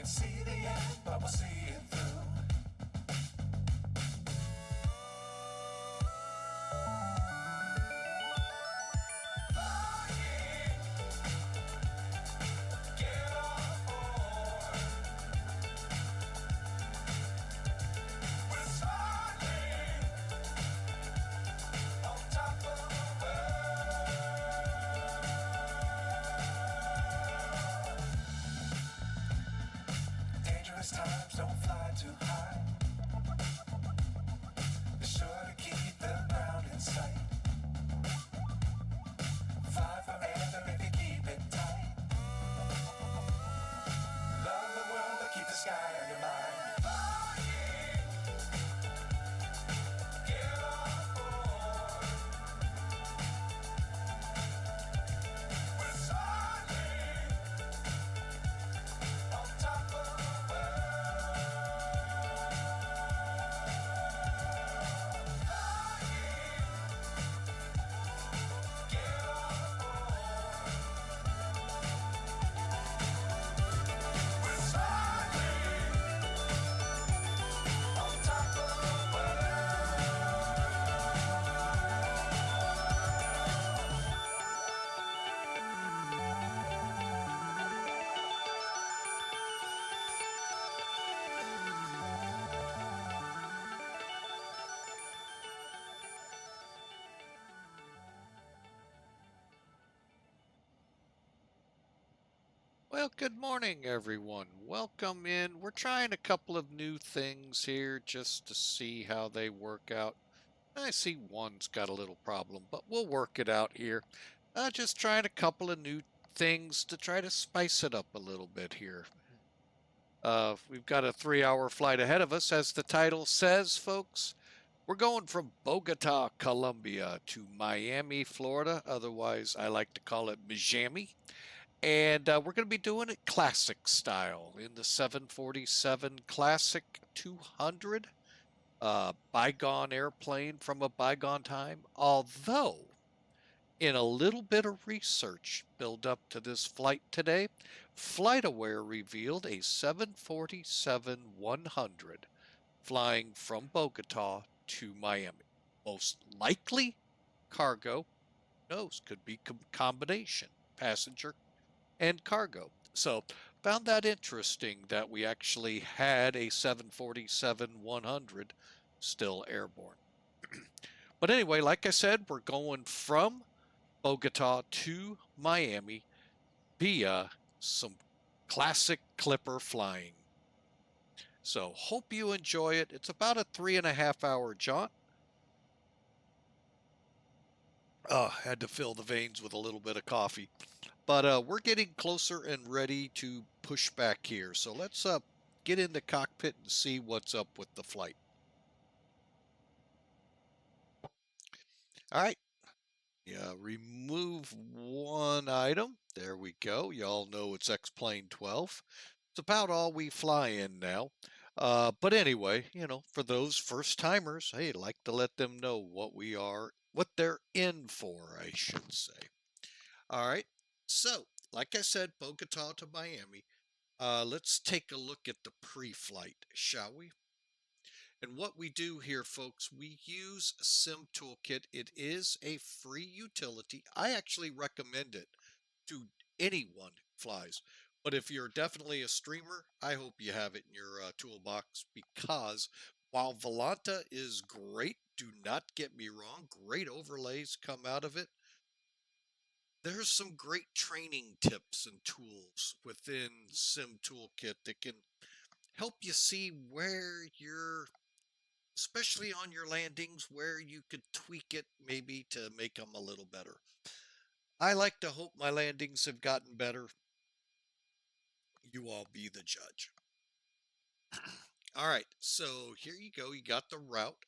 can't see the end, but we'll see it through. Times don't fly too high. Be sure to keep the ground in sight. Fly forever if you keep it tight. Love the world, but keep the sky on your mind. Get on board. We're soaring on top of Well, good morning, everyone. Welcome in. We're trying a couple of new things here just to see how they work out. I see one's got a little problem, but we'll work it out here. Just trying a couple of new things to try to spice it up a little bit here. We've got a 3-hour flight ahead of us, as the title says, folks. We're going from Bogotá, Colombia to Miami, Florida. Otherwise, I like to call it Miami. And we're going to be doing it classic style in the 747 Classic 200, bygone airplane from a bygone time. Although, in a little bit of research built up to this flight today, FlightAware revealed a 747-100 flying from Bogotá to Miami. Most likely cargo, who knows, could be combination, passenger and cargo. So found that interesting that we actually had a 747-100 still airborne. But anyway, like I said, we're going from Bogotá to Miami via some classic Clipper flying. So hope you enjoy it. It's about a 3.5-hour jaunt. Had to fill the veins with a little bit of coffee. But we're getting closer and ready to push back here. So let's get in the cockpit and see what's up with the flight. All right. Yeah, remove one item. There we go. Y'all know it's X-Plane 12. It's about all we fly in now. But anyway, you know, for those first timers, hey, I'd like to let them know what we are, what they're in for, I should say. All right. So, like I said, Bogotá to Miami. Let's take a look at the pre-flight, shall we? And what we do here, folks, we use Sim Toolkit. It is a free utility. I actually recommend it to anyone who flies. But if you're definitely a streamer, I hope you have it in your toolbox, because while Volanta is great, do not get me wrong, great overlays come out of it. There's some great training tips and tools within Sim Toolkit that can help you see where you're, especially on your landings, where you could tweak it maybe to make them a little better. I like to hope my landings have gotten better. You all be the judge. All right, so here you go. You got the route,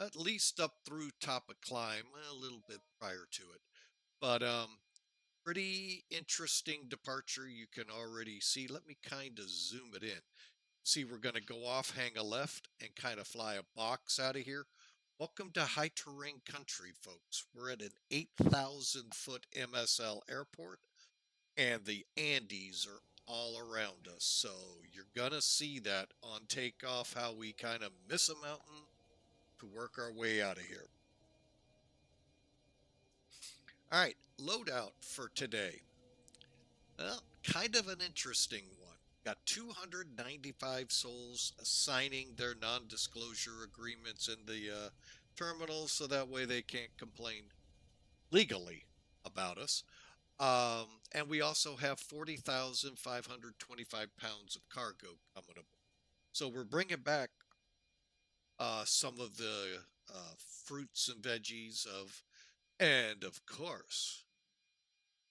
at least up through top of climb, a little bit prior to it. But pretty interesting departure. You can already see. Let me kind of zoom it in. See, we're going to go off, hang a left, and kind of fly a box out of here. Welcome to high terrain country, folks. We're at an 8,000 foot MSL airport, and the Andes are all around us. So you're going to see that on takeoff, how we kind of miss a mountain to work our way out of here. All right, loadout for today. Well, kind of an interesting one. Got 295 souls signing their non-disclosure agreements in the terminal, so that way they can't complain legally about us. And we also have 40,525 pounds of cargo coming up. So we're bringing back some of the fruits and veggies and of course,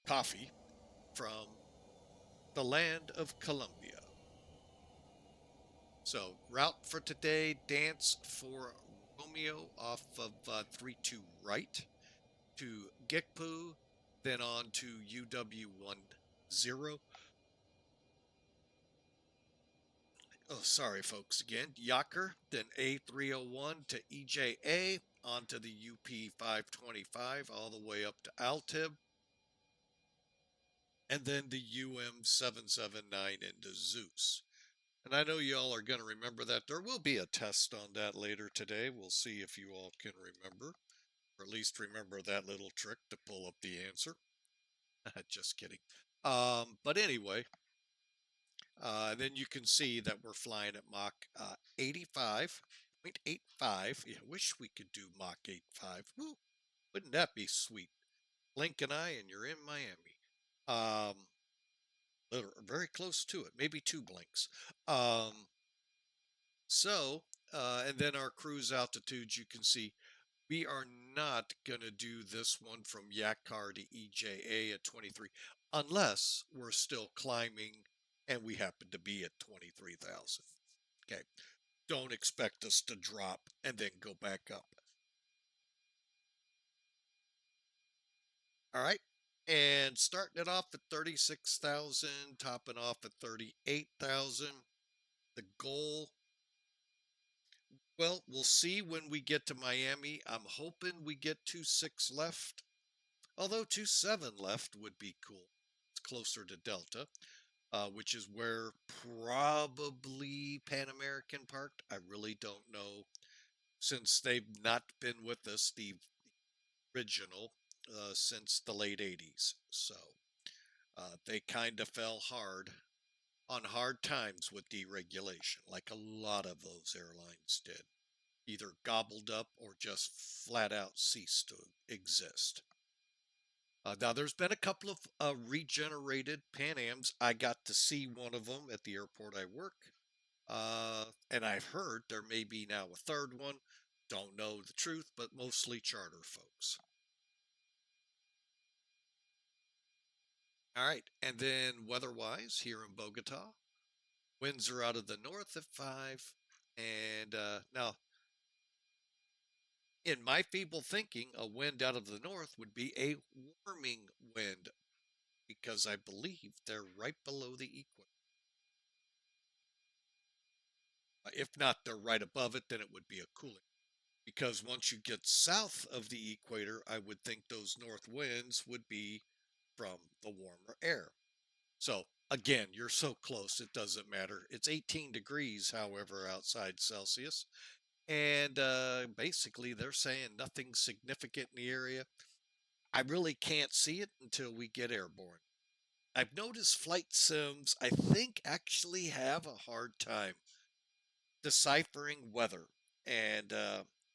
coffee from the land of Colombia. So route for today, dance for Romeo off of 3-2 right to GIKPU, then on to UW10. Oh, sorry, folks, again. YACAR, then A301 to EJA, onto the UP525, all the way up to ALTIB, and then the UM779 into ZEUSS. And I know y'all are going to remember that. There will be a test on that later today. We'll see if you all can remember, or at least remember that little trick to pull up the answer. Just kidding. But anyway, then you can see that we're flying at Mach 85.85. Yeah, I wish we could do Mach 85. Woo, wouldn't that be sweet? Blink an eye and you're in Miami. Very close to it, maybe 2 blinks. And then our cruise altitudes, you can see we are not going to do this one from YACAR to EJA at 23 unless we're still climbing and we happen to be at 23,000. Okay. Don't expect us to drop and then go back up. All right. And starting it off at 36,000, topping off at 38,000. The goal, well, we'll see when we get to Miami. I'm hoping we get 2.6 left. Although 2.7 left would be cool. It's closer to Delta, which is where probably Pan American parked. I really don't know, since they've not been with us, the original, since the late 80s. So they kind of fell on hard times with deregulation, like a lot of those airlines did. Either gobbled up or just flat out ceased to exist. Now, there's been a couple of regenerated Pan Ams. I got to see one of them at the airport I work. And I've heard there may be now a third one. Don't know the truth, but mostly charter folks. All right, and then weather-wise, here in Bogotá, winds are out of the north at 5. And now, in my feeble thinking, a wind out of the north would be a warming wind, because I believe they're right below the equator. If not, they're right above it, then it would be a cooling. Because once you get south of the equator, I would think those north winds would be from the warmer air. So again, you're so close, it doesn't matter. It's 18 degrees, however, outside Celsius. And basically, they're saying nothing significant in the area. I really can't see it until we get airborne. I've noticed flight sims, I think, actually have a hard time deciphering weather. And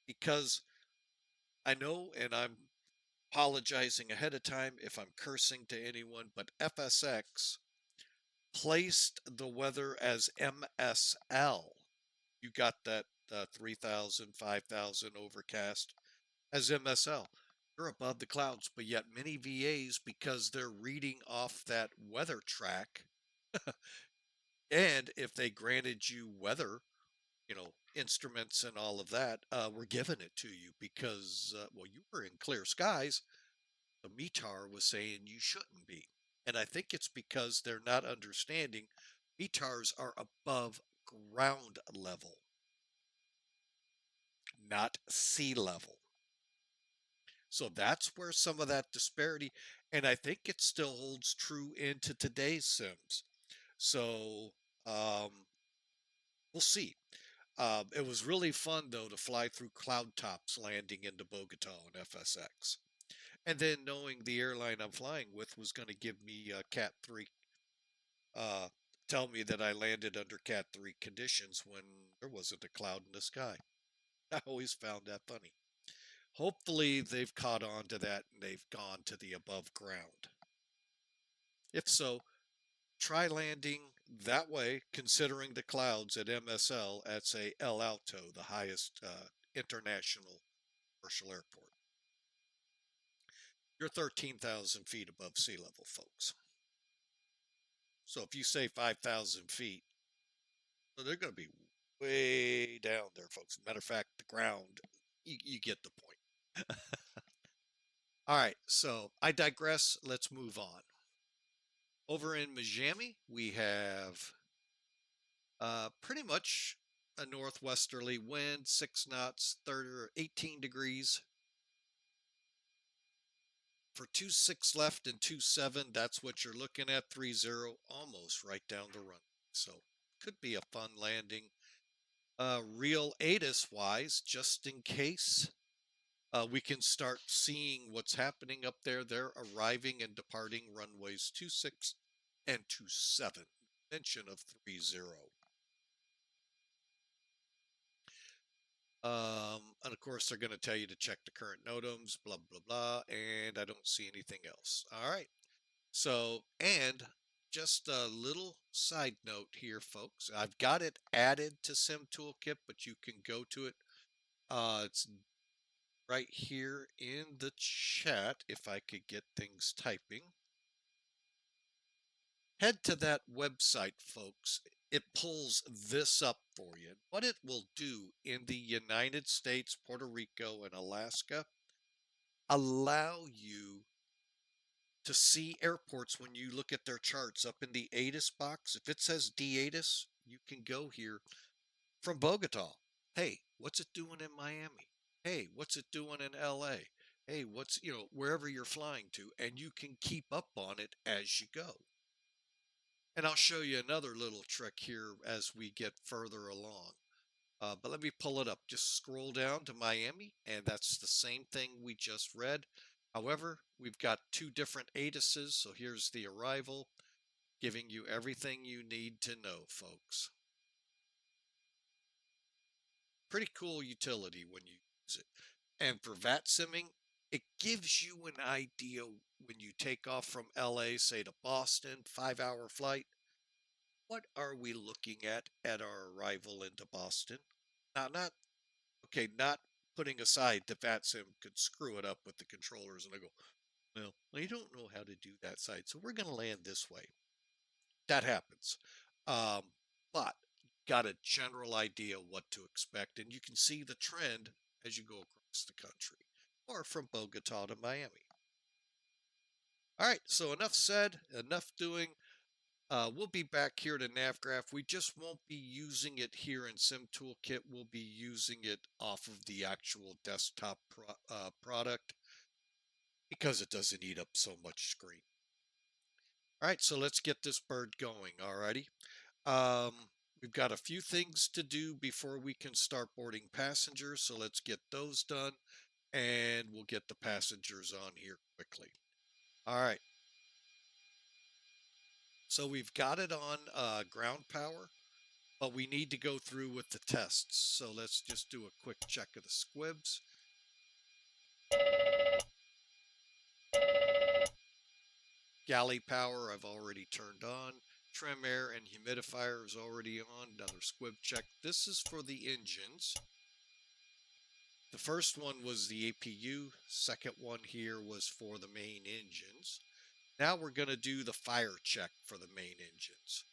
because I know, and I'm apologizing ahead of time if I'm cursing to anyone, but FSX placed the weather as MSL. You got that 3,000, 5,000 overcast as MSL. You're above the clouds, but yet many VAs, because they're reading off that weather track, and if they granted you weather, instruments and all of that, were giving it to you because, well, you were in clear skies. The METAR was saying you shouldn't be. And I think it's because they're not understanding METARs are above ground level, not sea level. So that's where some of that disparity, and I think it still holds true into today's sims. So we'll see. It was really fun though to fly through cloud tops landing into Bogotá on FSX. And then knowing the airline I'm flying with was going to give me Cat 3, uh, tell me that I landed under Cat 3 conditions when there wasn't a cloud in the sky. I always found that funny. Hopefully they've caught on to that and they've gone to the above ground. If so, try landing that way, considering the clouds at MSL at, say, El Alto, the highest international commercial airport. You're 13,000 feet above sea level, folks. So if you say 5,000 feet, well, they're going to be way down there, folks. Matter of fact, the ground, you get the point. All right, so I digress. Let's move on. Over in Miami, we have pretty much a northwesterly wind, 6 knots, 18 degrees. For 2.6 left and 2.7, that's what you're looking at, 3.0, almost right down the runway. So could be a fun landing. Real ADS-wise, just in case, we can start seeing what's happening up there. They're arriving and departing runways 2.6 and 2.7. Mention of 3.0. And of course, they're going to tell you to check the current NOTAMs, blah, blah, blah, and I don't see anything else. All right. So, and just a little side note here, folks. I've got it added to Sim Toolkit, but you can go to it. It's right here in the chat if I could get things typing. Head to that website, folks. It pulls this up for you. What it will do in the United States, Puerto Rico, and Alaska, allow you to see airports when you look at their charts up in the ATIS box. If it says DATIS, you can go here from Bogotá. Hey, what's it doing in Miami? Hey, what's it doing in LA? Hey, what's, wherever you're flying to, and you can keep up on it as you go. And I'll show you another little trick here as we get further along. But let me pull it up. Just scroll down to Miami, and that's the same thing we just read. However, we've got two different ATISes, so here's the arrival, giving you everything you need to know, folks. Pretty cool utility when you use it. And for VATSIMing, it gives you an idea when you take off from LA, say to Boston, 5-hour flight. What are we looking at our arrival into Boston? Now, not putting aside the VATSIM could screw it up with the controllers, and I go, well, I don't know how to do that side, so we're going to land this way. That happens. But got a general idea what to expect, and you can see the trend as you go across the country, or from Bogotá to Miami. All right, so enough said, enough doing. We'll be back here to NavGraph. We just won't be using it here in Sim Toolkit. We'll be using it off of the actual desktop product because it doesn't eat up so much screen. All right, so let's get this bird going. Alrighty. We've got a few things to do before we can start boarding passengers, so let's get those done, and we'll get the passengers on here quickly. All right. So we've got it on ground power, but we need to go through with the tests. So let's just do a quick check of the squibs. Galley power I've already turned on. Trim air and humidifier is already on. Another squib check. This is for the engines. The first one was the APU. Second one here was for the main engines. Now we're going to do the fire check for the main engines.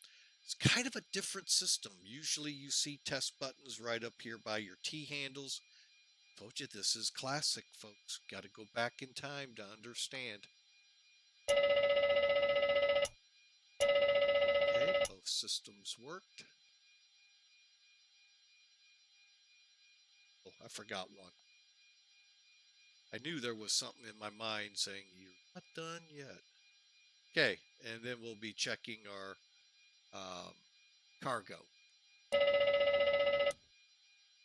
It's kind of a different system. Usually you see test buttons right up here by your T-handles. Told you this is classic, folks. Got to go back in time to understand. Okay, both systems worked. Oh, I forgot one. I knew there was something in my mind saying, you're not done yet. Okay, and then we'll be checking our cargo.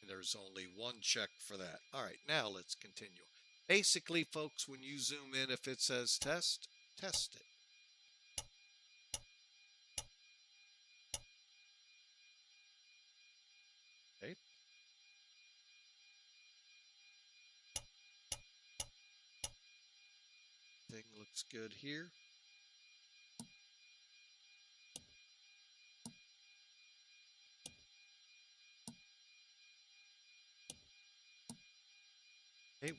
There's only one check for that. All right, now let's continue. Basically, folks, when you zoom in, if it says test, test it. Okay. Thing looks good here. Okay,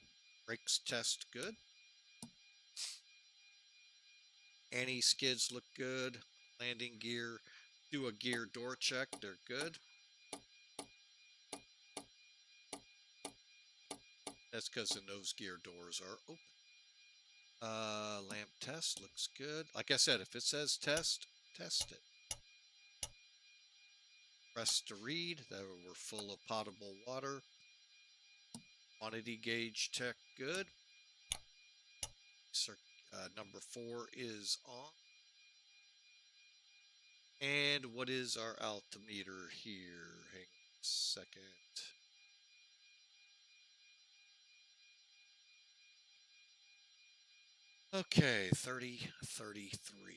brakes test good. Any skids look good. Landing gear, do a gear door check, they're good. That's because the nose gear doors are open. Lamp test looks good. Like I said, if it says test, test it. Press to read that we're full of potable water. Quantity gauge check good. Number 4 is on. And what is our altimeter here? Hang on a second. Okay, 3033.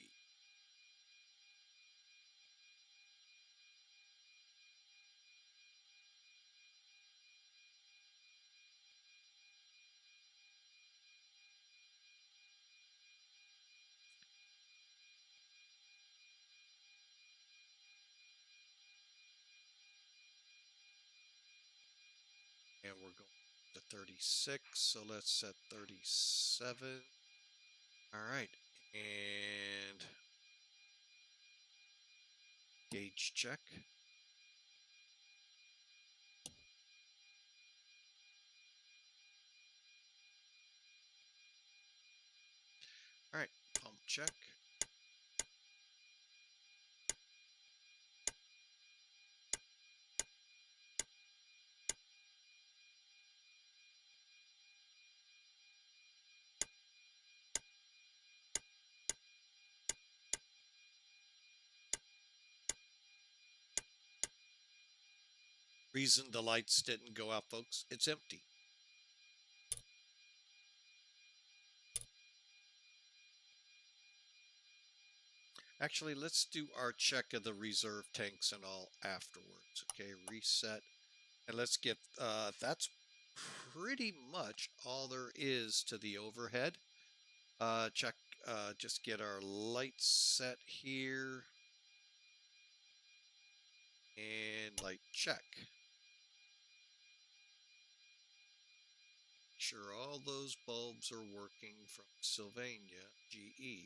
And we're going to 36, so let's set 37. All right, and gauge check. All right, pump check. Reason the lights didn't go out, folks, it's empty. Actually, let's do our check of the reserve tanks and all afterwards. Okay, reset. And let's get, that's pretty much all there is to the overhead. Check, just get our lights set here. And light check. Sure all those bulbs are working from Sylvania, GE.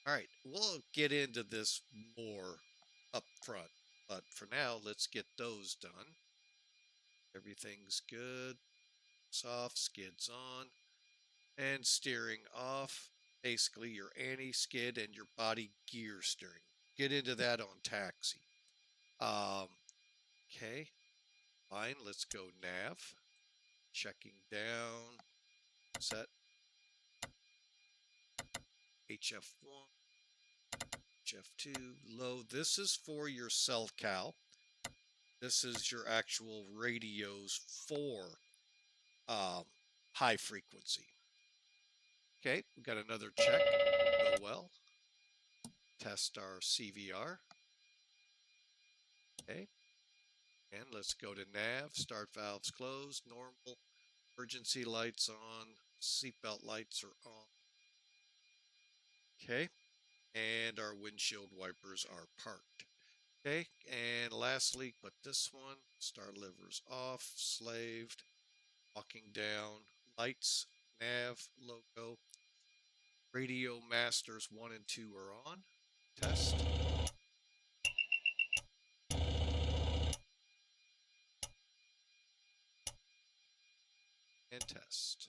All right, we'll get into this more up front, but for now, let's get those done. Everything's good. Soft, skids on, and steering off. Basically, your anti-skid and your body gear steering. Get into that on taxi. Okay, fine. Let's go nav. Checking down. Set. HF1. HF2. Low. This is for your cell cal. This is your actual radios for high frequency. Okay, we got another check. Go well. Test our CVR. Okay, and let's go to nav. Start valves closed. Normal. Emergency lights on. Seatbelt lights are on. Okay, and our windshield wipers are parked. Okay, and lastly, but this one, start livers off, slaved, walking down, lights, nav, logo, radio masters 1 and 2 are on, test. And test.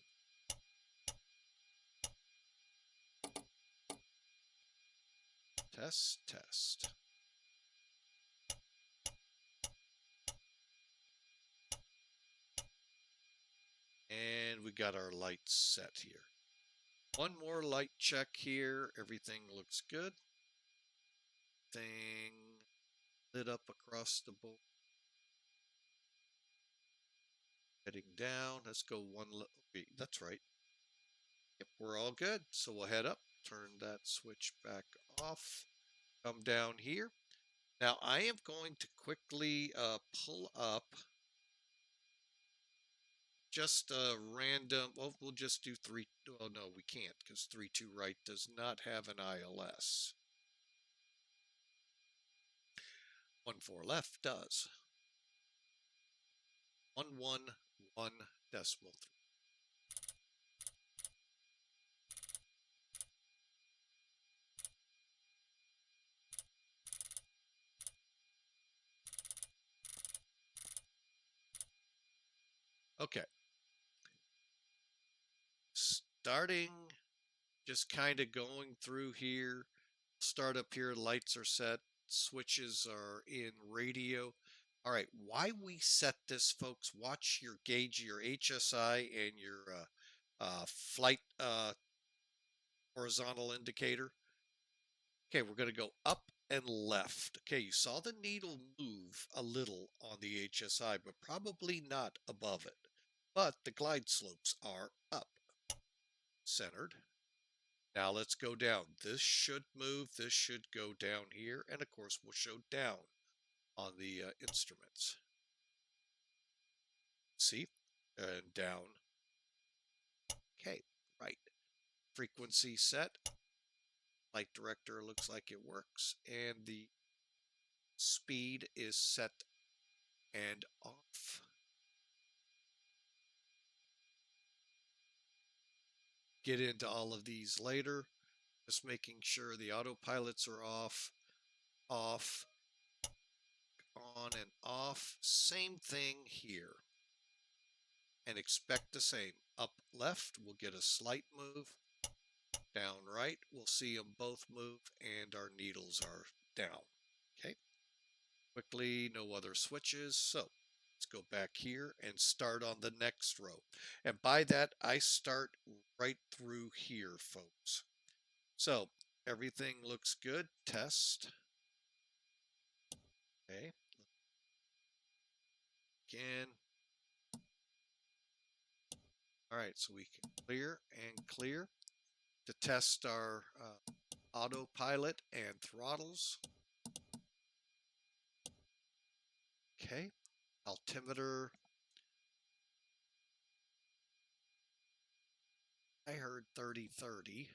Test, test. And we got our lights set here. One more light check here. Everything looks good. everything lit up across the board. Heading down. Let's go one. Okay, that's right. Yep, we're all good. So we'll head up, turn that switch back off, come down here. Now I am going to quickly pull up just a random, well, we'll just do 3, oh no, we can't because 3-2 right does not have an ILS. 1-4 left does. 1-1-1.3. Okay. Starting, just kind of going through here. Start up here, lights are set, switches are in radio. All right, why we set this, folks, watch your gauge, your HSI and your flight horizontal indicator. Okay, we're going to go up and left. Okay, you saw the needle move a little on the HSI, but probably not above it. But the glide slopes are up, centered. Now let's go down. This should move. This should go down here. And of course, we'll show down on the instruments. See? And down. Okay, right. Frequency set. Light director looks like it works. And the speed is set and off. Get into all of these later. Just making sure the autopilots are off, on and off. Same thing here. And expect the same. Up left, we'll get a slight move. Down right, we'll see them both move and our needles are down. Okay. Quickly, no other switches. So let's go back here and start on the next row. And by that, I start right through here, folks. So everything looks good. Test. Okay. Again. All right, so we can clear and clear to test our autopilot and throttles. Okay, altimeter. I heard 30-30.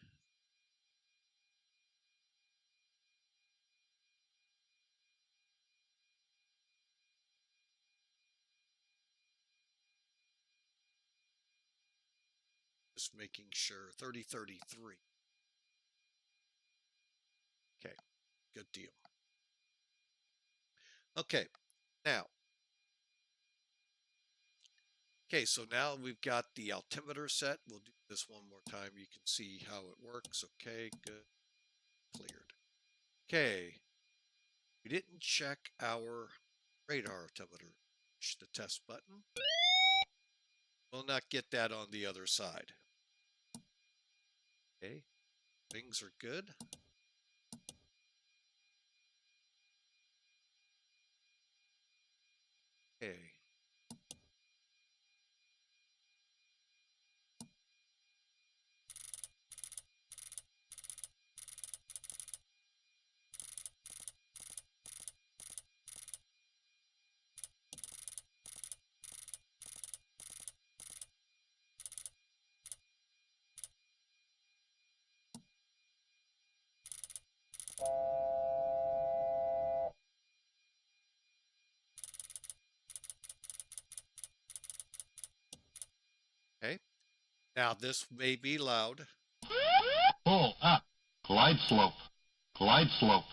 Just making sure. 30-33. Okay, good deal. Okay, now. Okay, so now we've got the altimeter set. We'll do this one more time. You can see how it works. Okay, good. Cleared. Okay. We didn't check our radar altimeter. Push the test button. We'll not get that on the other side. Okay. Things are good. Okay. Okay. Now this may be loud. Pull up, glide slope, glide slope.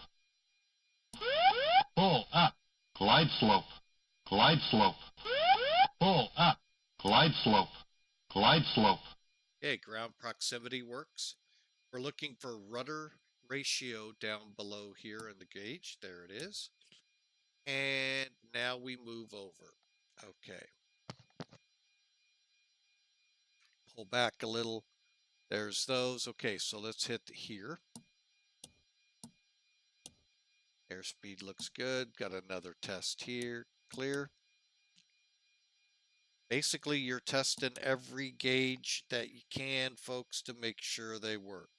Pull up, glide slope, glide slope. Pull up, glide slope, glide slope. Okay, ground proximity works. We're looking for rudder ratio down below here in the gauge. There it is. And now we move over. Okay. Pull back a little. There's those. Okay, so let's hit here. Airspeed looks good. Got another test here. Clear. Basically, you're testing every gauge that you can, folks, to make sure they work.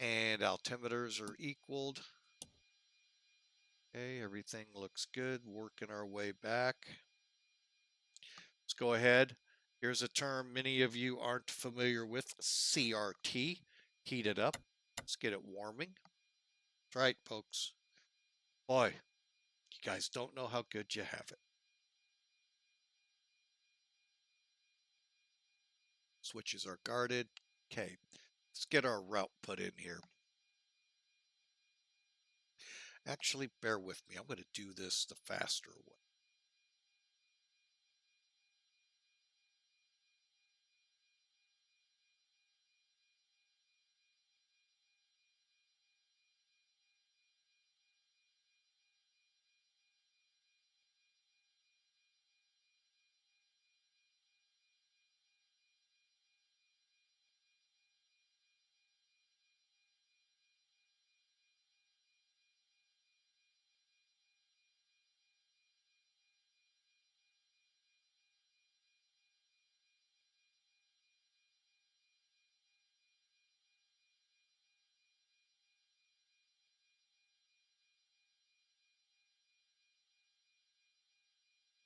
And altimeters are equaled. Okay, everything looks good. Working our way back. Let's go ahead. Here's a term many of you aren't familiar with, CRT. Heat it up. Let's get it warming. That's right, folks. Boy, you guys don't know how good you have it. Switches are guarded. Okay, let's get our route put in here. Actually, bear with me. I'm going to do this the faster way.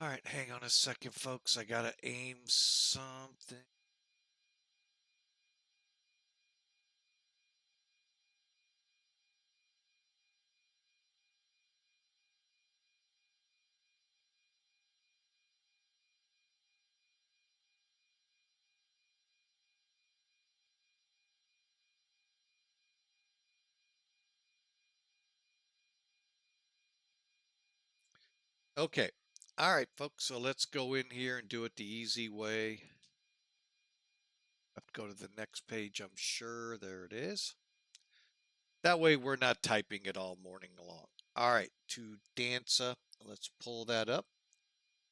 All right, hang on a second, folks. I got to aim something. Okay. All right, folks. So let's go in here and do it the easy way. Have to go to the next page, I'm sure. There it is. That way we're not typing it all morning long. All right, to Danza, let's pull that up.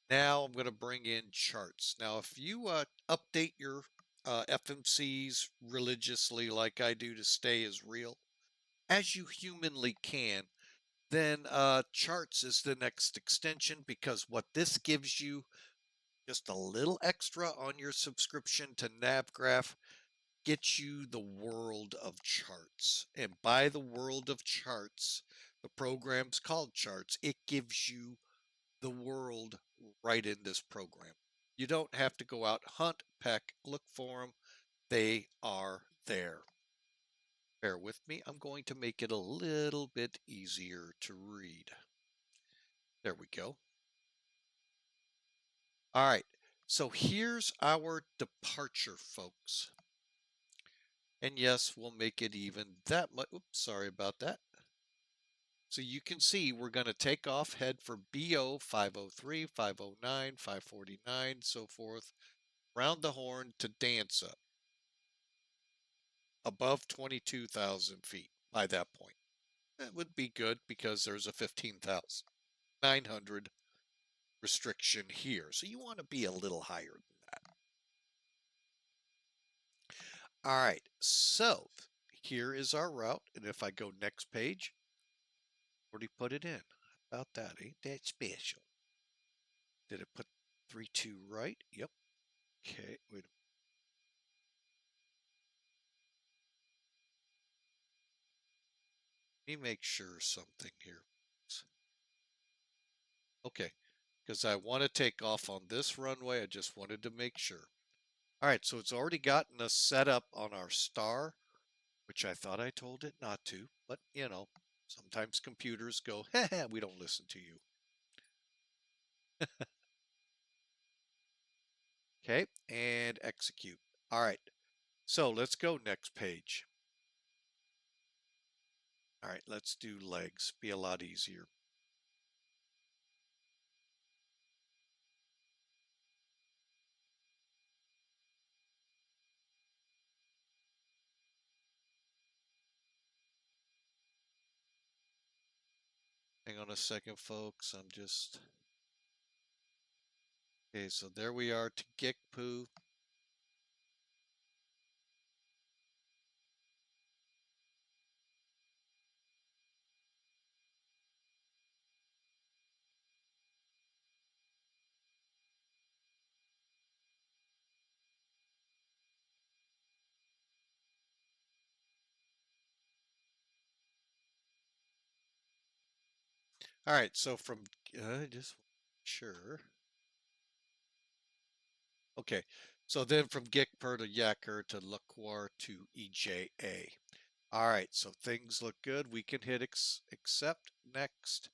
Now I'm going to bring in charts. Now, if you update your FMCs religiously like I do to stay as real as you humanly can, then charts is the next extension, because what this gives you, just a little extra on your subscription to NavGraph, gets you the world of charts. And by the world of charts, the program's called charts. It gives you the world right in this program. You don't have to go out, hunt, peck, look for them. They are there. Bear with me. I'm going to make it a little bit easier to read. There we go. All right. So here's our departure, folks. And yes, we'll make it even that much. Oops, sorry about that. So you can see we're going to take off, head for BO 503, 509, 549, so forth, round the horn to Danza, above 22,000 feet by that point. That would be good because there's a 15,900 restriction here. So you want to be a little higher than that. All right, so here is our route. And if I go next page, already put it in. How about that? Ain't that special? Did it put 3-2 right? Yep. Okay, wait. Let me make sure something here. Okay, because I want to take off on this runway. I just wanted to make sure. All right, so it's already gotten us set up on our star, which I thought I told it not to, but you know, sometimes computers go, "Heh, we don't listen to you." Okay, and execute. All right, so let's go next page. All right, let's do legs. Be a lot easier. Hang on a second, folks. I'm just... Okay, so there we are to GIKPU. All right, so from just sure. Okay, so then from GIKPU to YACAR to LaCour to EJA. All right, so things look good. We can hit accept next.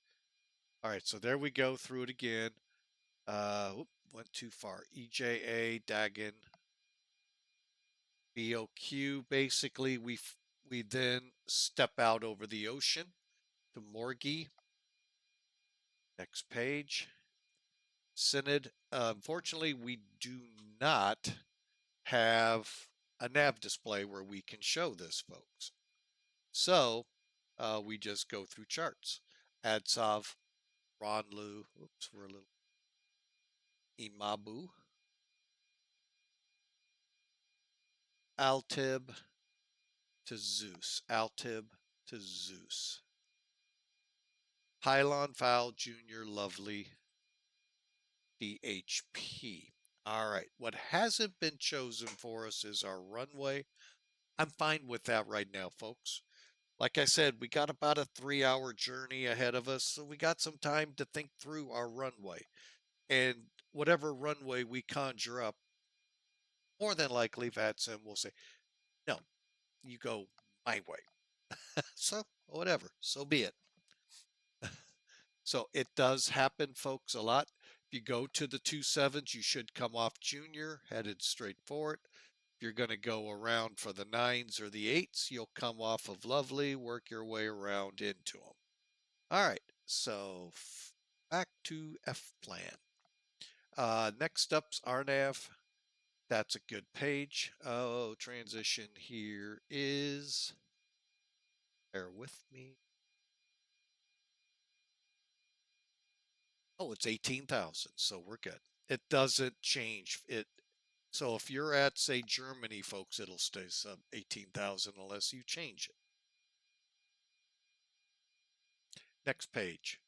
All right, so there we go through it again. Went too far. EJA, Dagon, BOQ. Basically, we then step out over the ocean to Morgie. Next page. Synod. Unfortunately, we do not have a nav display where we can show this, folks. So we just go through charts. ADSOV, Ronlu. Oops, we're a little. EMABU. ALTIB to ZEUSS. ALTIB to ZEUSS. Pylon Fowl Junior Lovely DHP. All right, what hasn't been chosen for us is our runway. I'm fine with that right now, folks. Like I said, we got about a 3-hour journey ahead of us, so we got some time to think through our runway. And whatever runway we conjure up, more than likely VATSIM will say, no, you go my way. So, whatever, so be it. So it does happen, folks, a lot. If you go to the 27s, you should come off Junior, headed straight for it. If you're going to go around for the 9s or the 8s, you'll come off of Lovely, work your way around into them. All right, so back to F plan. Next up's RNAV. That's a good page. Oh, transition here is, bear with me. Oh, it's 18,000, so we're good. It doesn't change. So if you're at, say, Germany, folks, it'll stay sub 18,000 unless you change it. Next page.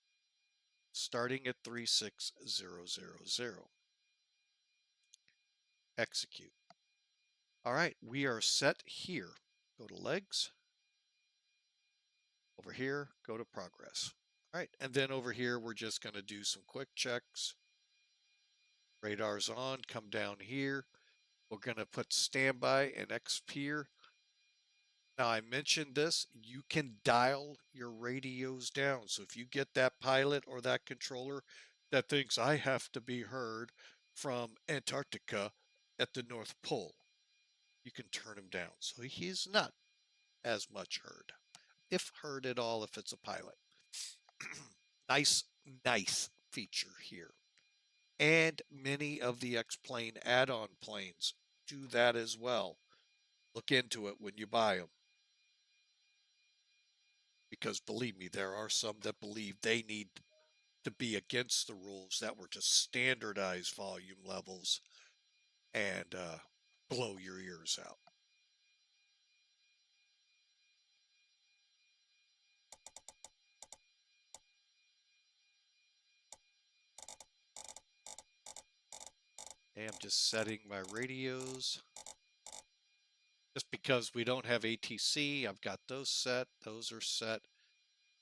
Starting at 36000. Execute. All right, we are set here. Go to legs. Over here, go to progress. All right, and then over here, we're just going to do some quick checks. Radar's on, come down here. We're going to put standby and XP. Now, I mentioned this, you can dial your radios down. So if you get that pilot or that controller that thinks I have to be heard from Antarctica at the North Pole, you can turn him down. So he's not as much heard, if heard at all, if it's a pilot. Nice feature here. And many of the X-Plane add-on planes do that as well. Look into it when you buy them. Because believe me, there are some that believe they need to be against the rules that were to standardize volume levels and blow your ears out. And I'm just setting my radios. Just because we don't have ATC, I've got those set. Those are set.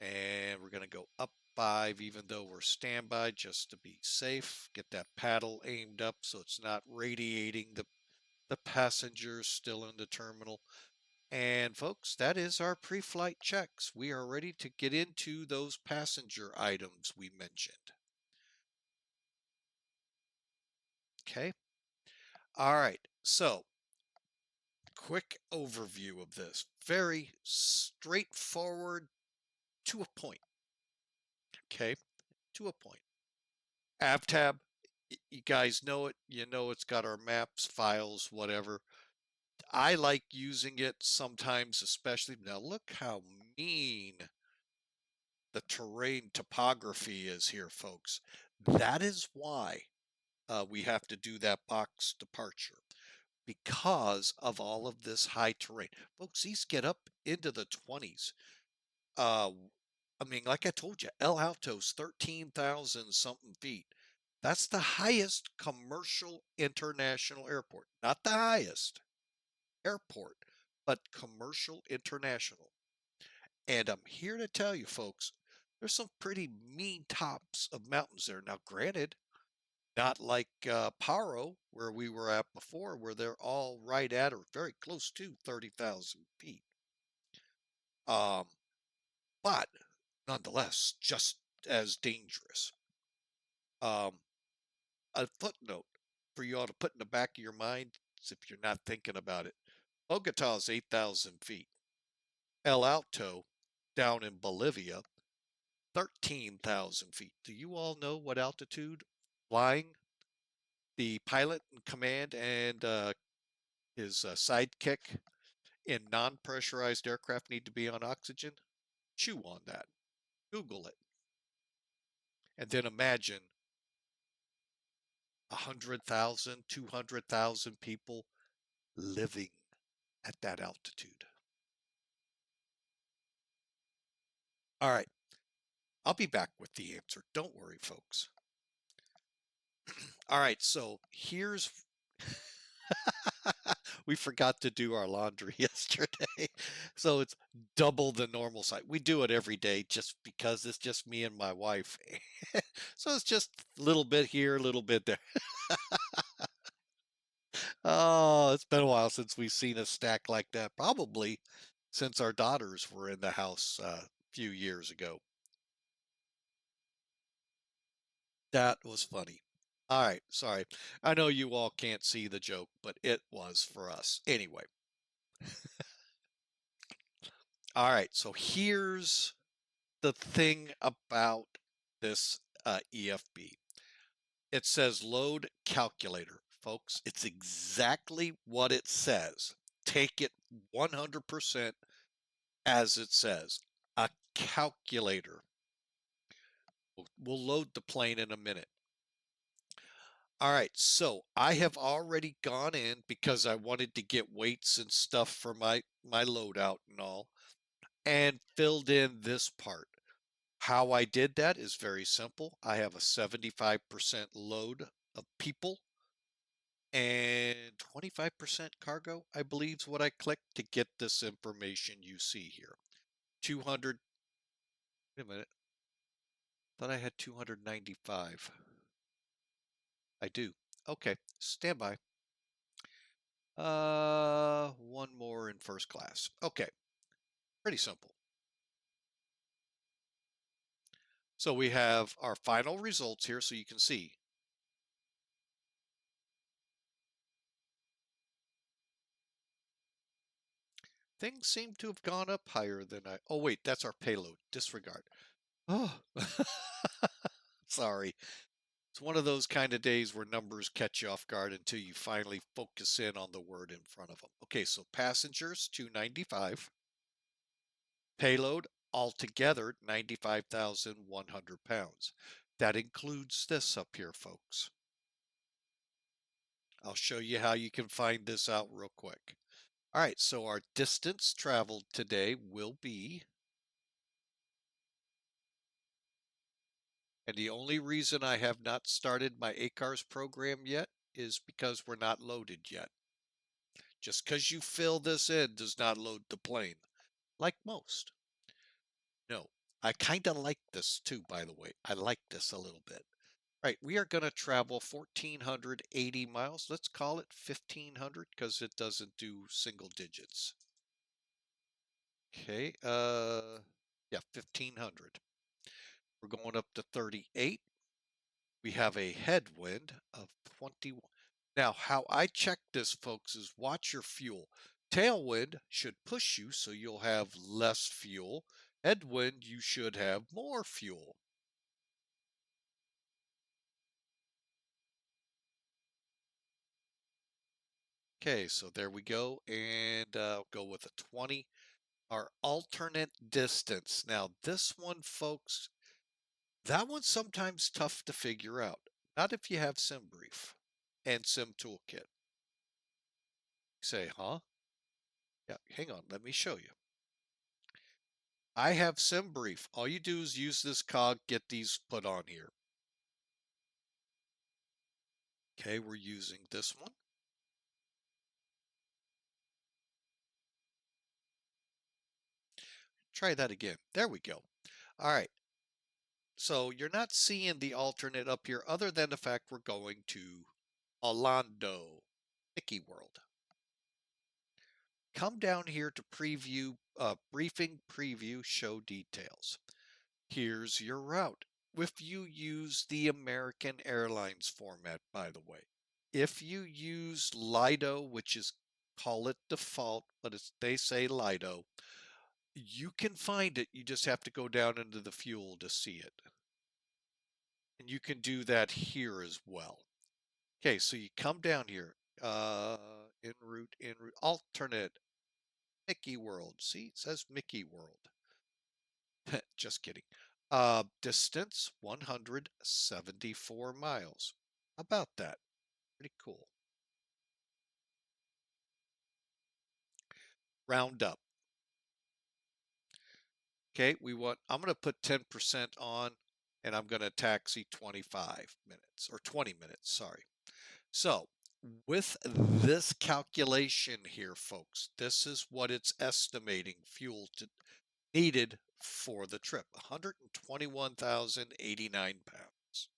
And we're going to go up 5, even though we're standby, just to be safe. Get that paddle aimed up so it's not radiating the passengers still in the terminal. And folks, that is our pre-flight checks. We are ready to get into those passenger items we mentioned. Okay. All right. So, quick overview of this. Very straightforward to a point. Okay. To a point. AvTab, you guys know it. You know it's got our maps, files, whatever. I like using it sometimes, especially. Now, look how mean the terrain topography is here, folks. That is why we have to do that box departure, because of all of this high terrain. Folks, these get up into the 20s. I mean, like I told you, El Alto's 13,000 something feet. That's the highest commercial international airport. Not the highest airport, but commercial international. And I'm here to tell you, folks, There's some pretty mean tops of mountains there. Now, granted, not like Paro, where we were at before, where they're all right at or very close to 30,000 feet. But nonetheless, just as dangerous. A footnote for you all to put in the back of your mind, if you're not thinking about it. Bogotá is 8,000 feet. El Alto, down in Bolivia, 13,000 feet. Do you all know what altitude flying the pilot in command and his sidekick in non-pressurized aircraft need to be on oxygen? Chew on that. Google it. And then imagine 100,000, 200,000 people living at that altitude. All right. I'll be back with the answer. Don't worry, folks. All right. So here's we forgot to do our laundry yesterday. So it's double the normal size. We do it every day just because it's just me and my wife. So it's just a little bit here, a little bit there. Oh, it's been a while since we've seen a stack like that. Probably since our daughters were in the house a few years ago. That was funny. All right, sorry. I know you all can't see the joke, but it was for us. Anyway. All right, so here's the thing about this EFB. It says load calculator. Folks, it's exactly what it says. Take it 100% as it says. A calculator. We'll load the plane in a minute. All right, so I have already gone in because I wanted to get weights and stuff for my loadout and all, and filled in this part. How I did that is very simple. I have a 75% load of people and 25% cargo, I believe is what I clicked to get this information you see here. 200, wait a minute, thought I had 295. I do. Okay, stand by. One more in first class. Okay, pretty simple. So we have our final results here so you can see. Things seem to have gone up higher than oh wait, that's our payload. Disregard. Oh, sorry. It's one of those kind of days where numbers catch you off guard until you finally focus in on the word in front of them. Okay, so passengers, 295. Payload, altogether, 95,100 pounds. That includes this up here, folks. I'll show you how you can find this out real quick. All right, so our distance traveled today will be, and the only reason I have not started my ACARS program yet is because we're not loaded yet. Just because you fill this in does not load the plane, like most. No, I kind of like this too, by the way. I like this a little bit. All right, we are going to travel 1,480 miles. Let's call it 1,500 because it doesn't do single digits. Okay, yeah, 1,500. We're going up to 38. We have a headwind of 21. Now, how I check this, folks, is watch your fuel. Tailwind should push you so you'll have less fuel. Headwind, you should have more fuel. Okay, so there we go, and go with a 20. Our alternate distance. Now, this one, folks, that one's sometimes tough to figure out. Not if you have SimBrief and SimToolkit. Say, huh? Yeah, hang on, let me show you. I have SimBrief. All you do is use this cog, get these put on here. Okay, we're using this one. Try that again. There we go. All right. So you're not seeing the alternate up here other than the fact we're going to Orlando, Mickey World. Come down here to preview, briefing preview, show details. Here's your route. If you use the American Airlines format, by the way. If you use Lido, which is, call it default, but they say Lido, you can find it. You just have to go down into the fuel to see it. And you can do that here as well. Okay, so you come down here, en route, alternate, Mickey World. See, it says Mickey World. Just kidding. Distance 174 miles. How about that? Pretty cool. Round up. Okay, I'm going to put 10% on, and I'm going to taxi 25 minutes, or 20 minutes, sorry. So, with this calculation here, folks, this is what it's estimating fuel needed for the trip, 121,089 pounds.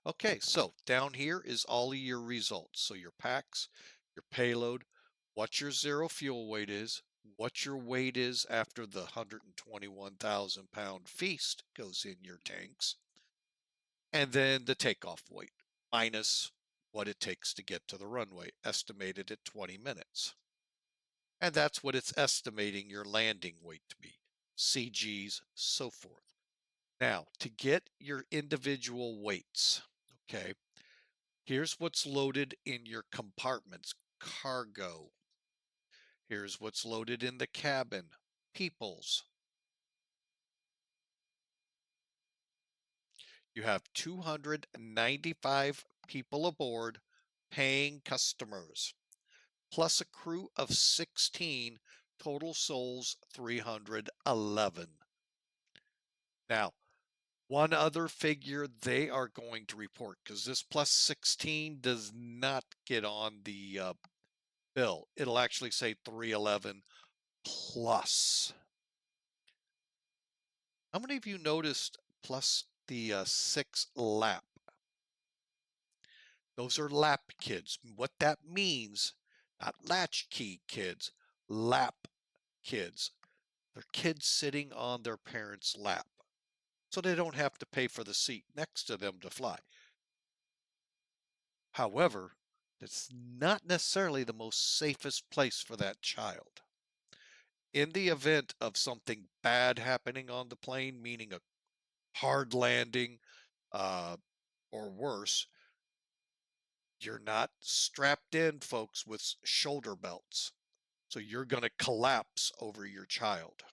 Okay, so down here is all of your results. So your packs, your payload, what your zero fuel weight is, what your weight is after the 121,000 pound feast goes in your tanks, and then the takeoff weight minus what it takes to get to the runway, estimated at 20 minutes. And that's what it's estimating your landing weight to be, CGs, so forth. Now, to get your individual weights, okay, here's what's loaded in your compartments, cargo. Here's what's loaded in the cabin, peoples. You have 295 people aboard, paying customers, plus a crew of 16, total souls 311. Now, one other figure they are going to report, because this plus 16 does not get on the bill. It'll actually say 311 plus. How many of you noticed plus the 6 lap? Those are lap kids. What that means, not latchkey kids, lap kids. They're kids sitting on their parents' lap, so they don't have to pay for the seat next to them to fly. However, it's not necessarily the most safest place for that child. In the event of something bad happening on the plane, meaning a hard landing or worse, you're not strapped in, folks, with shoulder belts. So you're going to collapse over your child.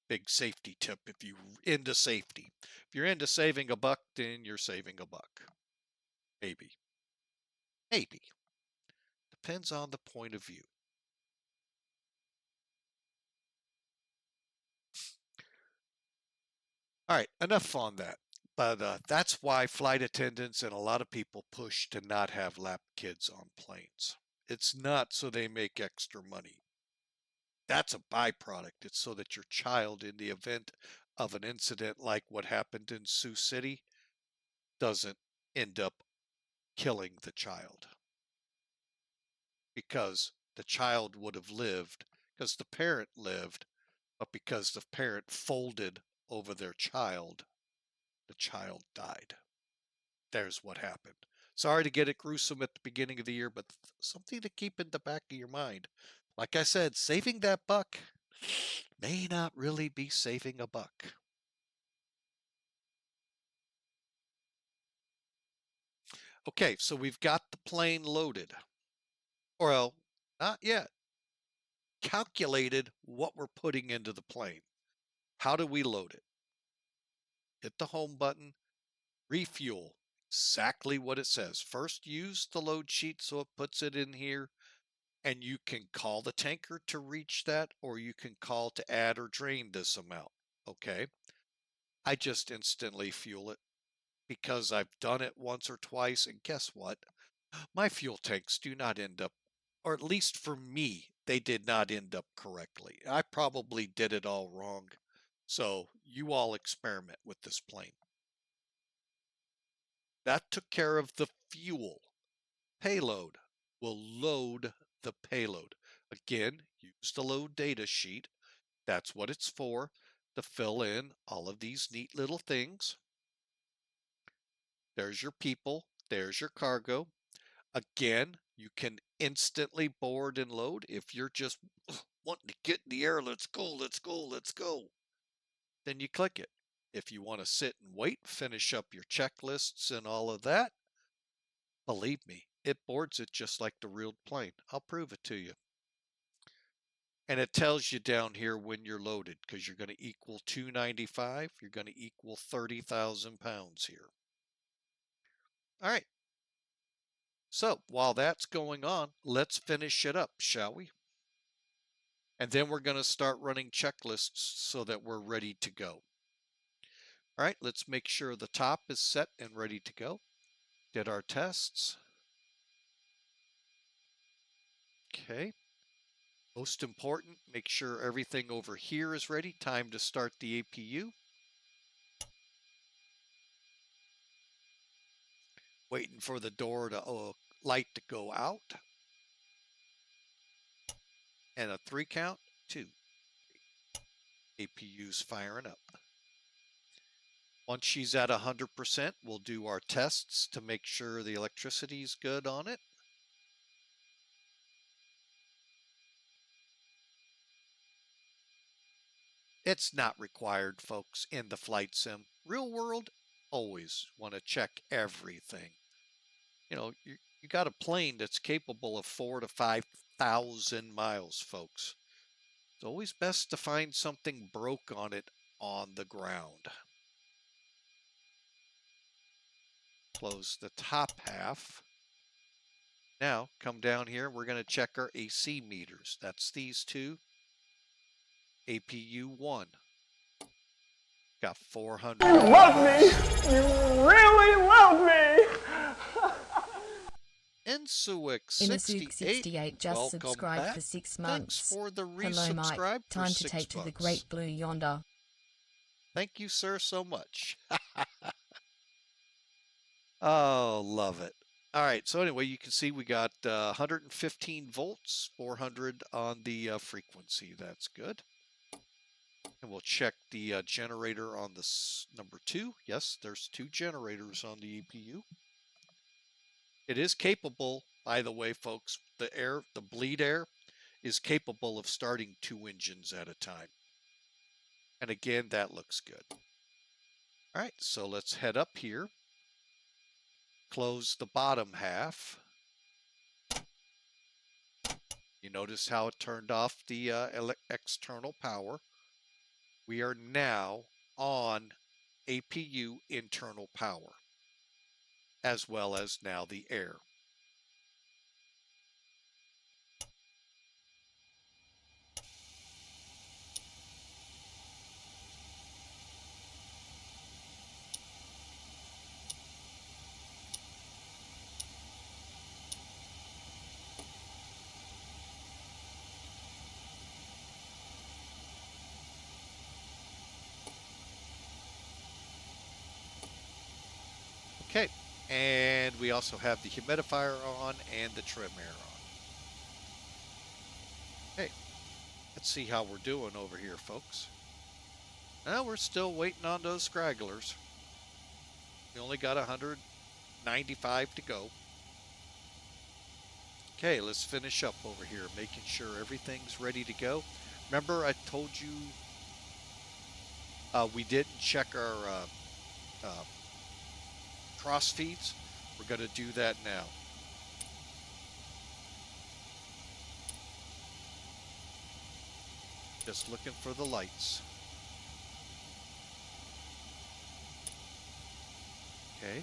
Big safety tip if you're into safety. If you're into saving a buck, then you're saving a buck. Maybe. Maybe. Depends on the point of view. All right, enough on that. But that's why flight attendants and a lot of people push to not have lap kids on planes. It's not so they make extra money. That's a byproduct. It's so that your child, in the event of an incident like what happened in Sioux City, doesn't end up killing the child. Because the child would have lived, because the parent lived, but because the parent folded over their child, the child died. There's what happened. Sorry to get it gruesome at the beginning of the year, but something to keep in the back of your mind. Like I said, saving that buck may not really be saving a buck. Okay, so we've got the plane loaded. Well, not yet. Calculated what we're putting into the plane. How do we load it? Hit the home button, refuel. Exactly what it says. First, use the load sheet so it puts it in here, and you can call the tanker to reach that, or you can call to add or drain this amount. Okay. I just instantly fuel it because I've done it once or twice, and guess what? My fuel tanks do not end up, or at least for me, they did not end up correctly. I probably did it all wrong. So you all experiment with this plane. That took care of the fuel. Payload will load the payload. Again, use the load data sheet. That's what it's for, to fill in all of these neat little things. There's your people. There's your cargo. Again, you can instantly board and load if you're just wanting to get in the air. Let's go, let's go, let's go. Then you click it. If you want to sit and wait, finish up your checklists and all of that, believe me, it boards it just like the real plane. I'll prove it to you. And it tells you down here when you're loaded, because you're going to equal 295. You're going to equal 30,000 pounds here. All right. So while that's going on, let's finish it up, shall we? And then we're going to start running checklists so that we're ready to go. All right, let's make sure the top is set and ready to go. Did our tests. Okay. Most important, make sure everything over here is ready. Time to start the APU. Waiting for the door to light to go out. And a 3 count, 2. APU's firing up. Once she's at 100%, we'll do our tests to make sure the electricity's good on it. It's not required, folks, in the flight sim. Real world, always want to check everything. You know, you got a plane that's capable of 4,000 to 5,000 miles, folks. It's always best to find something broke on it on the ground. Close the top half. Now, come down here. We're going to check our AC meters. That's these two. APU 1. Got 400. You love me! You really love me! Insuik Inasuke 68. 68 just Welcome subscribed back. for 6 Thanks months. for the Hello, Mike. resubscribe for Time to $6. take to the great blue yonder. Thank you, sir, so much. Oh, love it. All right, so anyway, you can see we got 115 volts, 400 on the frequency. That's good. And we'll check the generator on this number 2. Yes, there's 2 generators on the EPU. It is capable, by the way, folks, the bleed air is capable of starting 2 engines at a time. And again, that looks good. All right, so let's head up here. Close the bottom half. You notice how it turned off the external power. We are now on APU internal power, as well as now the air. Okay, and we also have the humidifier on and the trim air on. Okay, let's see how we're doing over here, folks. Now we're still waiting on those scragglers. We only got 195 to go. Okay, let's finish up over here, making sure everything's ready to go. Remember I told you we didn't check our cross feeds? We're going to do that now. Just looking for the lights. Okay.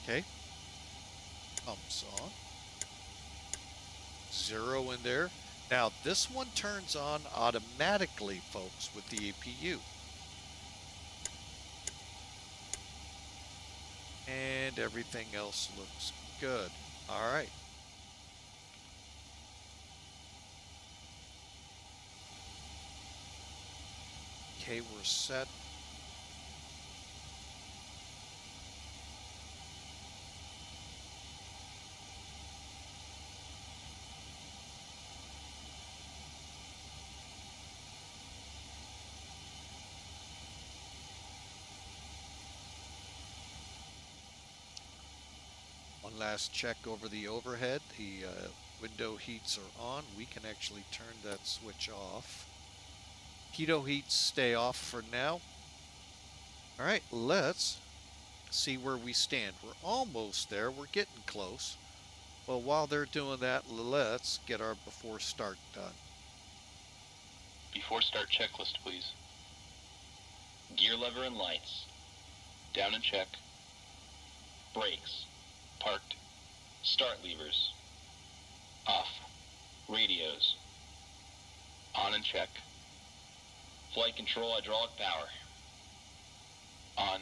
Okay. Pumps on. 0 in there. Now this one turns on automatically, folks, with the APU. And everything else looks good. All right. Okay, we're set. One last check over the overhead. The window heats are on. We can actually turn that switch off. Pitot heats stay off for now. All right, let's see where we stand. We're almost there. We're getting close. Well, while they're doing that, let's get our before start done. Before start checklist, please. Gear lever and lights. Down and check. Brakes. Parked. Start levers. Off. Radios. On and check. Flight control hydraulic power. On.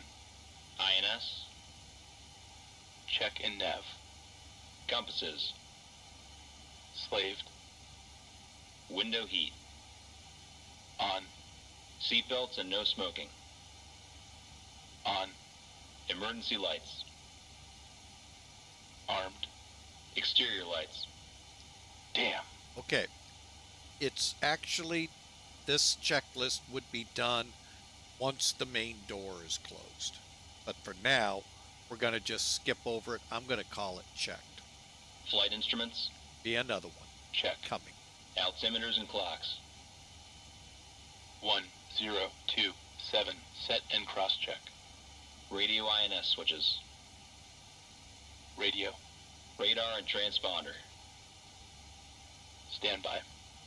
INS. Check and nav. Compasses. Slaved. Window heat. On. Seatbelts and no smoking. On. Emergency lights. Armed. Exterior lights. Damn. Okay. It's actually, this checklist would be done once the main door is closed. But for now, we're going to just skip over it. I'm going to call it checked. Flight instruments. Be another one Check. coming. Altimeters and clocks. 1, 0, 2, 7. Set and cross check. Radio INS switches. Radio. Radar and transponder. Standby.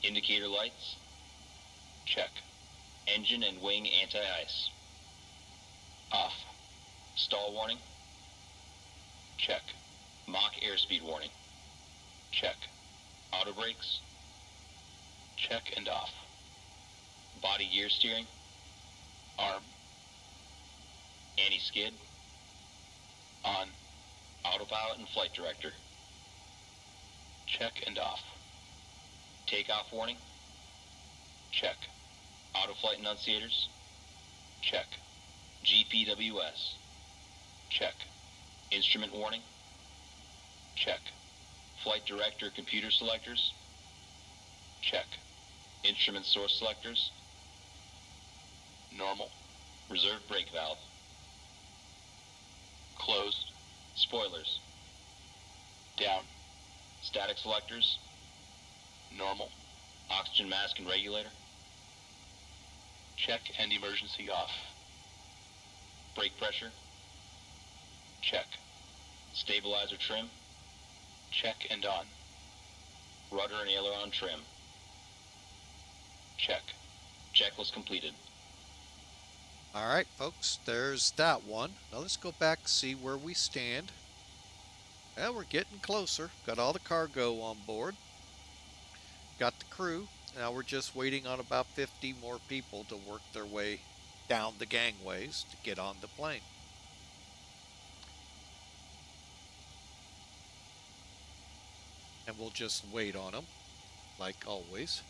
Indicator lights. Check. Engine and wing anti-ice. Off. Stall warning. Check. Mach airspeed warning. Check. Auto brakes. Check and off. Body gear steering. Arm. Anti-skid. On. Autopilot and flight director. Check and off. Takeoff warning. Check. Auto flight enunciators. Check. GPWS. Check. Instrument warning. Check. Flight director computer selectors. Check. Instrument source selectors. Normal. Reserve brake valve. Closed. Spoilers. Down. Static selectors. Normal. Oxygen mask and regulator. Check and emergency off. Brake pressure. Check. Stabilizer trim. Check and on. Rudder and aileron trim. Check. Checklist completed. All right, folks, there's that one. Now let's go back and see where we stand. Well, we're getting closer. Got all the cargo on board. Got the crew. Now we're just waiting on about 50 more people to work their way down the gangways to get on the plane. And we'll just wait on them, like always.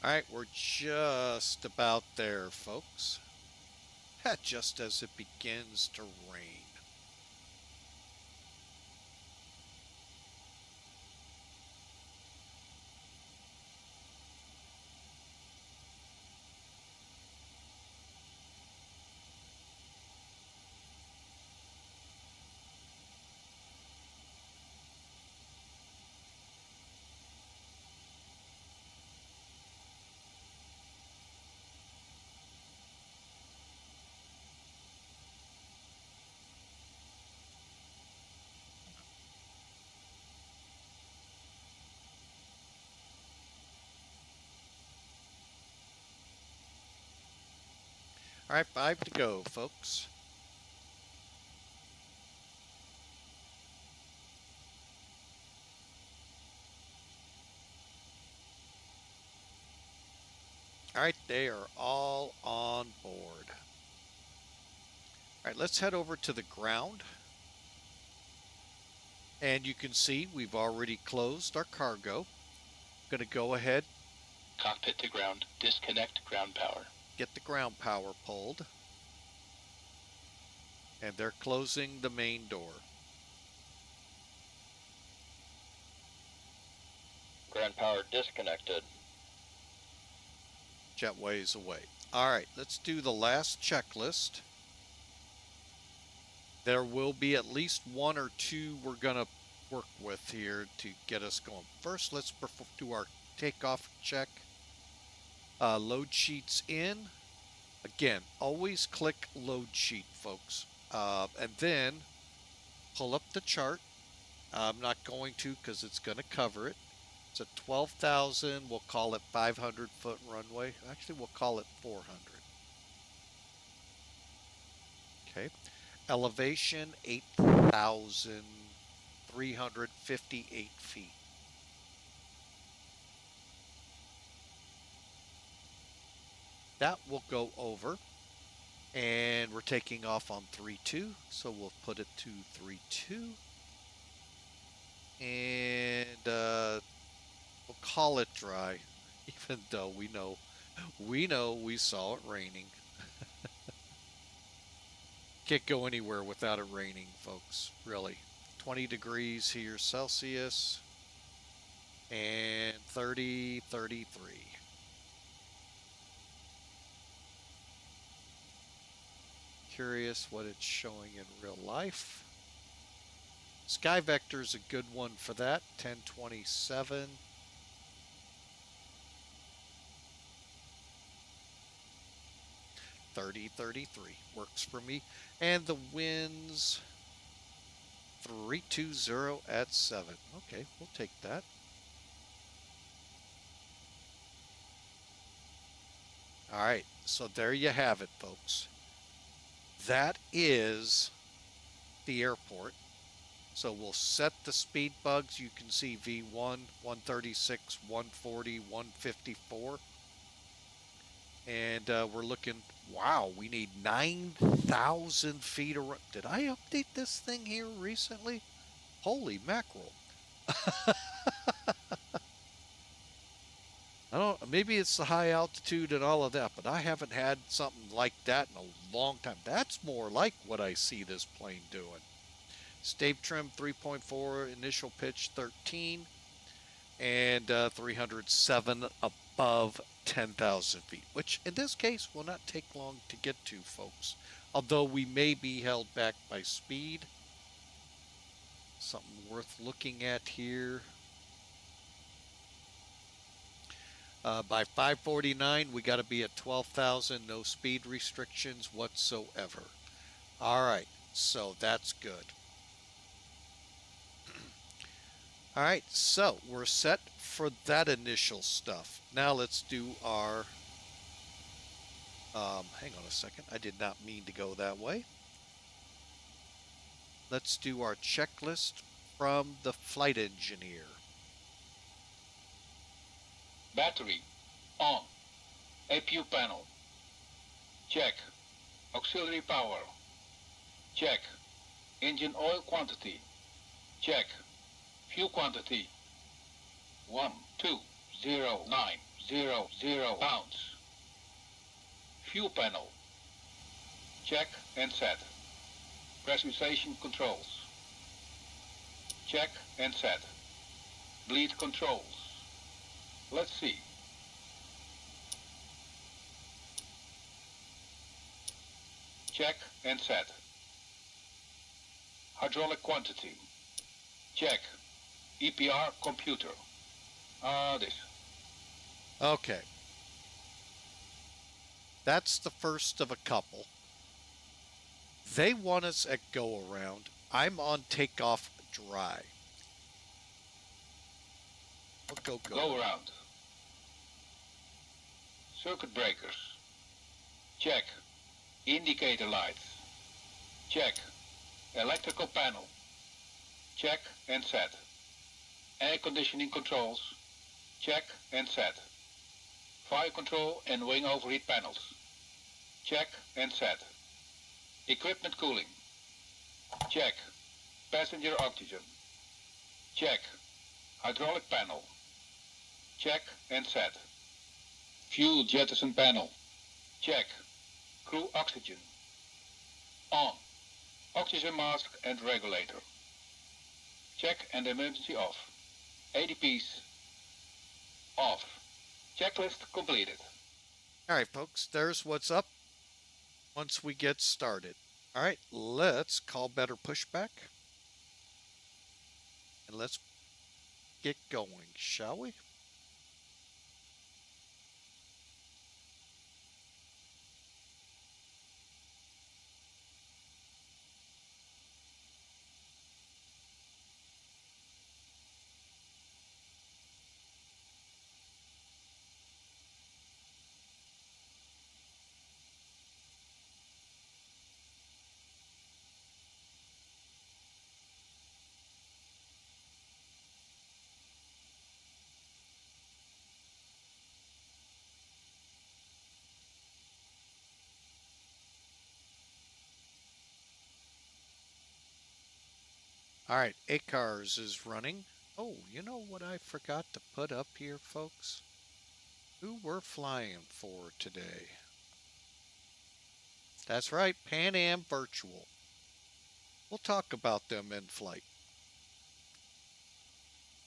All right, we're just about there, folks. Just as it begins to rain. All right, 5 to go, folks. All right, they are all on board. All right, let's head over to the ground. And you can see we've already closed our cargo. Going to go ahead, Cockpit to ground. Disconnect ground power. get the ground power pulled. And they're closing the main door. Ground power disconnected. Jetway's away. All right, let's do the last checklist. There will be at least 1 or 2 we're going to work with here to get us going. First, let's do our takeoff check. Load sheets in. Again, always click load sheet, folks. And then pull up the chart. I'm not going to because it's going to cover it. It's a 12,000. We'll call it 500-foot runway. Actually, we'll call it 400. Okay. Elevation 8,358 feet. That will go over. And we're taking off on 3-2. So we'll put it to 3-2. And we'll call it dry, even though we know we saw it raining. Can't go anywhere without it raining, folks, really. 20 degrees here Celsius and 30, 33. Curious what it's showing in real life. Sky Vector's a good one for that, 1027. $30.33 works for me. And the winds 320 at 7. Okay, we'll take that. All right, so there you have it, folks. That is the airport. So we'll set the speed bugs. You can see V1, 136, 140, 154. And we're looking, wow, we need 9,000 feet around. Did I update this thing here recently? Holy mackerel. I don't, maybe it's the high altitude and all of that, but I haven't had something like that in a long time. That's more like what I see this plane doing. Stave trim 3.4, initial pitch 13, and 307 above 10,000 feet, which in this case will not take long to get to, folks. Although we may be held back by speed. Something worth looking at here. By 5:49, we got to be at 12,000, no speed restrictions whatsoever. All right, so that's good. All right, so we're set for that initial stuff. Now let's do our, hang on a second, I did not mean to go that way. Let's do our checklist from the flight engineer. Battery on. APU panel. Check. Auxiliary power. Check. Engine oil quantity. Check. Fuel quantity. 120,900 pounds. Fuel panel. Check and set. Pressurization controls. Check and set. Bleed controls. Let's see. Check and set. Hydraulic quantity. Check. EPR computer. This. Okay. That's the first of a couple. They want us at go around. I'm on takeoff dry. Go. Go around. Circuit breakers. Check. Indicator lights. Check. Electrical panel. Check and set. Air conditioning controls. Check and set. Fire control and wing overheat panels. Check and set. Equipment cooling. Check. Passenger oxygen. Check. Hydraulic panel. Check and set. Fuel jettison panel. Check. Crew oxygen. On. Oxygen mask and regulator. Check and emergency off. ADPs off. Checklist completed. All right, folks, there's what's up once we get started. All right, let's call better pushback. And let's get going, shall we? All right, ACARS is running. Oh, you know what I forgot to put up here, folks? Who we're flying for today. That's right, Pan Am Virtual. We'll talk about them in flight.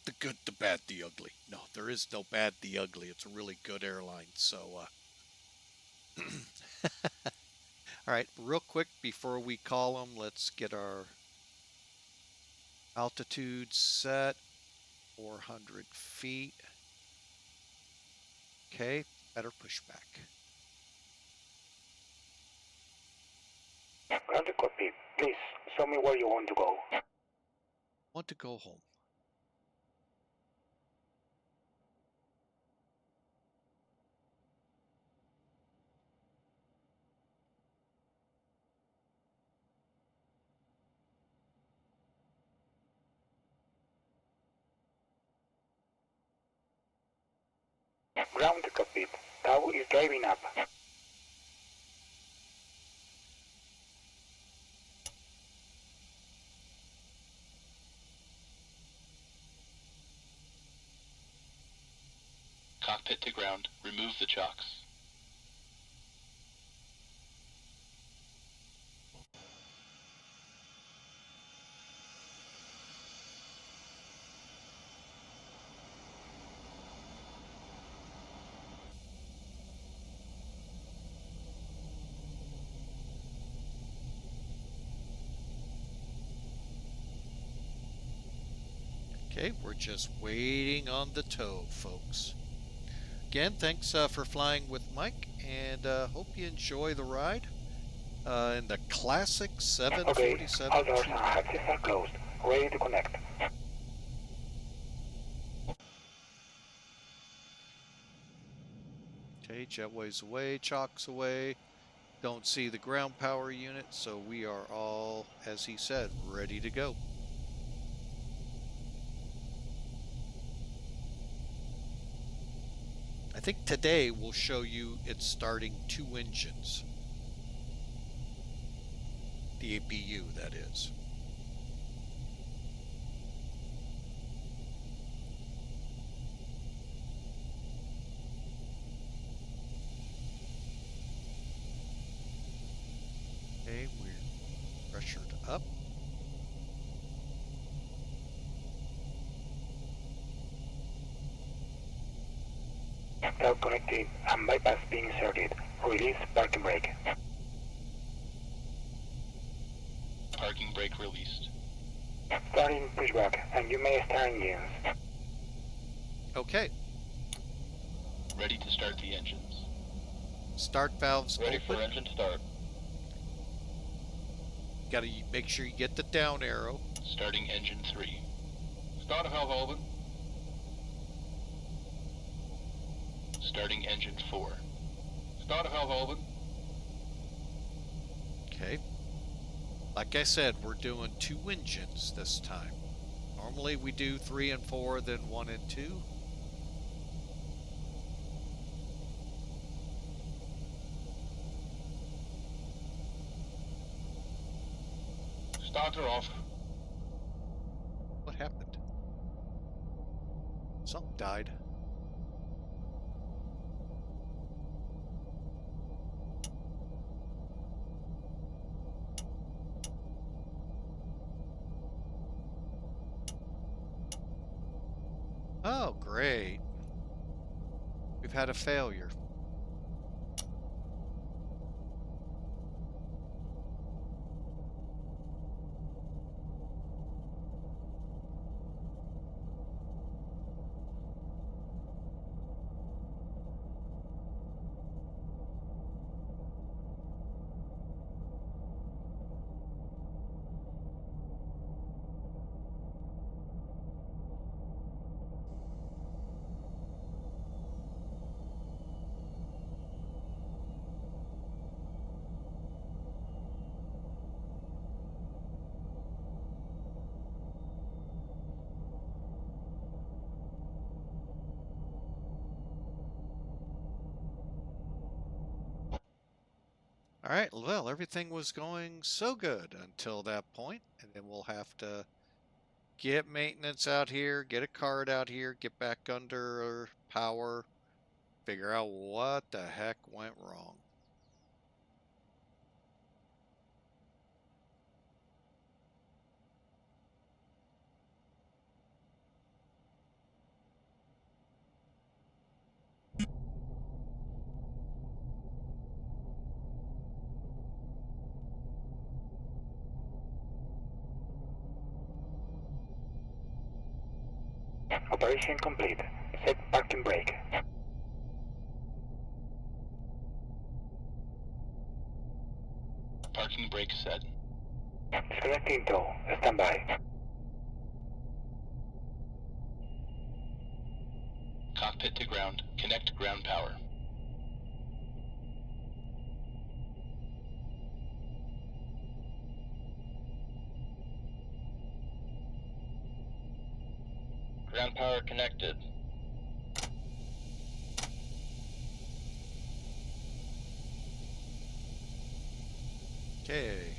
The good, the bad, the ugly. No, there is no bad, the ugly. It's a really good airline, so... All right, real quick before we call them, let's get our altitude set, 400 feet. Okay, better pushback. Ground to copy. Please, show me where you want to go. Want to go home. Ground to copy. Tau is driving up. Cockpit to ground. Remove the chocks. Okay, we're just waiting on the tow, folks. Again, thanks for flying with Mike, and hope you enjoy the ride in the classic Okay, 747. all doors and hatches are closed. Ready to connect. Okay, jetways away, chocks away. Don't see the ground power unit, so we are all, as he said, ready to go. I think today we'll show you it's starting 2 engines. The APU, that is. Okay, we're pressured up. Tau connected and bypass being inserted. Release parking brake. Parking brake released. Starting pushback, and you may start engines. Okay, Ready to start the engines. start valves Ready open. for engine start. Gotta make sure you get the down arrow. Starting engine 3. Start valve open. Starting engine 4. Start valve open. Okay. Like I said, we're doing 2 engines this time. Normally we do 3 and 4, then 1 and 2. Starter off. What happened? Something died. Oh, great. We've had a failure. Alright, well, everything was going so good until that point, and then we'll have to get maintenance out here, get a card out here, get back under power, figure out what the heck went wrong. Operation complete. Set parking brake. Parking brake set. Disconnecting tow. Stand by. Cockpit to ground. Connect ground power. Ground power connected. Okay.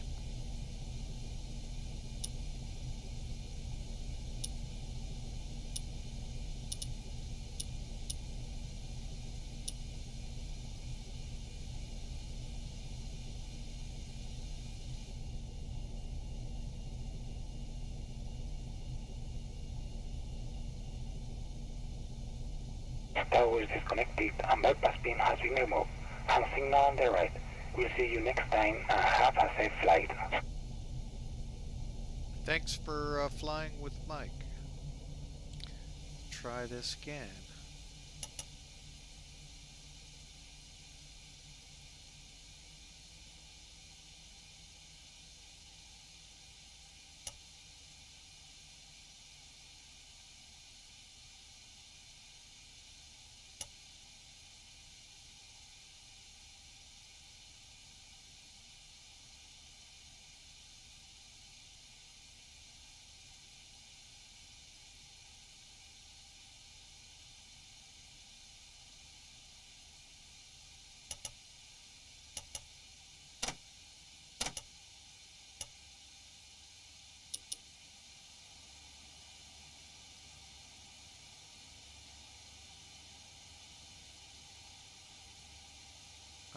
Tower is disconnected and bypass pin has been removed. And signal on the right. We'll see you next time and have a safe flight. Thanks for flying with Mike. Try this again.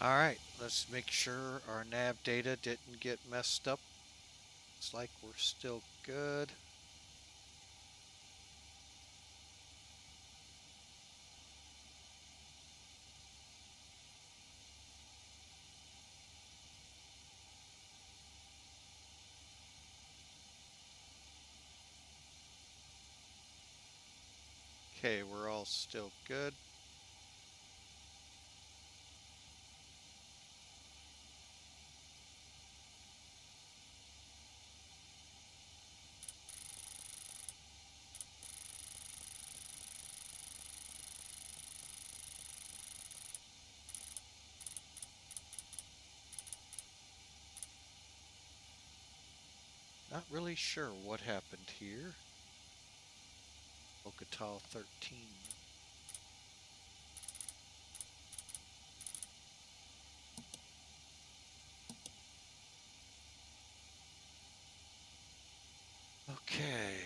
Alright, let's make sure our nav data didn't get messed up. Looks like we're still good. Okay, we're all still good. Not really sure what happened here. Bogotá 13. Okay.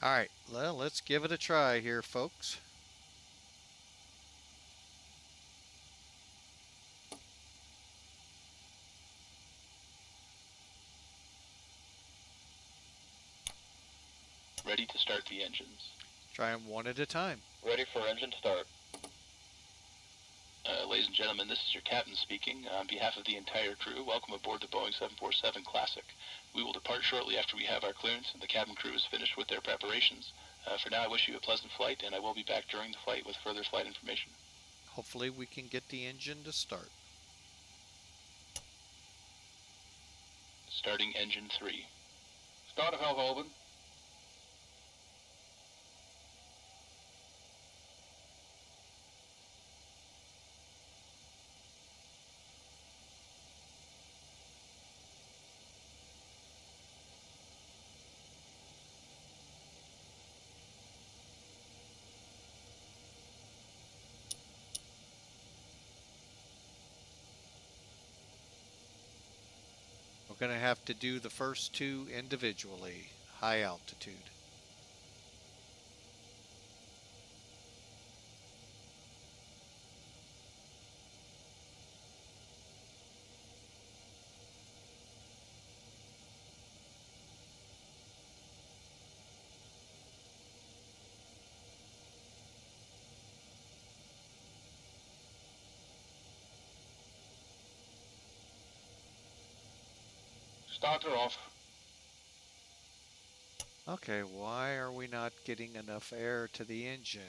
All right, well, let's give it a try here, folks. Ready to start the engines. Try them one at a time. Ready for engine start. Ladies and gentlemen, this is your captain speaking. On behalf of the entire crew, welcome aboard the Boeing 747 Classic. We will depart shortly after we have our clearance and the cabin crew is finished with their preparations. For now, I wish you a pleasant flight, and I will be back during the flight with further flight information. Hopefully we can get the engine to start. Starting engine 3. Start of valve open. We're going to have to do the first two individually, high altitude. Starter off. Okay, why are we not getting enough air to the engine?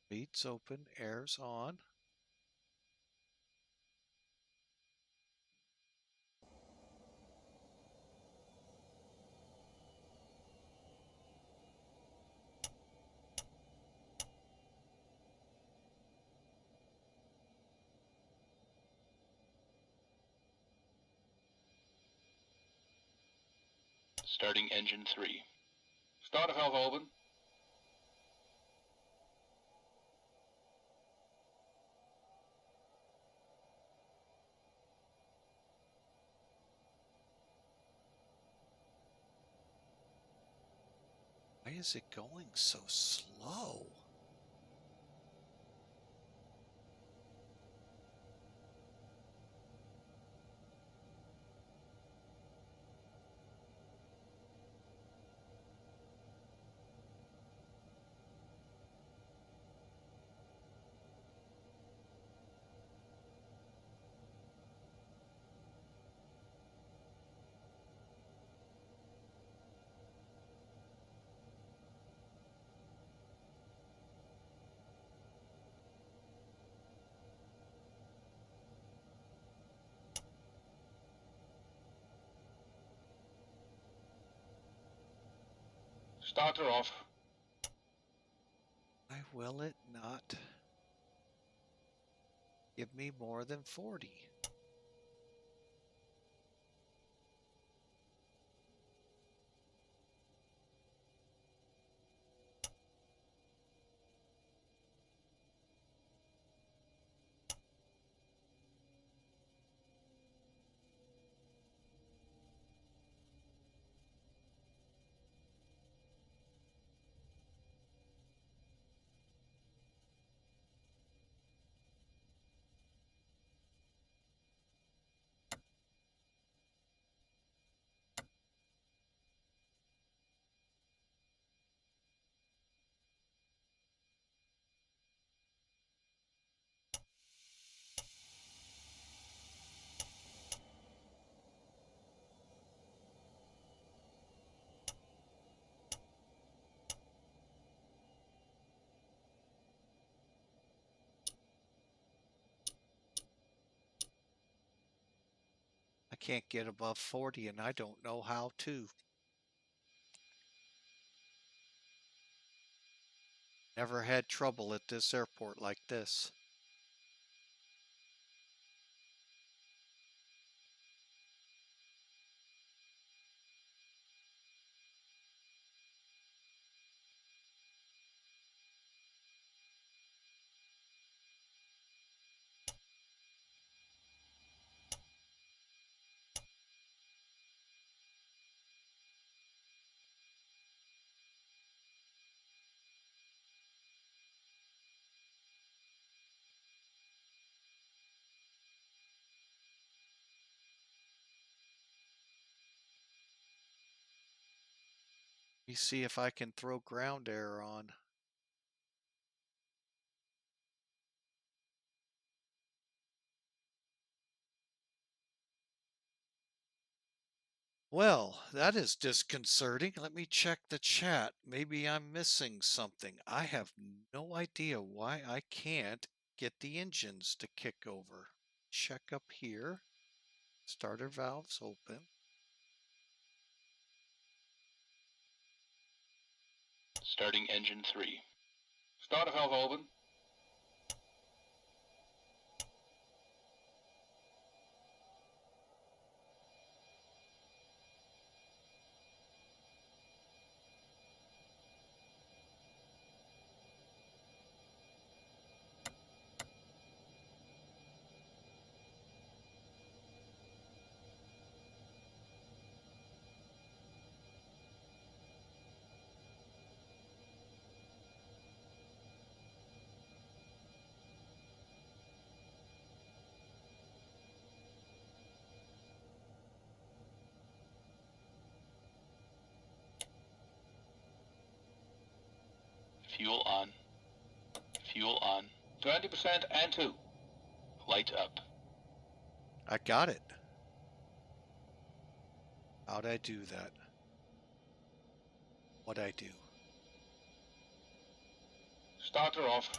Seats open, air's on. Starting engine 3. Starter valve open. Why is it going so slow? Starter off. Why will it not give me more than 40? can't get above 40, and I don't know how to. Never had trouble at this airport like this. Let me see if I can throw ground air on. Well, that is disconcerting. Let me check the chat. Maybe I'm missing something. I have no idea why I can't get the engines to kick over. Check up here. Starter valves open. Starting engine 3. Starter valve open. Fuel on. Fuel on. 20% and 2. Light up. I got it. How'd I do that? What'd I do? Starter off.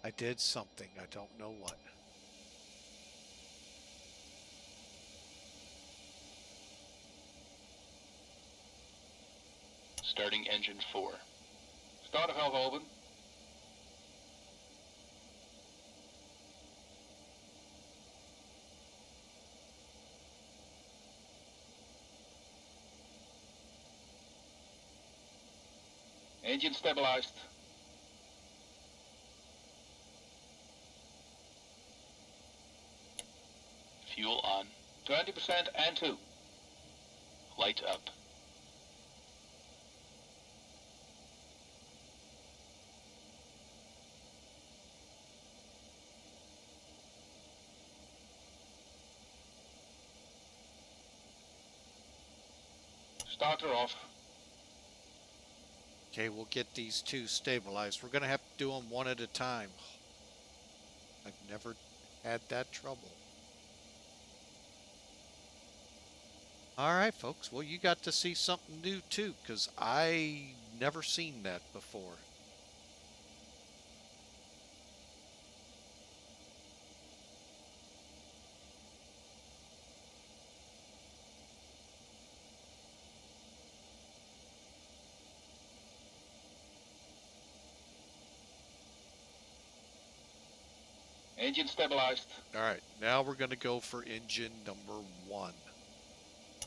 I did something. I don't know what. Starting engine 4. Starter valve open. Engine stabilized. Fuel on. 20% and 2. Light up. Starter off. Okay, we'll get these two stabilized. We're going to have to do them one at a time. I've never had that trouble. All right, folks. Well, you got to see something new, too, because I never seen that before. Engine stabilized. All right, now we're going to go for engine number 1.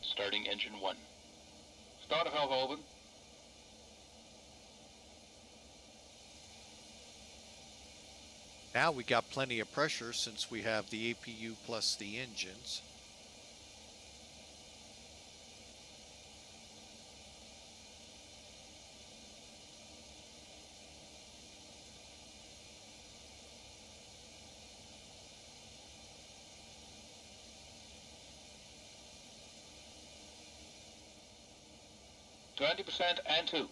Starting engine 1. Starter valve open. Now we got plenty of pressure since we have the APU plus the engines. Twenty percent and 2.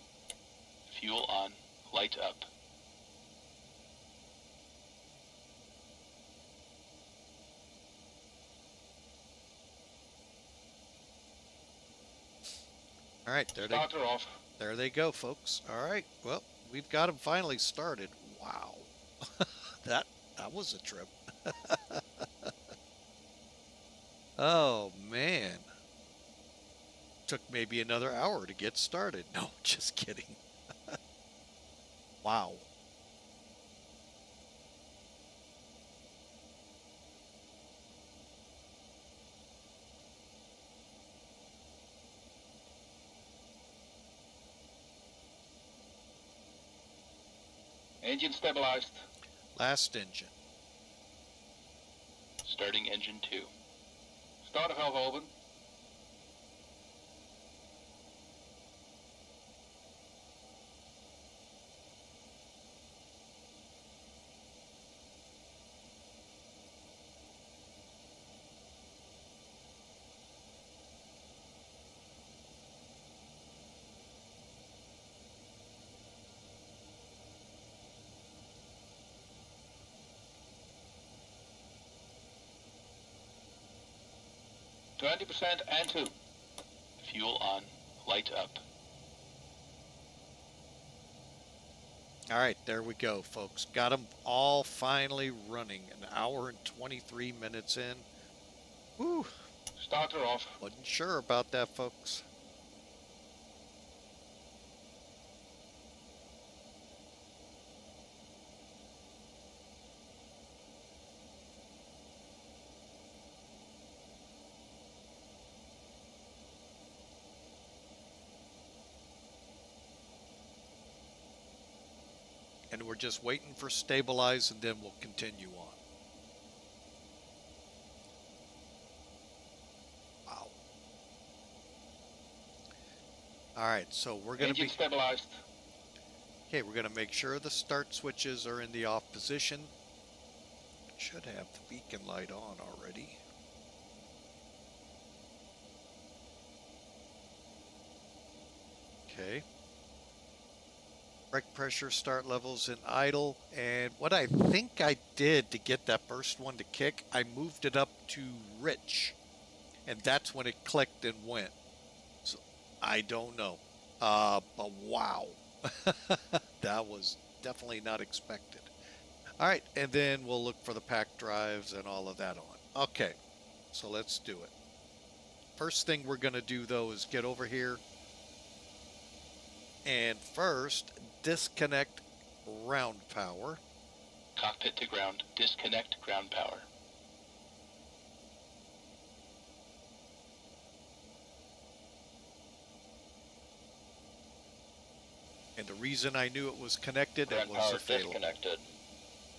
Fuel on. Light up. All right, there they, Starter off. There they go, folks. All right. Well, we've got them finally started. Wow. that was a trip. Oh, man. Took maybe another hour to get started. No, just kidding. Wow. Engine stabilized. Last engine. Starting engine 2. Starter valve open. %, and 2. Fuel on. Light up. All right, there we go, folks. Got them all finally running. An hour and 23 minutes in. Woo. Starter off. Wasn't sure about that, folks. And we're just waiting for stabilize, and then we'll continue on. Wow. All right, so we're going to Engine be... stabilized. Okay, we're going to make sure the start switches are in the off position. Should have the beacon light on already. Okay. Brake pressure, start levels in idle, and what I think I did to get that first one to kick, I moved it up to rich, and that's when it clicked and went. So I don't know, but wow, that was definitely not expected. All right, and then we'll look for the pack drives and all of that on. Okay, so let's do it. First thing we're going to do though is get over here. And first, disconnect ground power. Cockpit to ground. Disconnect ground power. And the reason I knew it was connected, it Ground was power a fatal. disconnected.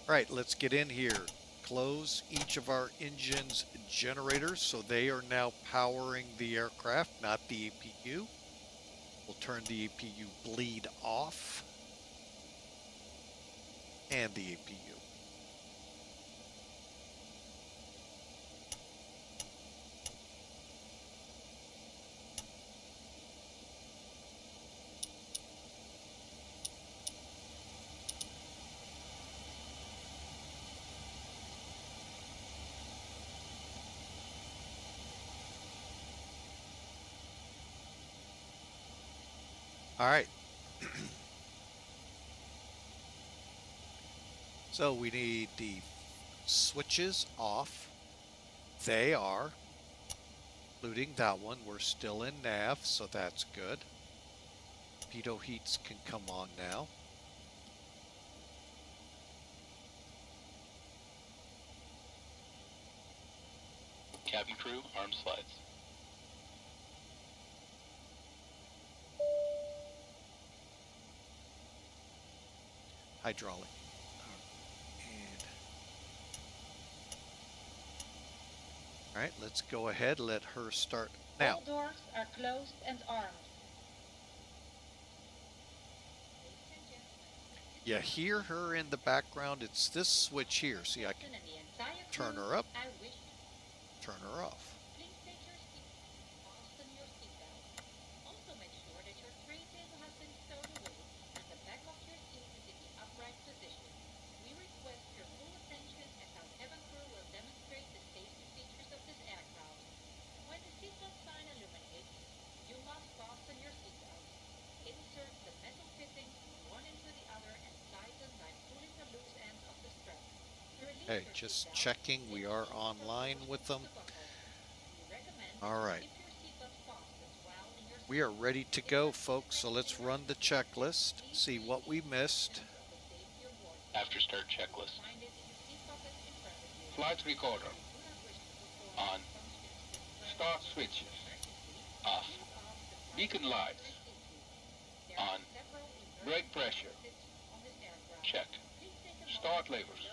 Right, let's get in here. Close each of our engine's generators, so they are now powering the aircraft, not the APU. We'll turn the APU bleed off. And the APU. All right. So we need the switches off. They are, including that one. We're still in nav, so that's good. Pitot heats can come on now. Cabin crew, arm slides. Hydraulic. And all right, let's go ahead. Let her start now. All doors are closed and armed. You hear her in the background. It's this switch here. See, I can turn her up, turn her off. Please take your seat. Fasten your seatbelt. Also make sure that your tray table has been stowed away and the back of your seat is in the upright position. We request your full attention as our cabin crew will demonstrate the safety features of this aircraft. When the seatbelt sign illuminates, you must fasten your seatbelt. Insert Okay, just checking. We are online with them. All right. We are ready to go, folks. So let's run the checklist, see what we missed. After start checklist. Flight recorder. On. Start switches. Off. Beacon lights. On. Brake pressure. Check. Start levers.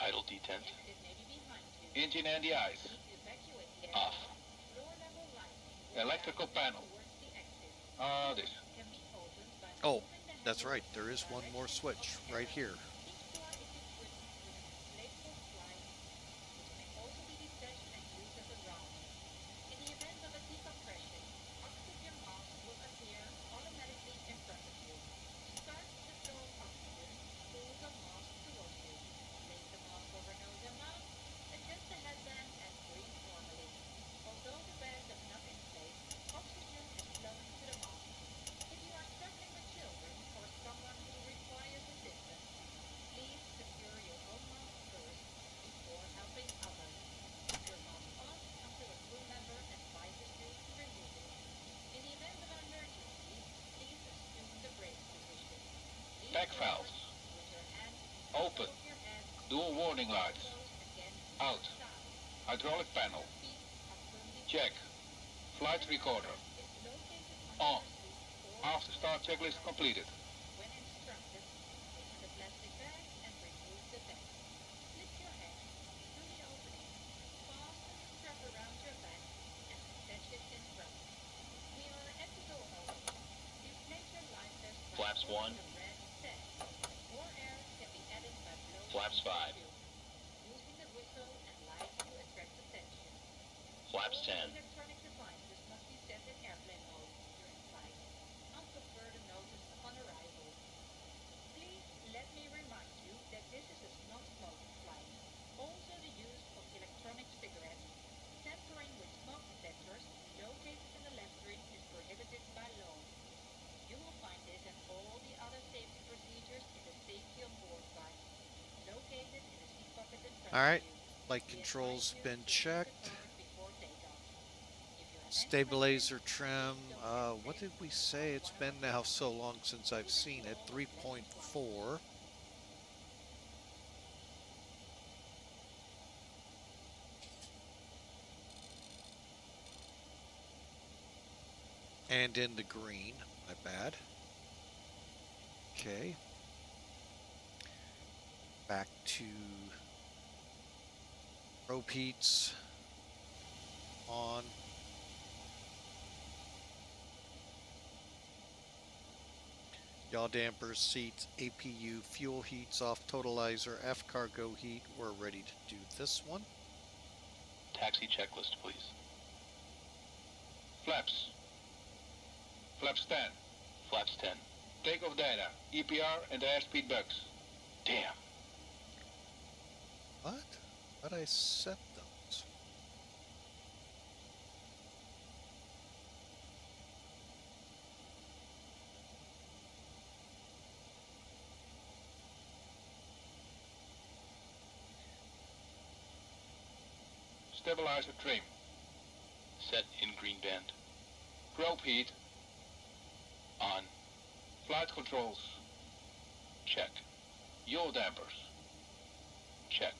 Idle detent. Engine and the ice. Off. Electrical panel. This. Oh, that's right. There is one more switch right here. Pack valves. Open. Dual warning lights. Out. Hydraulic panel. Check. Flight recorder. On. After start checklist completed. Flaps 1. Flaps 5. Flaps 10. All right, flight controls been checked. Stabilizer trim, what did we say? It's been now so long since I've seen it, 3.4. And in the green, my bad. Okay. Back to rope heats on. Yaw dampers, seats, APU, fuel heats off, totalizer, F cargo heat. We're ready to do this one. Taxi checklist, please. Flaps. Flaps 10. Flaps 10. Takeoff data. EPR and airspeed bugs. Damn. What? How'd I set those? Stabilizer trim. Set in green band. Probe heat. On. Flight controls. Check. Yaw dampers. Check.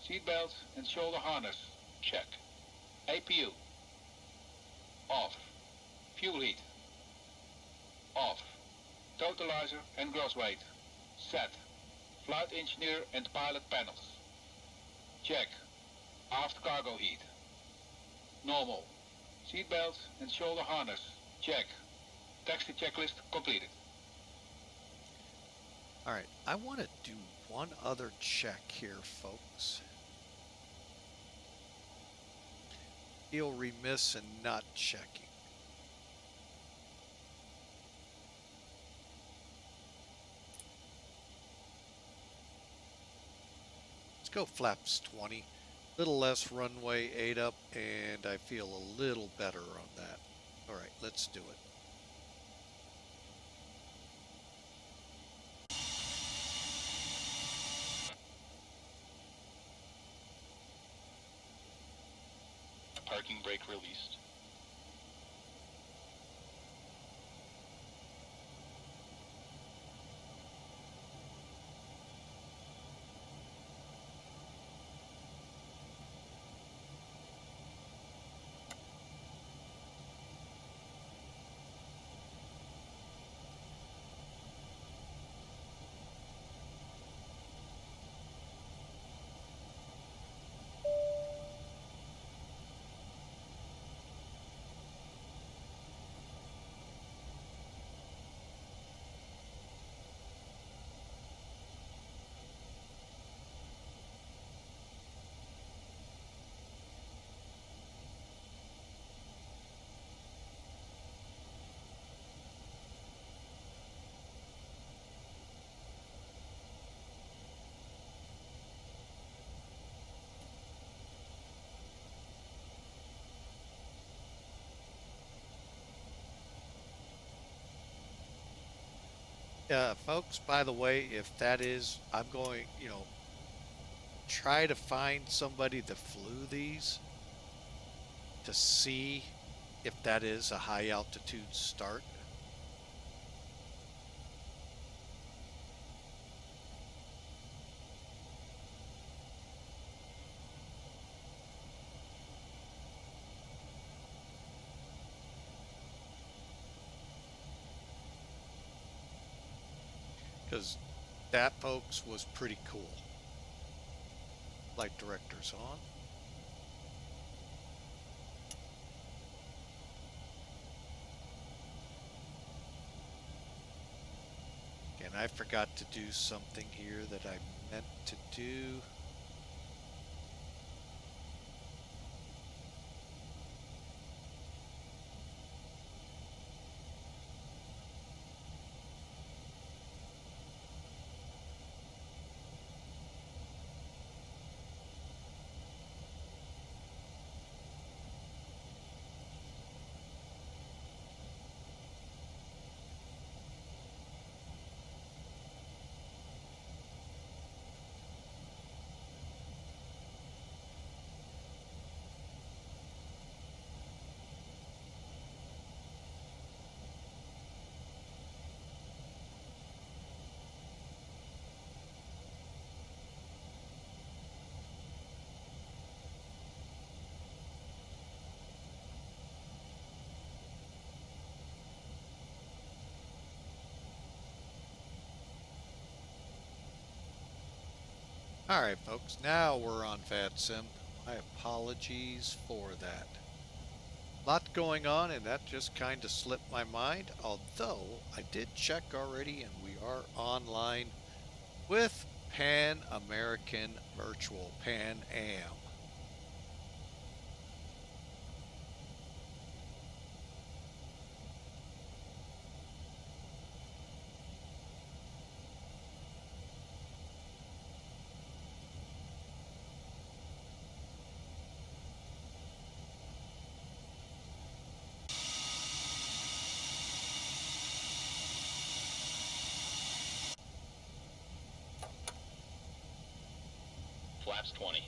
Seat belts and shoulder harness. Check. APU. Off. Fuel heat. Off. Totalizer and gross weight. Set. Flight engineer and pilot panels. Check. Aft cargo heat. Normal. Seat belts and shoulder harness. Check. Taxi checklist completed. All right, I want to do one other check here, folks. Feel remiss in not checking. Let's go flaps 20. Little less runway 8 up, and I feel a little better on that. All right, let's do it. brake released. Folks, by the way, if that is, I'm going, try to find somebody that flew these to see if that is a high altitude start. Because that, folks, was pretty cool. Flight director's on. And I forgot to do something here that I meant to do. All right, folks, now we're on VATSIM. My apologies for that. Lot going on, and that just kind of slipped my mind, although I did check already, and we are online with Pan American Virtual, Pan Am. Flaps 20.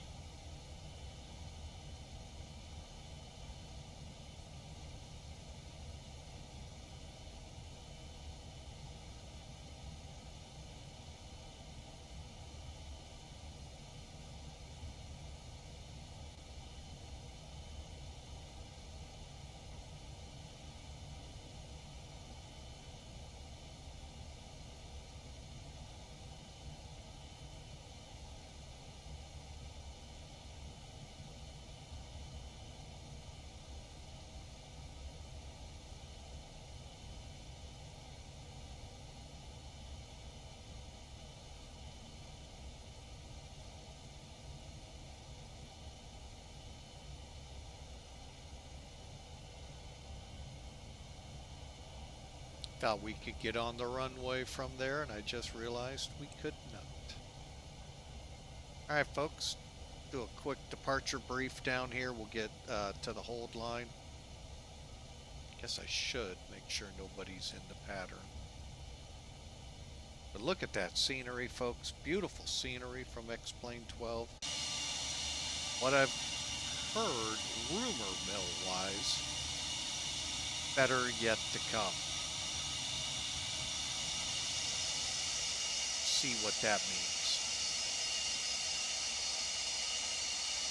Thought we could get on the runway from there, and I just realized we could not. All right, folks, do a quick departure brief down here. We'll get to the hold line. Guess I should make sure nobody's in the pattern. But look at that scenery, folks. Beautiful scenery from X-Plane 12. What I've heard, rumor mill-wise, better yet to come. See what that means.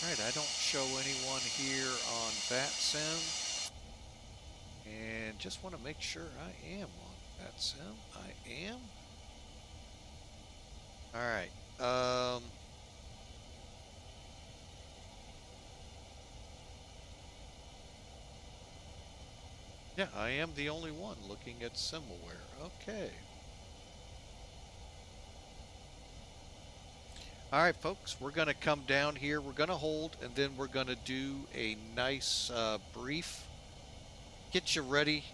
Alright, I don't show anyone here on VATSIM. And just want to make sure I am on VATSIM. I am. Alright. Yeah, I am the only one looking at SimWare. Okay. Alright, folks, we're going to come down here. We're going to hold, and then we're going to do a nice brief. Get you ready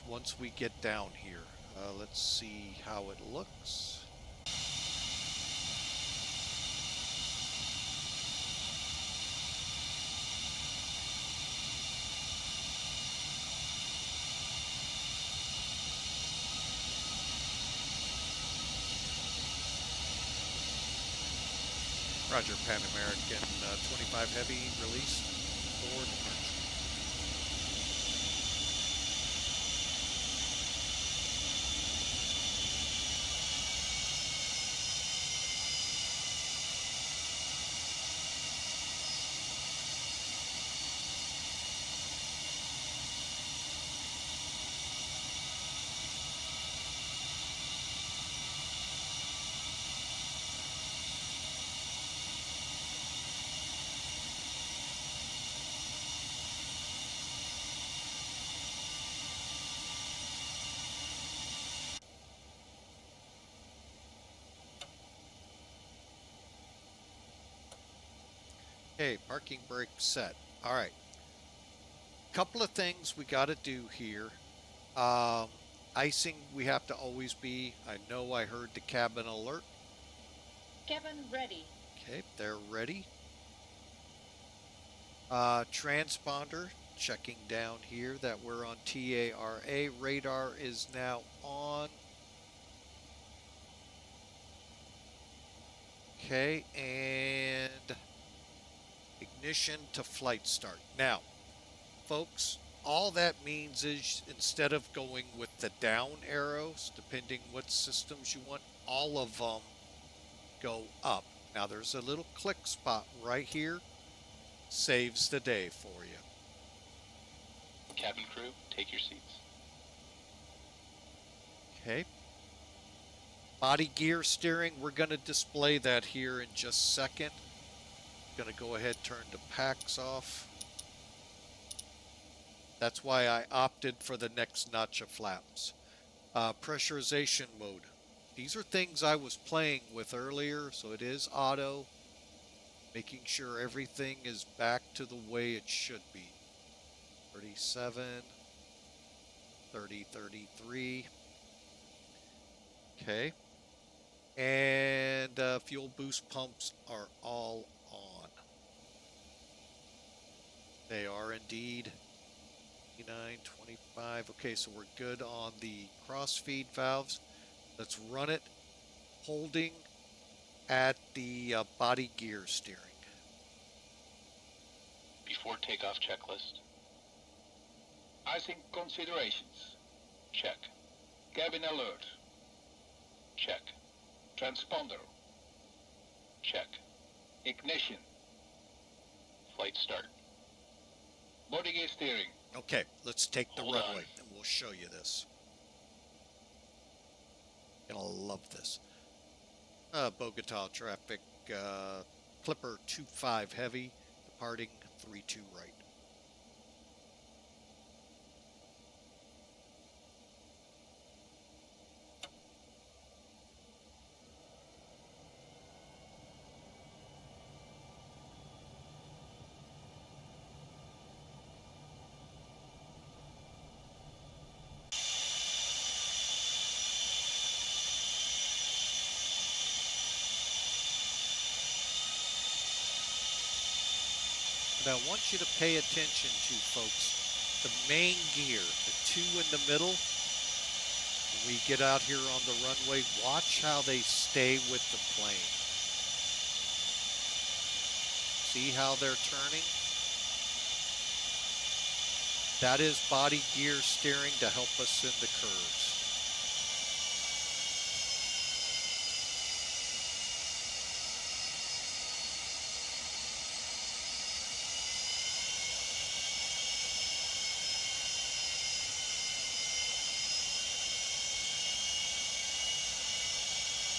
once we get down here. Let's see how it looks. Roger, Pan American 25 Heavy released for departure. Okay, parking brake set. All right. Couple of things we got to do here. Icing, we have to always be. I know I heard the cabin alert. Cabin ready. Okay, they're ready. Transponder, checking down here that we're on TARA. Radar is now on. Okay, and ignition to flight start. Now, folks, all that means is instead of going with the down arrows, depending what systems you want, all of them go up. Now, there's a little click spot right here. Saves the day for you. Cabin crew, take your seats. Okay. Body gear steering, we're going to display that here in just a second. Going to go ahead, turn the packs off. That's why I opted for the next notch of flaps. Pressurization mode. These are things I was playing with earlier, so it is auto. Making sure everything is back to the way it should be. 37, 30, 33. Okay. And fuel boost pumps are all on. They are indeed. 29, 25. Okay, so we're good on the cross-feed valves. Let's run it, holding at the body gear steering. Before takeoff checklist. Icing considerations. Check. Cabin alert. Check. Transponder. Check. Ignition. Flight start. Body gear steering. Okay, let's take the Hold on. runway and we'll show you this. Gonna love this. Bogotá traffic, Clipper 25 heavy, departing 32 right. What I want you to pay attention to, folks, the main gear, the two in the middle, when we get out here on the runway, watch how they stay with the plane. See how they're turning? That is body gear steering to help us in the curves.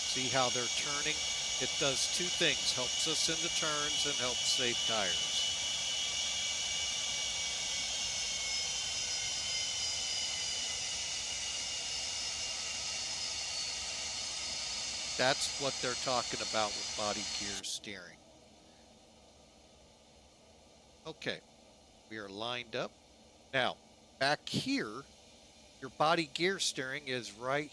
See how they're turning? It does two things, helps us in the turns and helps save tires. That's what they're talking about with body gear steering. Okay, we are lined up. Now, back here, your body gear steering is right.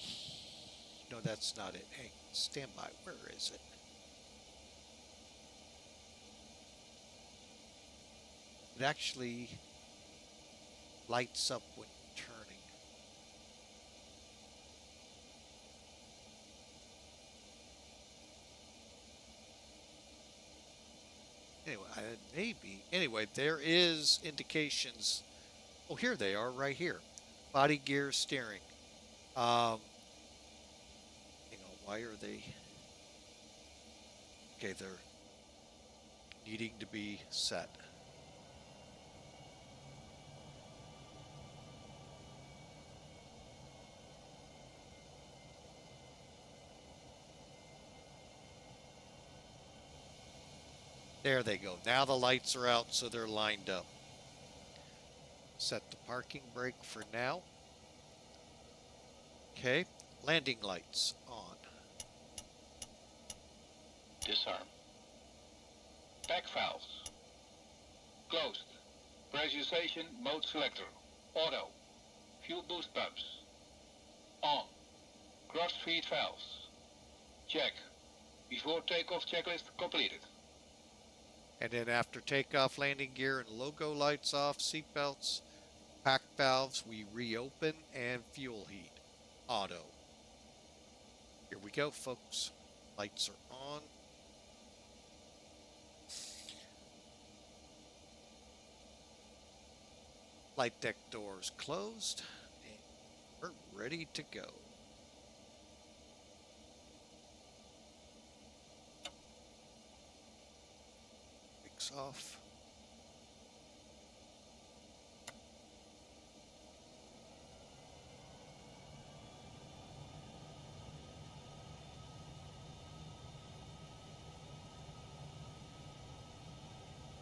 No, that's not it. Hey, stand by. Where is it? It actually lights up when you're turning. Anyway, maybe. Anyway, there is indications. Oh, here they are right here. Body gear steering. Hang on, why are they? Okay, they're needing to be set. There they go. Now the lights are out, so they're lined up. Set the parking brake for now. Okay, landing lights on. Disarm. Back valves. Closed. Pressurization mode selector. Auto. Fuel boost pumps. On. Cross feed valves. Check. Before takeoff checklist completed. And then after takeoff, landing gear and logo lights off, seatbelts, pack valves, we reopen, and fuel heat. Auto. Here we go, folks. Lights are on. Flight deck doors closed. And we're ready to go. Brakes off.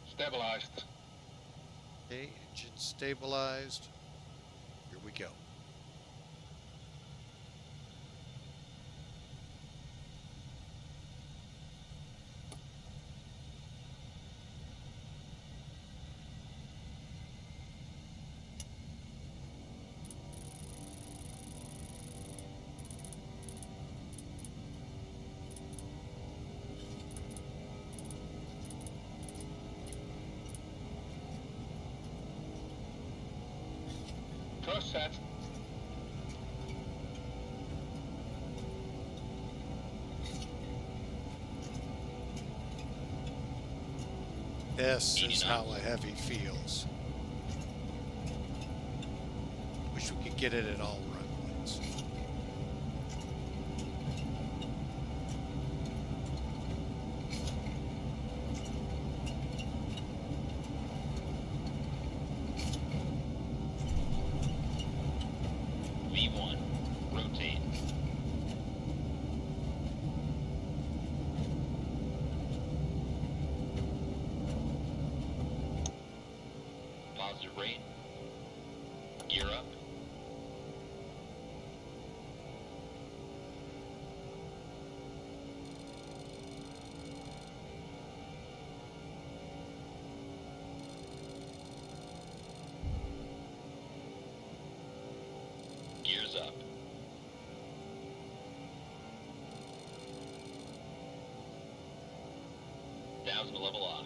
Stabilized. Okay, engine stabilized. Here we go. Thrust set. This is how a heavy feels. Wish we could get it at all runways. V1. Rotate. Positive rate. Gear up. Gears up. Down to level off.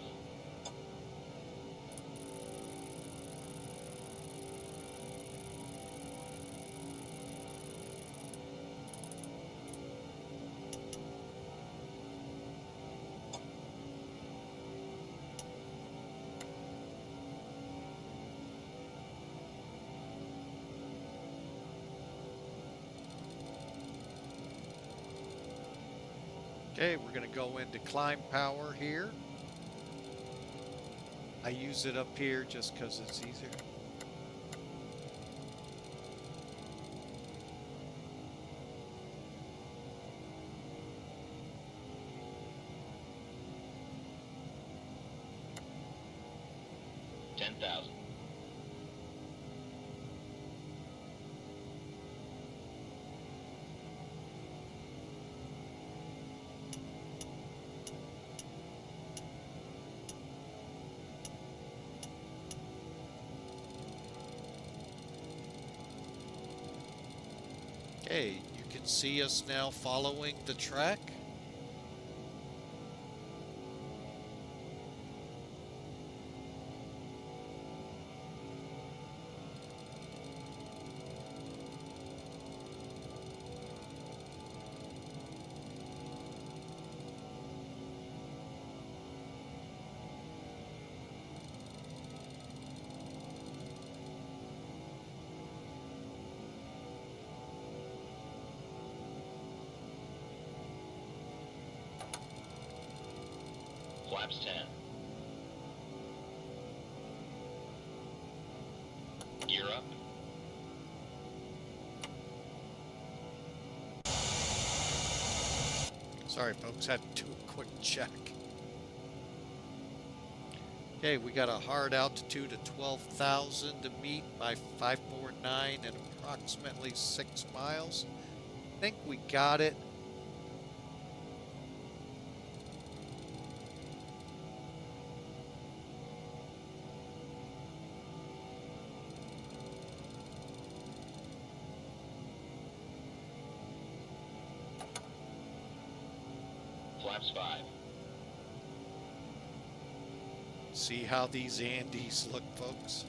Okay, we're going to go into climb power here. I use it up here just because it's easier. Okay, you can see us now following the track. Flaps 10. Gear up. Sorry, folks, had to do a quick check. Okay, we got a hard altitude of 12,000 to meet by 549 and approximately 6 miles. I think we got it. Flaps 5. See how these Andes look, folks?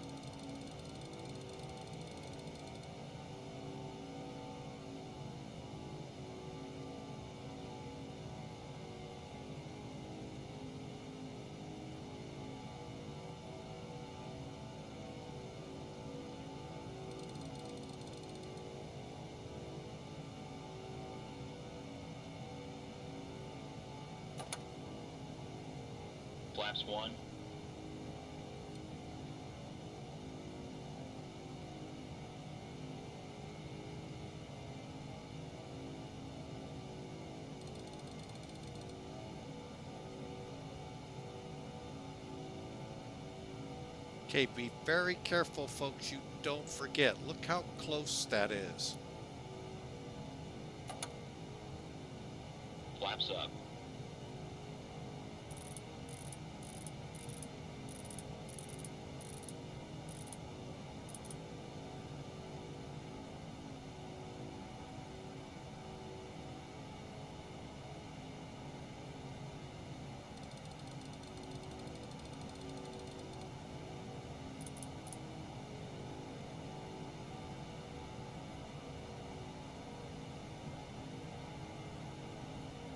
Flaps 1. Okay, be very careful, folks. You don't forget. Look how close that is. Flaps up.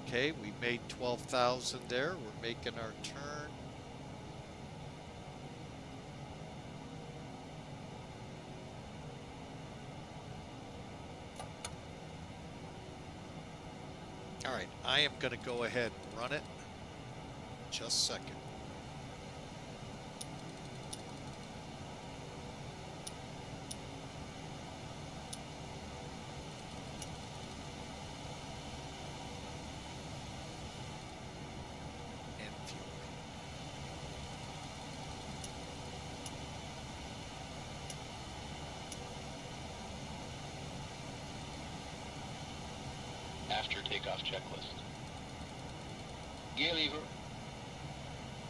Okay, we made 12,000 there. We're making our turn. All right, I am going to go ahead and run it. Just a second. And fuel. After takeoff checklist. Gear lever.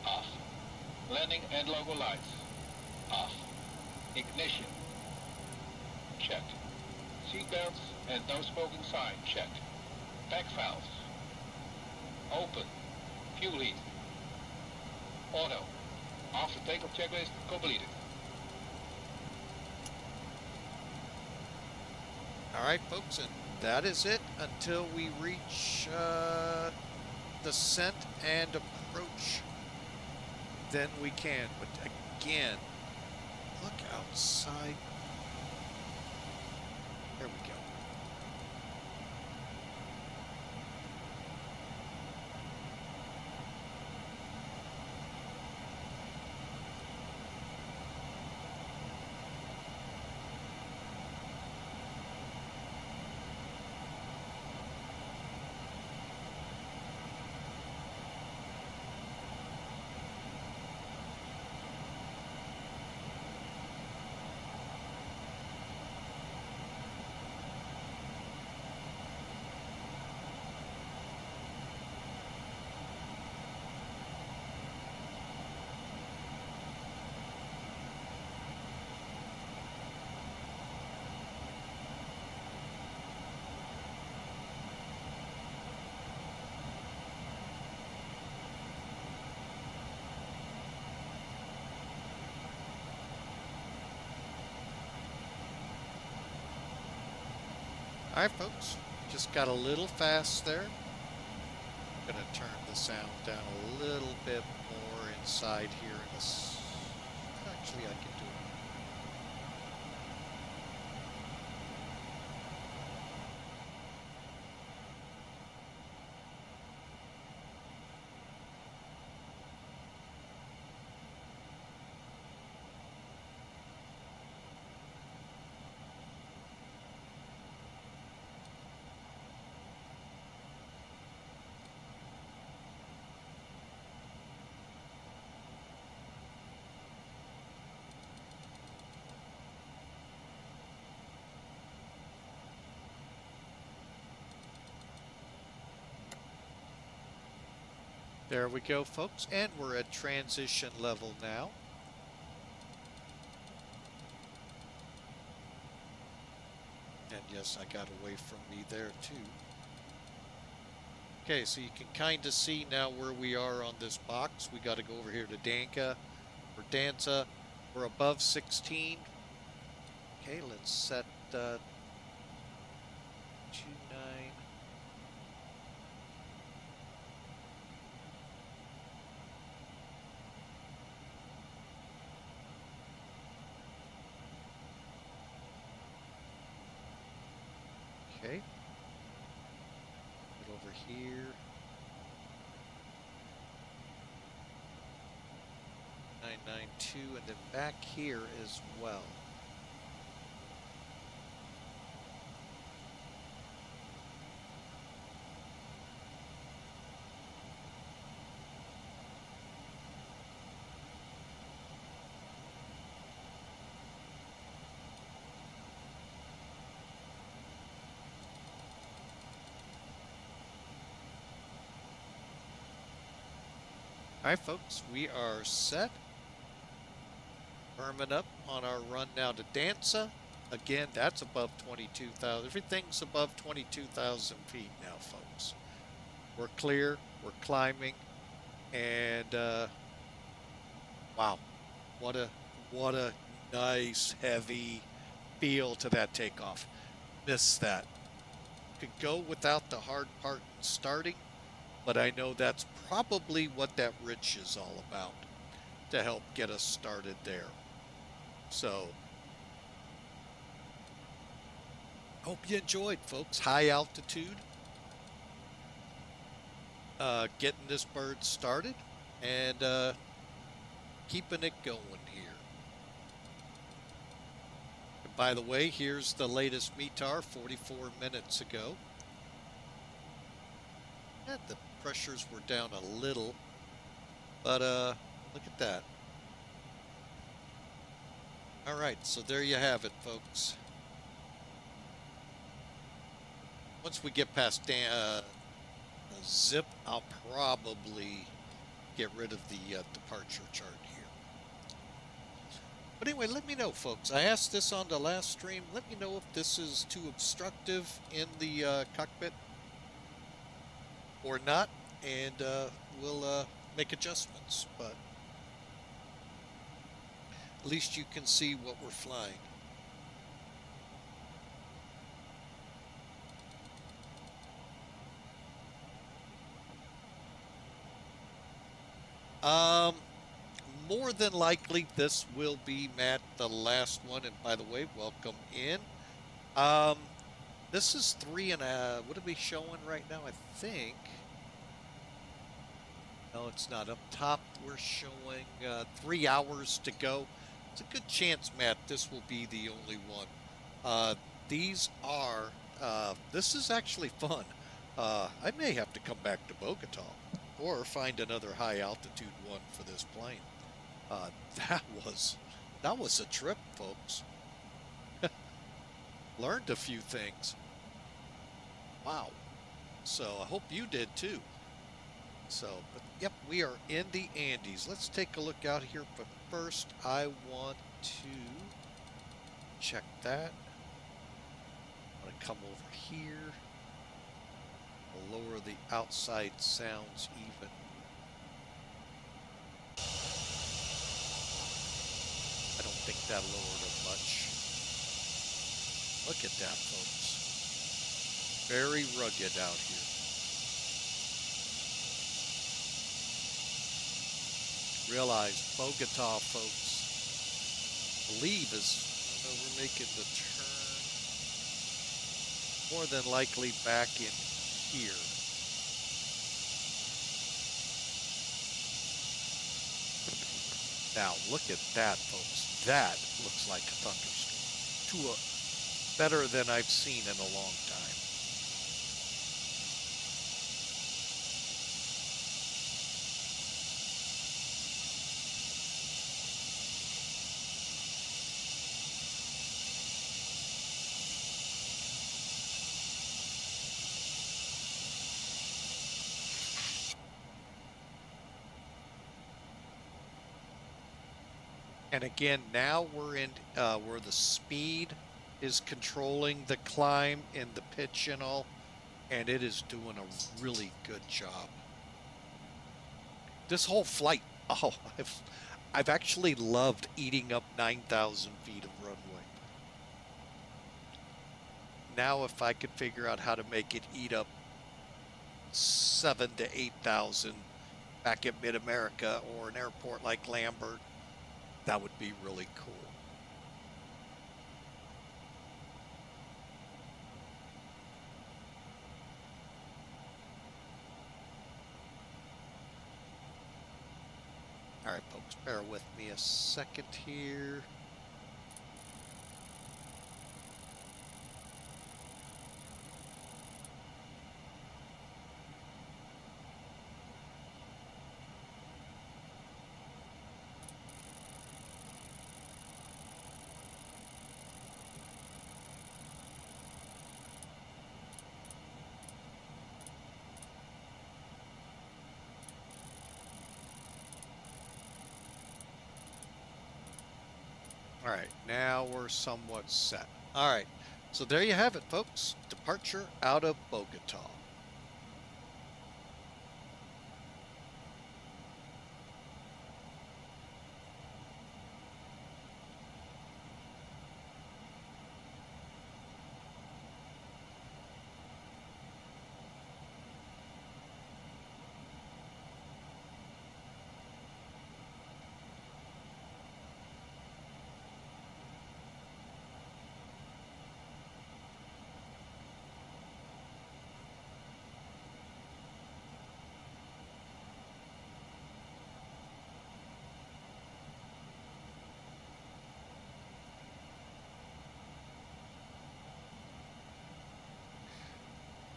Off. Landing and logo lights. Off. Ignition. Check. Seatbelts and no smoking sign. Check. Back valves. Open. Fuel heat. Auto. After takeoff checklist completed. All right, folks, and that is it until we reach descent and approach. Then we can. But again, look outside. There we go. All right, folks, just got a little fast there. Gonna turn the sound down a little bit more inside here. Actually, I can do it. There we go, folks, and we're at transition level now. And yes, I got away from me there too. Okay, so you can kind of see now where we are on this box. We got to go over here to Danca or Danza. We're above 16. Okay, let's set 29. Okay. Get over here. 992, and then back here as well. All right, folks, we are set. Firming up on our run now to Danza. Again, that's above 22,000. Everything's above 22,000 feet now, folks. We're clear. We're climbing, and wow, what a nice heavy feel to that takeoff. Missed that. Could go without the hard part in starting, but I know that's probably what that ridge is all about, to help get us started there. So, hope you enjoyed, folks. High altitude, getting this bird started, and keeping it going here. And by the way, here's the latest METAR 44 minutes ago. And the pressures were down a little, but look at that. All right, so there you have it, folks. Once we get past zip, I'll probably get rid of the departure chart here. But anyway, let me know, folks. I asked this on the last stream. Let me know if this is too obstructive in the cockpit or not, and we'll make adjustments. But at least you can see what we're flying. More than likely, this will be, Matt, the last one. And by the way, welcome in. This is 3 and what are we showing right now? I think. No, it's not. Up top, we're showing 3 hours to go. It's a good chance, Matt, this will be the only one. These are, this is actually fun. I may have to come back to Bogotá or find another high altitude one for this plane. That was a trip, folks. Learned a few things. Wow. So I hope you did too. So, but yep, we are in the Andes. Let's take a look out here, but first I want to check that. I'm going to come over here. I'll lower the outside sounds even. I don't think that lowered it much. Look at that, folks. Very rugged out here. Realize Bogotá, folks, believe is we're making the turn more than likely back in here. Now look at that, folks. That looks like a thunderstorm. Better than I've seen in a long time. And again, now we're in where the speed is controlling the climb and the pitch and all, and it is doing a really good job. This whole flight, oh, I've actually loved eating up 9,000 feet of runway. Now if I could figure out how to make it eat up 7,000 to 8,000 back in mid-America or an airport like Lambert, that would be really cool. All right, folks, bear with me a second here. All right, now we're somewhat set. All right, so there you have it, folks. Departure out of Bogotá.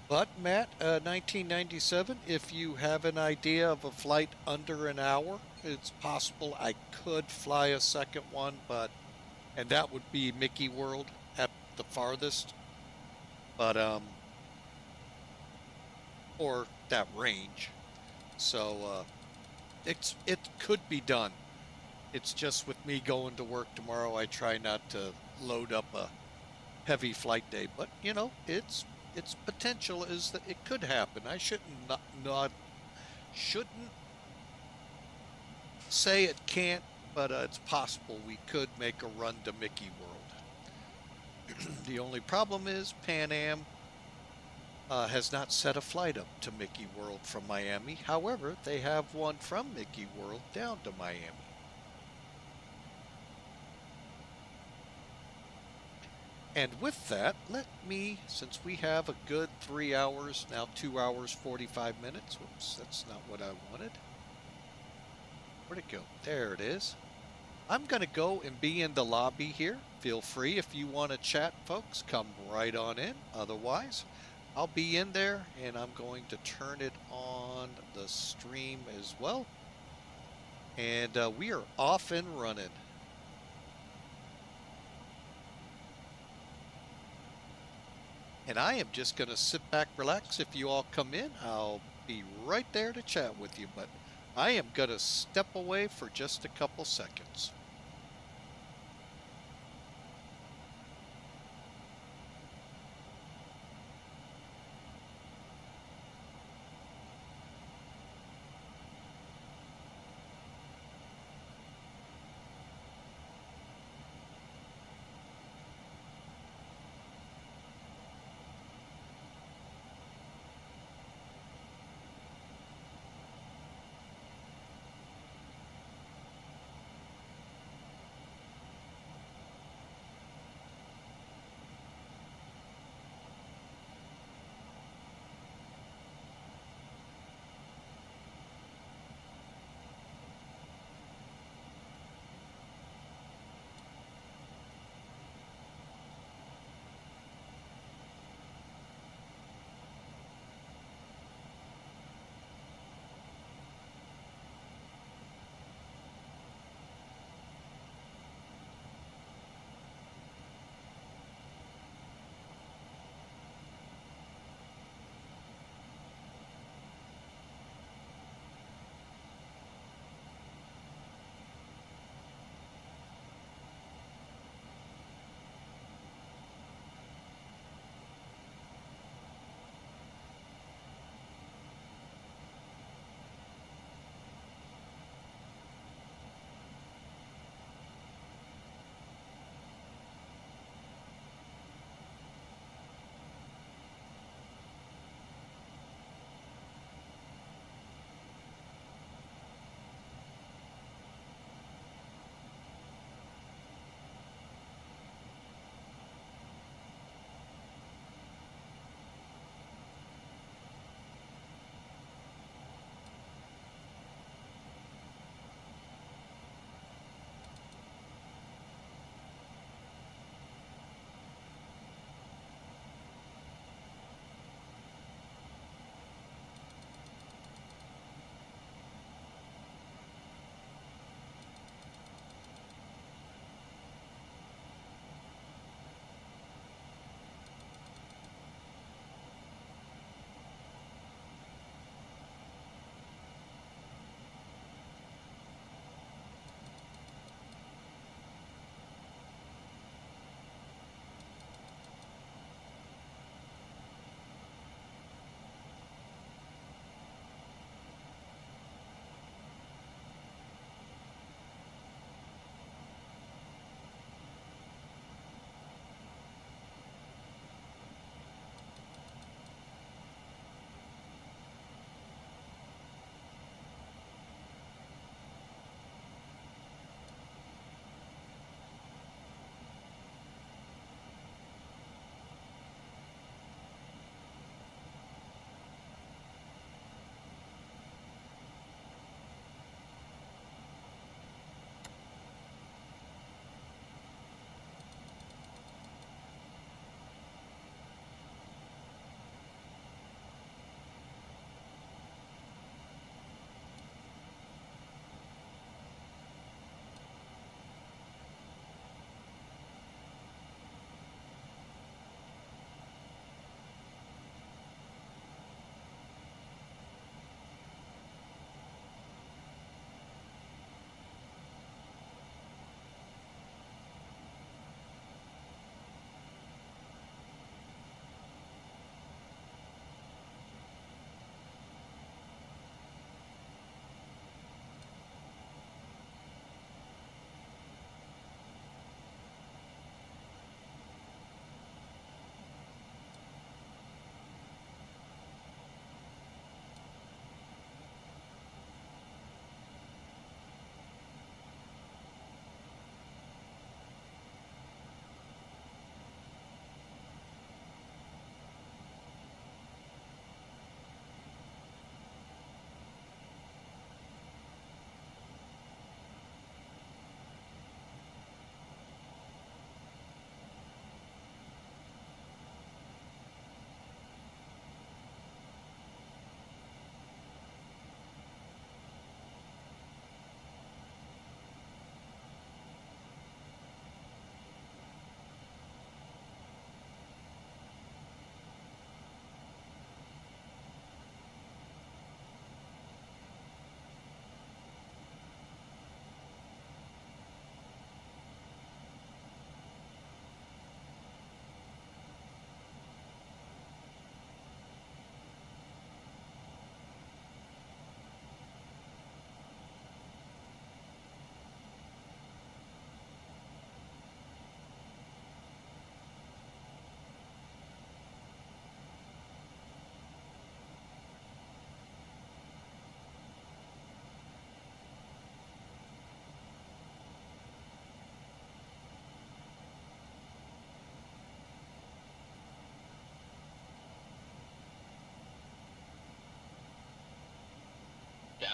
But Matt, 1997, if you have an idea of a flight under an hour, it's possible I could fly a second one, and that would be Mickey World at the farthest, but or that range. So it could be done. It's just with me going to work tomorrow, I try not to load up a heavy flight day, but you know, its potential is that it could happen. I shouldn't say it can't, but it's possible we could make a run to Mickey World. The only problem is Pan Am has not set a flight up to Mickey World from Miami. However, they have one from Mickey World down to Miami. And with that, let me, since we have a good 3 hours, now 2 hours, 45 minutes. Whoops, that's not what I wanted. Where'd it go? There it is. I'm going to go and be in the lobby here. Feel free if you want to chat, folks, come right on in. Otherwise, I'll be in there and I'm going to turn it on the stream as well. And we are off and running. And I am just going to sit back, relax. If you all come in, I'll be right there to chat with you. But I am going to step away for just a couple seconds.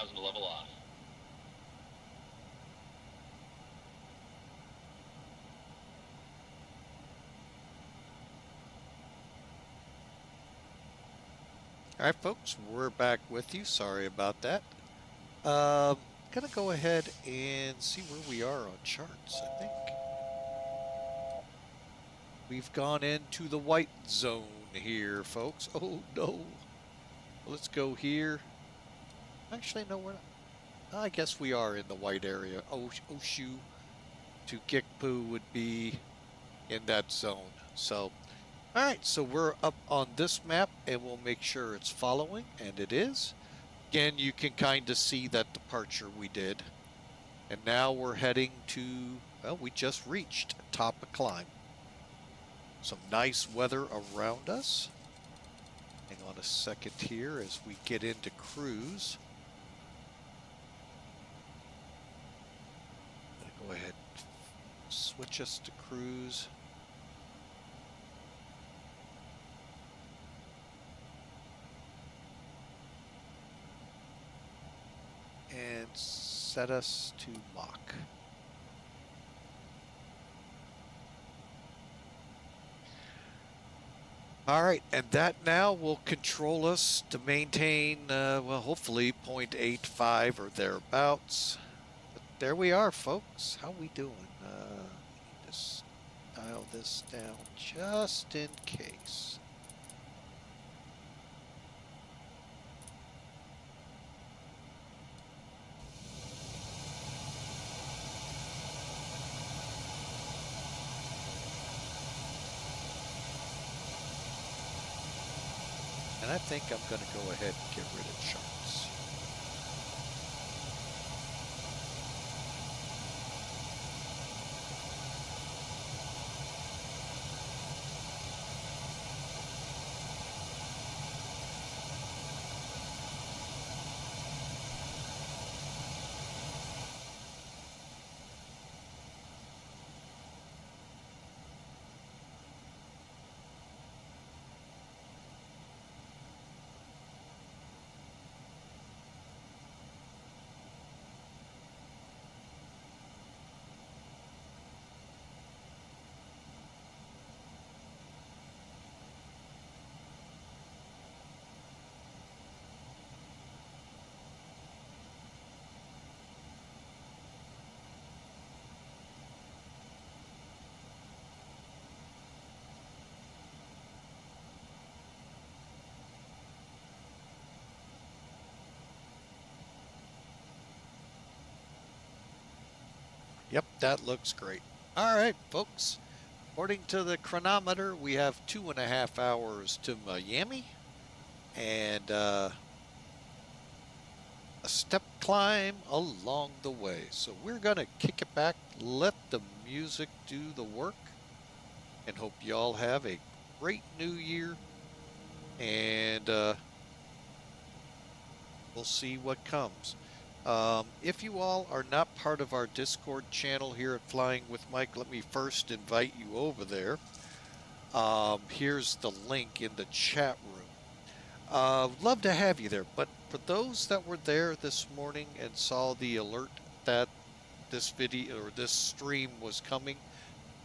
causing to level off. All right, folks, we're back with you. Sorry about that. Gonna go ahead and see where we are on charts, I think. We've gone into the white zone here, folks. Oh, no. Let's go here. Actually, no, we're not. I guess we are in the white area. Oshu to GIKPU would be in that zone. So, all right, so we're up on this map, and we'll make sure it's following, and it is. Again, you can kind of see that departure we did. And now we're heading to, well, we just reached top of climb. Some nice weather around us. Hang on a second here as we get into cruise. I'm gonna go ahead and switch us to cruise. And set us to Mach. All right, and that now will control us to maintain, well, hopefully 0.85 or thereabouts. But there we are, folks. How we doing? We need to dial this down just in case. And I think I'm going to go ahead and get rid of charts. Yep, that looks great. All right, folks. According to the chronometer, we have 2.5 hours to Miami and a step climb along the way. So we're going to kick it back, let the music do the work, and hope you all have a great new year. And we'll see what comes. If you all are not part of our Discord channel here at Flying with Mike, let me first invite you over there. Here's the link in the chat room. Love to have you there, but for those that were there this morning and saw the alert that this video or this stream was coming,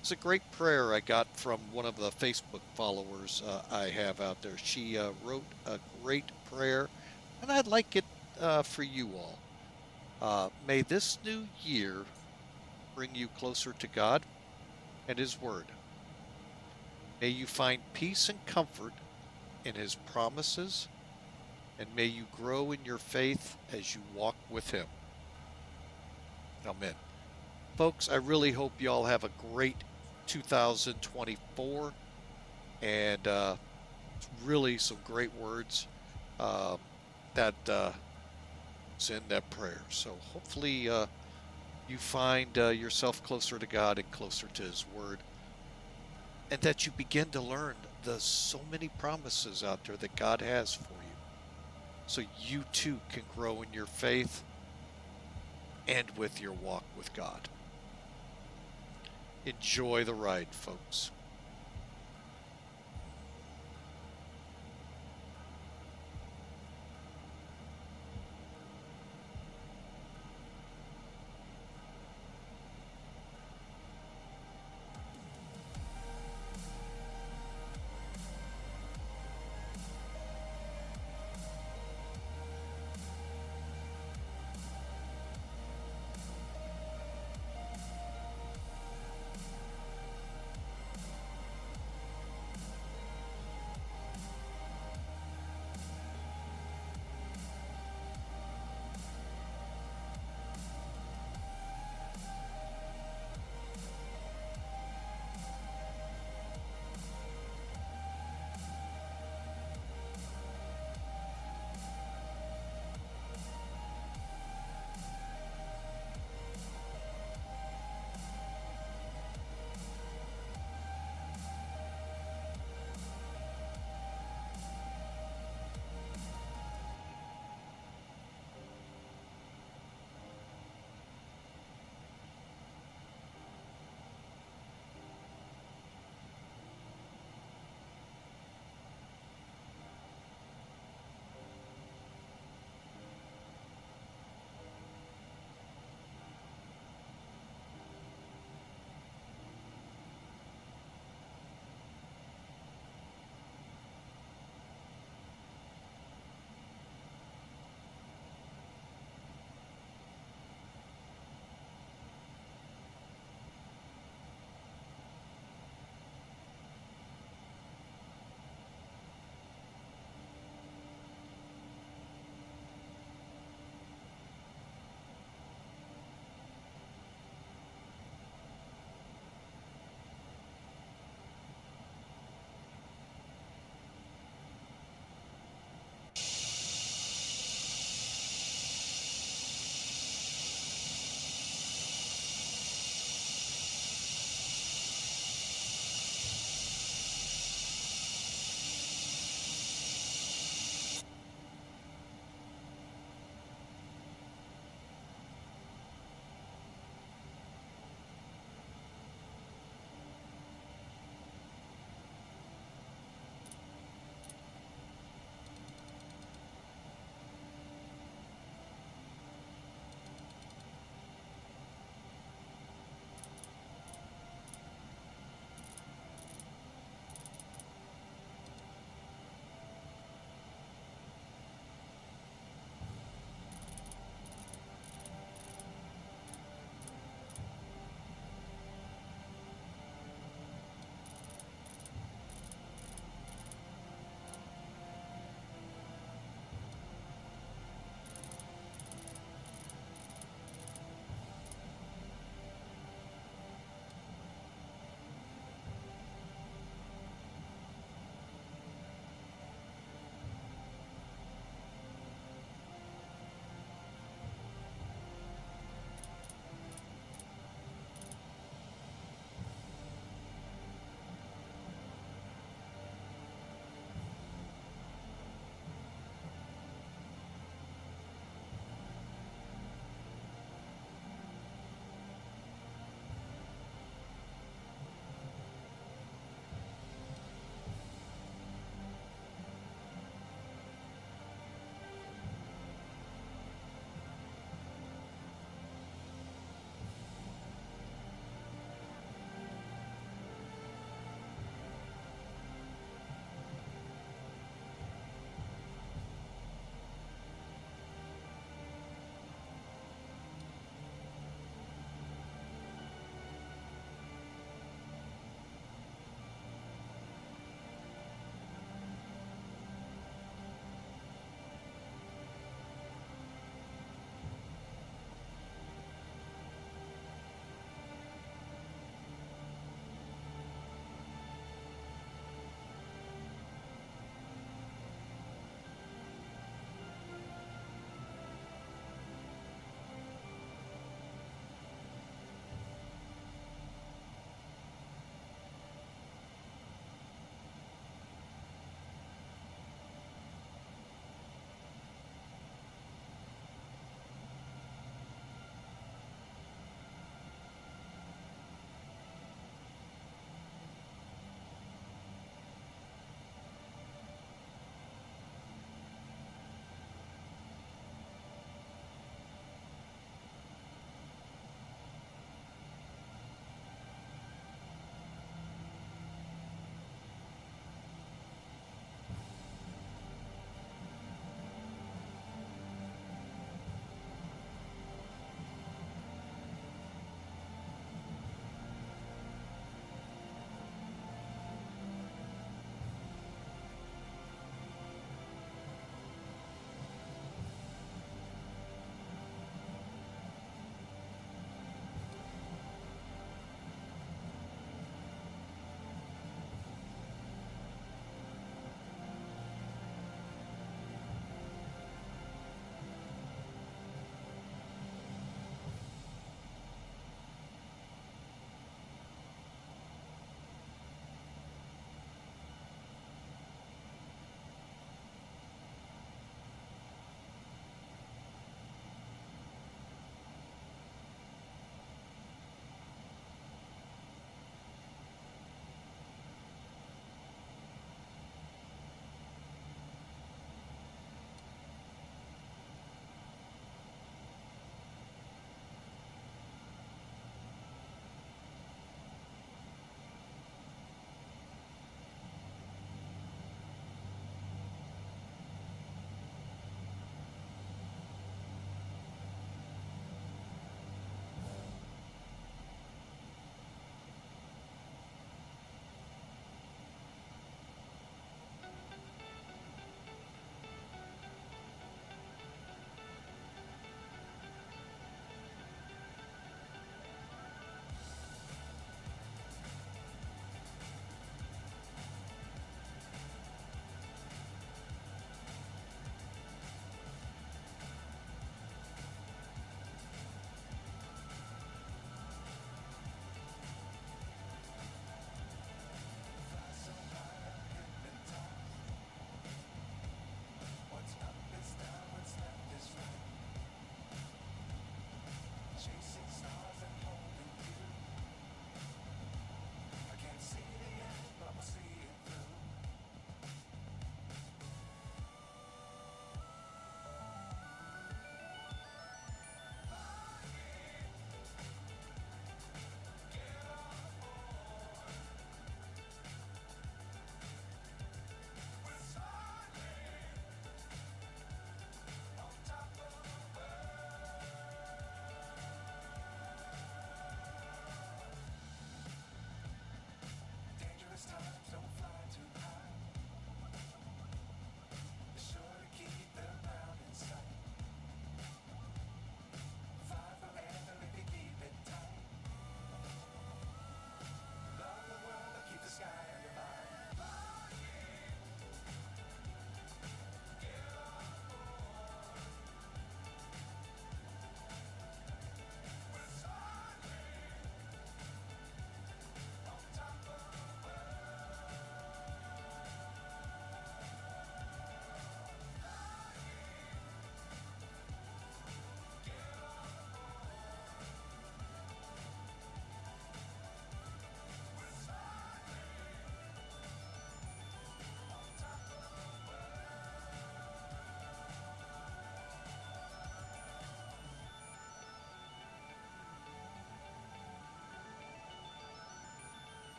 it's a great prayer I got from one of the Facebook followers I have out there. She wrote a great prayer, and I'd like it for you all. May this new year bring you closer to God and His Word. May you find peace and comfort in His promises, and may you grow in your faith as you walk with Him. Amen. Folks, I really hope you all have a great 2024, and it's really some great words that is in that prayer. So hopefully you find yourself closer to God and closer to His Word, and that you begin to learn the so many promises out there that God has for you, so you too can grow in your faith and with your walk with God. Enjoy the ride, folks.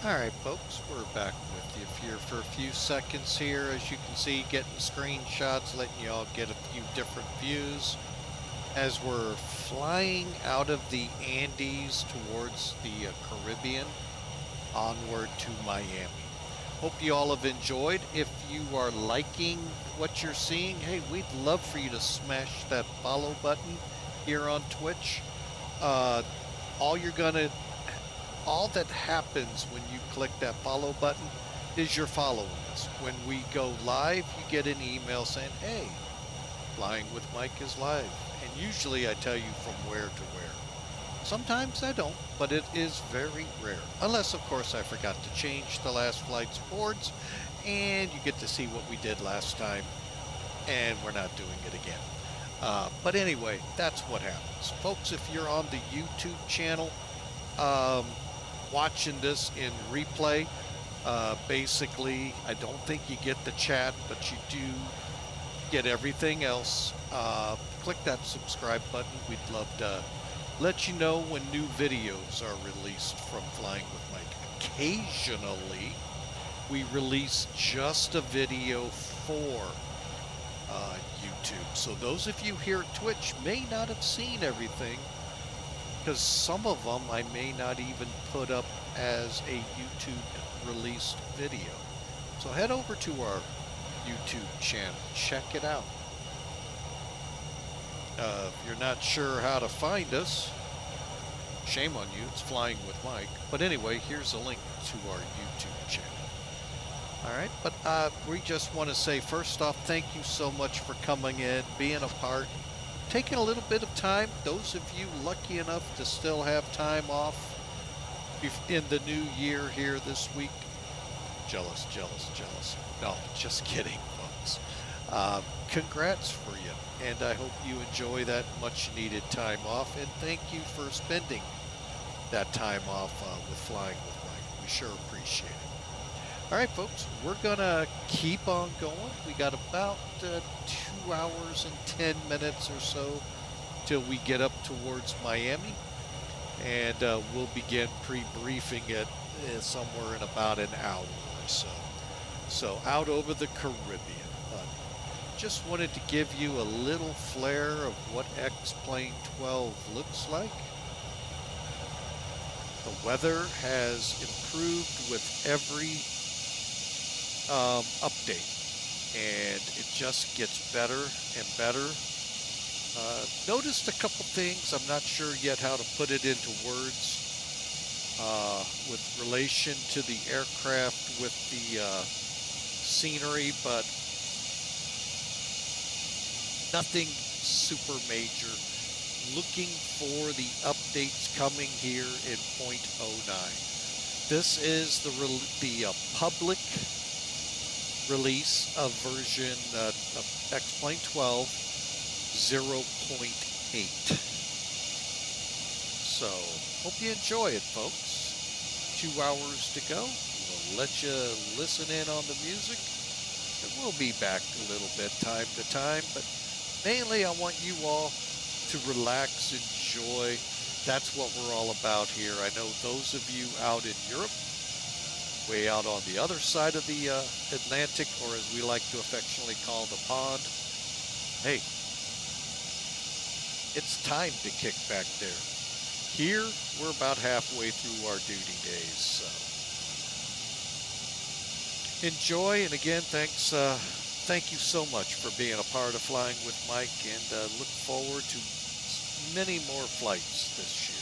Alright folks, we're back with you here for a few seconds here. As you can see, getting screenshots, letting y'all get a few different views as we're flying out of the Andes towards the Caribbean, onward to Miami. Hope you all have enjoyed. If you are liking what you're seeing, hey, we'd love for you to smash that follow button here on Twitch. All that happens when you click that follow button is you're following us. When we go live, you get an email saying, hey, Flying with Mike is live. And usually I tell you from where to where. Sometimes I don't, but it is very rare. Unless, of course, I forgot to change the last flight's boards, and you get to see what we did last time, and we're not doing it again. But anyway, that's what happens. Folks, if you're on the YouTube channel, watching this in replay, basically, I don't think you get the chat, but you do get everything else. Click that subscribe button. We'd love to let you know when new videos are released from Flying with Mike. Occasionally, we release just a video for YouTube. So those of you here at Twitch may not have seen everything, because some of them I may not even put up as a YouTube released video. So head over to our YouTube channel, check it out. If you're not sure how to find us, shame on you, it's Flying with Mike. But anyway, here's a link to our YouTube channel. Alright, but we just want to say, first off, thank you so much for coming in, being a part, taking a little bit of time. Those of you lucky enough to still have time off in the new year here this week. Jealous. No, just kidding, folks. Congrats for you, and I hope you enjoy that much needed time off, and thank you for spending that time off with Flying with Mike. We sure appreciate it. All right, folks, we're gonna keep on going. We got about 2 hours and 10 minutes or so till we get up towards Miami, and we'll begin pre-briefing it somewhere in about an hour or so. So out over the Caribbean. Just wanted to give you a little flare of what X-Plane 12 looks like. The weather has improved with every update, and it just gets better and better. Noticed a couple things. I'm not sure yet how to put it into words with relation to the aircraft with the scenery, but nothing super major. Looking for the updates coming here in 0.09. This is the public release of version of X-Plane 12 0.8. So, hope you enjoy it, folks. 2 hours to go. We'll let you listen in on the music, and we'll be back a little bit time to time, but mainly I want you all to relax, enjoy. That's what we're all about here. I know those of you out in Europe, way out on the other side of the Atlantic, or as we like to affectionately call the pond, hey, it's time to kick back there. Here, we're about halfway through our duty days, so enjoy, and again, thank you so much for being a part of Flying with Mike, and look forward to many more flights this year.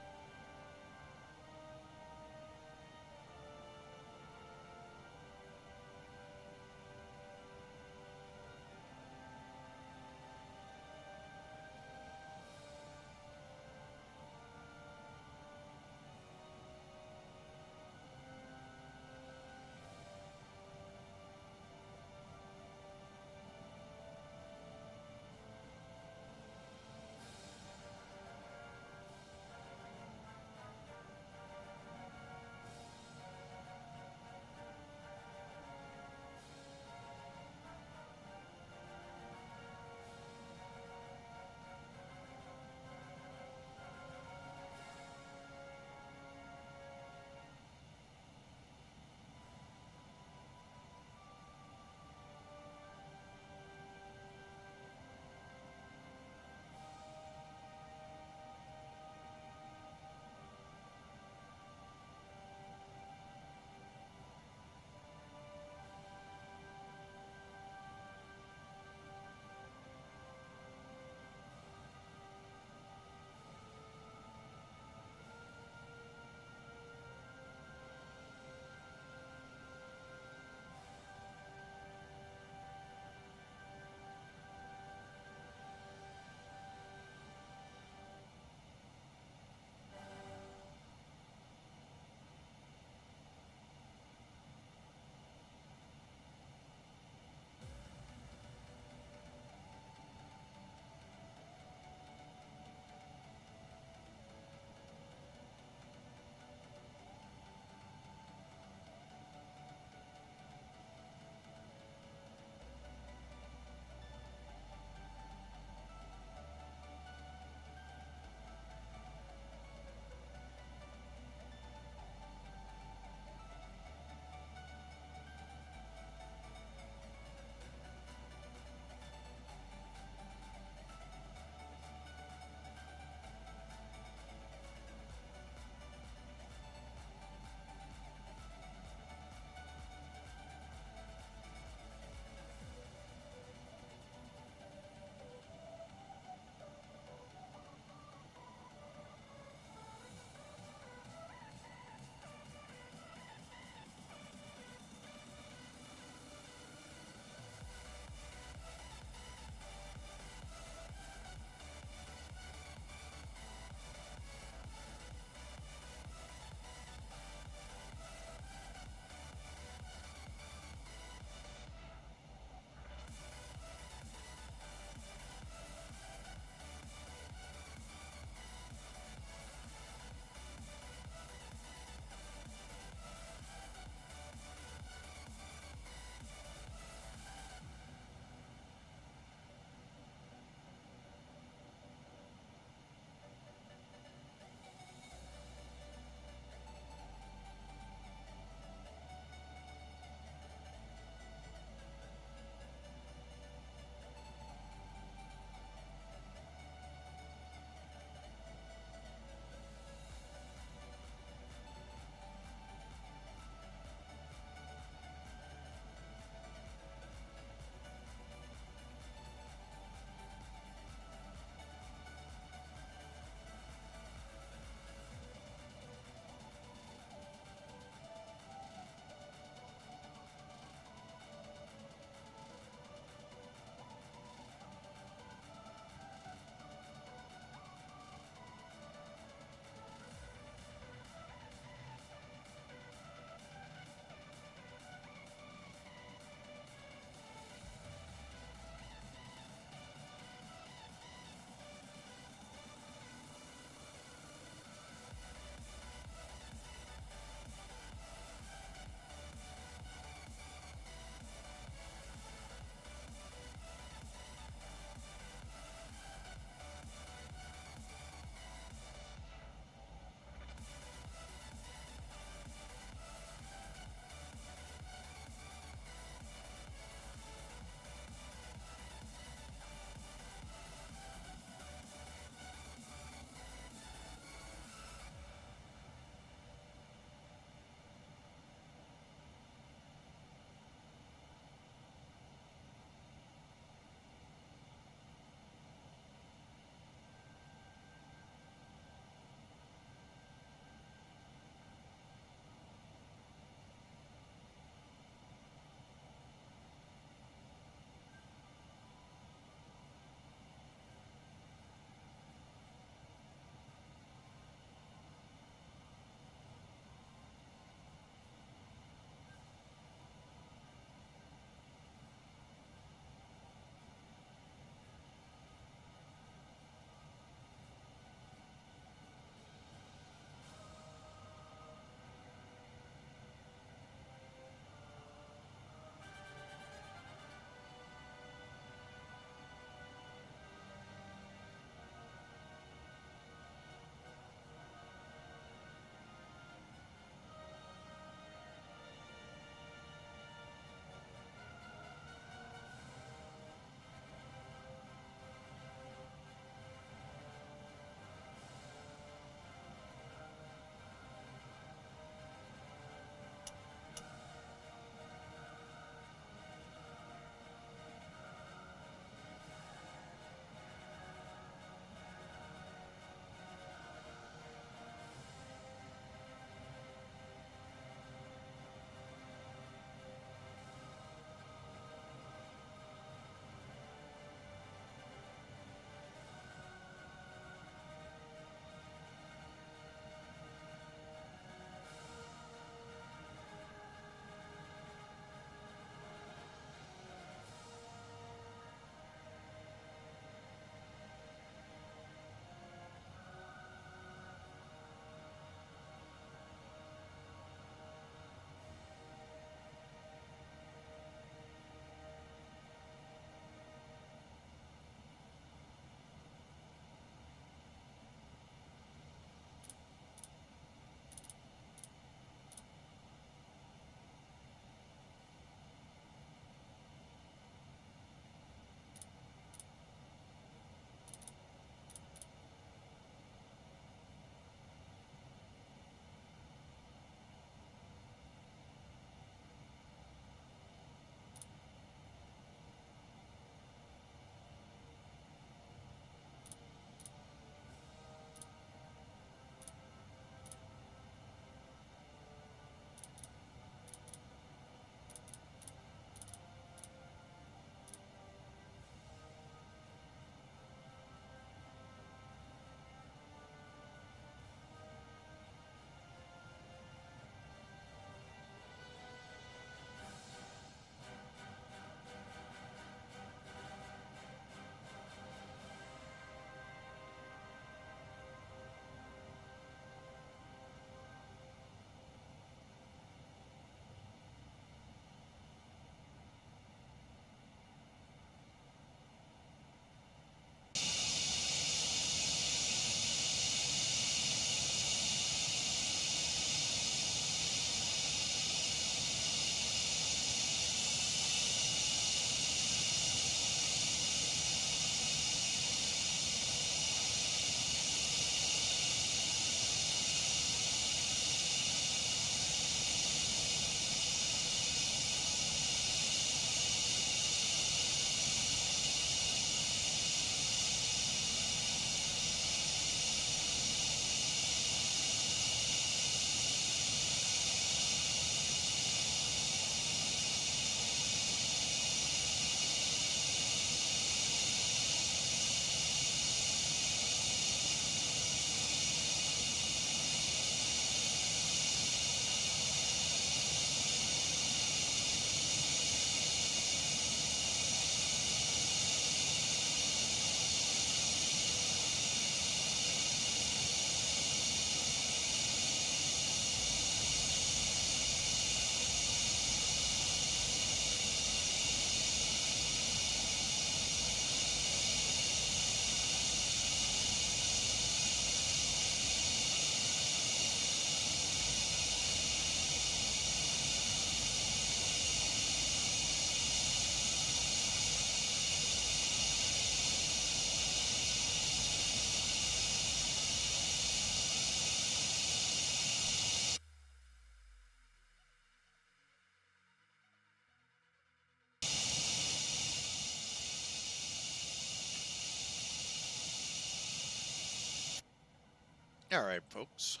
All right, folks.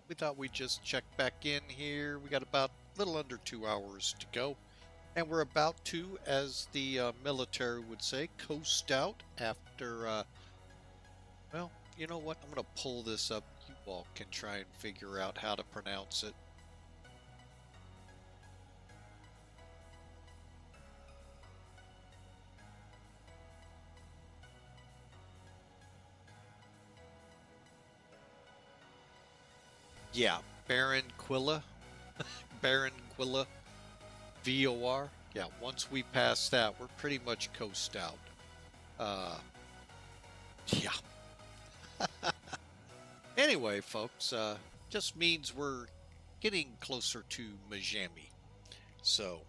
We thought we'd just check back in here. We got about a little under 2 hours to go. And we're about to, as the military would say, coast out after, well, you know what? I'm going to pull this up. You all can try and figure out how to pronounce it. Yeah, Barranquilla. Barranquilla. VOR. Yeah, once we pass that, we're pretty much coast out. Yeah. Anyway, folks, just means we're getting closer to Miami. So,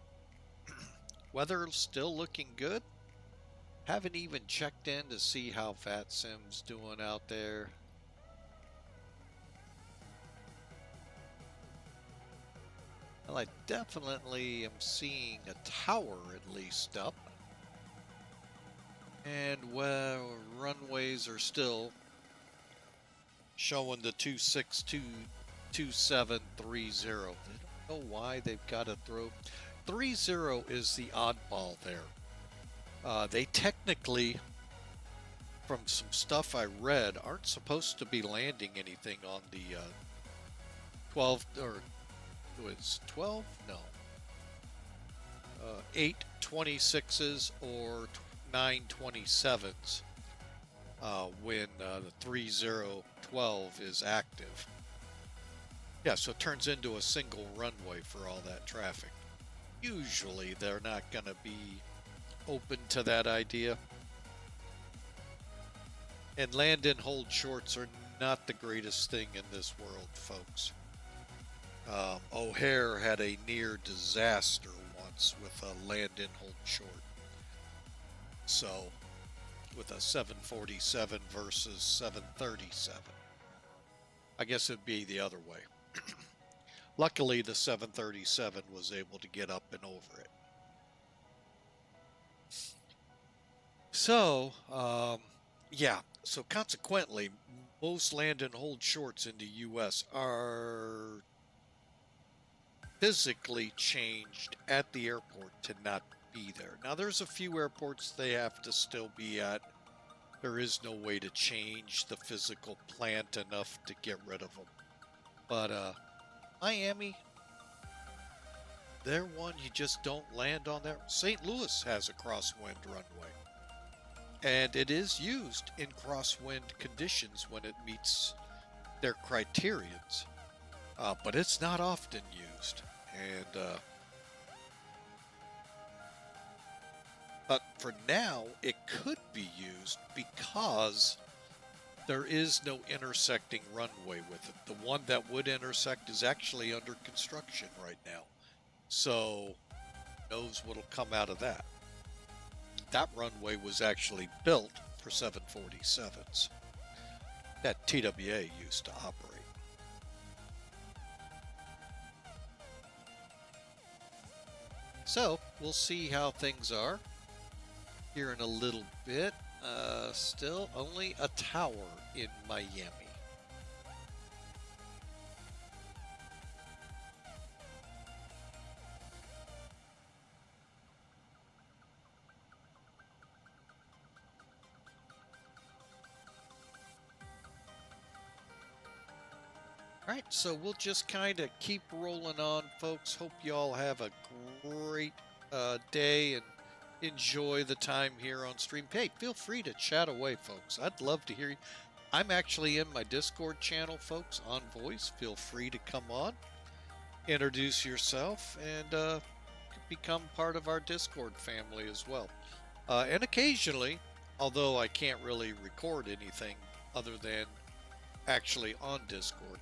weather's still looking good. Haven't even checked in to see how VATSIM's doing out there. Well, I definitely am seeing a tower at least up. And, well, runways are still showing the 262, 2730. I don't know why they've got to throw. 30 is the oddball there. They technically, from some stuff I read, aren't supposed to be landing anything on the 12, or it was 12? No. 826s or 927s when the 3012 is active. Yeah, so it turns into a single runway for all that traffic. Usually they're not going to be open to that idea. And land and hold shorts are not the greatest thing in this world, folks. O'Hare had a near disaster once with a land and hold short. So, with a 747 versus 737. I guess it'd be the other way. Luckily, the 737 was able to get up and over it. So, yeah. So consequently, most land and hold shorts in the U.S. are physically changed at the airport to not be there. Now, there's a few airports they have to still be at. There is no way to change the physical plant enough to get rid of them. But Miami, they're one you just don't land on there. St. Louis has a crosswind runway. And it is used in crosswind conditions when it meets their criterions. But it's not often used. And but for now, it could be used because there is no intersecting runway with it. The one that would intersect is actually under construction right now. So, who knows what'll come out of that. That runway was actually built for 747s that TWA used to operate. So, we'll see how things are here in a little bit. Still only a tower in Miami. All right, so we'll just kind of keep rolling on, folks. Hope you all have a great day and enjoy the time here on stream. Hey, feel free to chat away, folks. I'd love to hear you. I'm actually in my Discord channel, folks, on voice. Feel free to come on, introduce yourself, and become part of our Discord family as well. And occasionally, although I can't really record anything other than actually on Discord,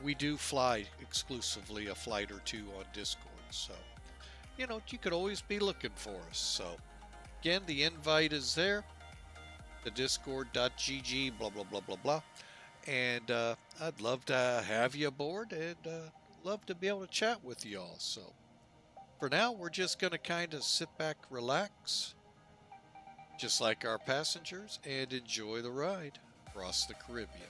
we do fly exclusively a flight or two on Discord. So, you know, you could always be looking for us. So, again, the invite is there. The discord.gg, blah, blah, blah, blah, blah. And I'd love to have you aboard and love to be able to chat with you all. So, for now, we're just going to kind of sit back, relax, just like our passengers, and enjoy the ride across the Caribbean.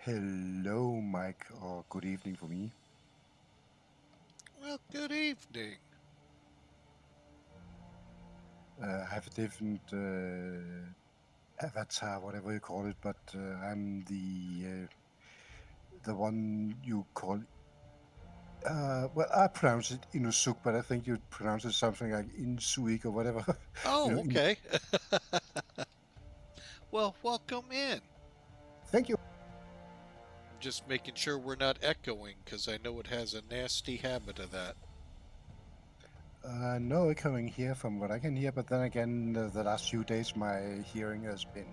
Hello, Mike, or good evening for me. Well, good evening. I have a different avatar, whatever you call it, but I'm the one you call. Well, I pronounce it Inusuk, but I think you pronounce it something like Insuik or whatever. Oh, In- okay. Well, welcome in. Thank you. I'm just making sure we're not echoing because I know it has a nasty habit of that. No echoing here from what I can hear, but then again, the last few days my hearing has been.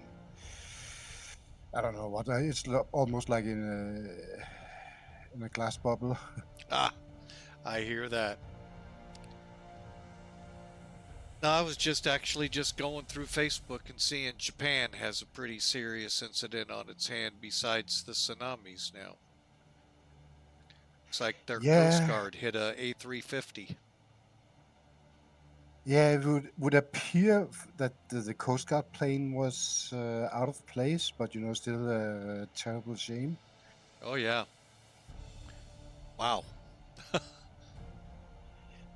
I don't know what. It's almost like in a glass bubble. Ah, I hear that. No, I was just going through Facebook and seeing Japan has a pretty serious incident on its hand besides the tsunamis now. It's like their Coast Yeah. Guard hit a A350. Yeah, it would appear that the Coast Guard plane was out of place, but still a terrible shame. Oh yeah. Wow.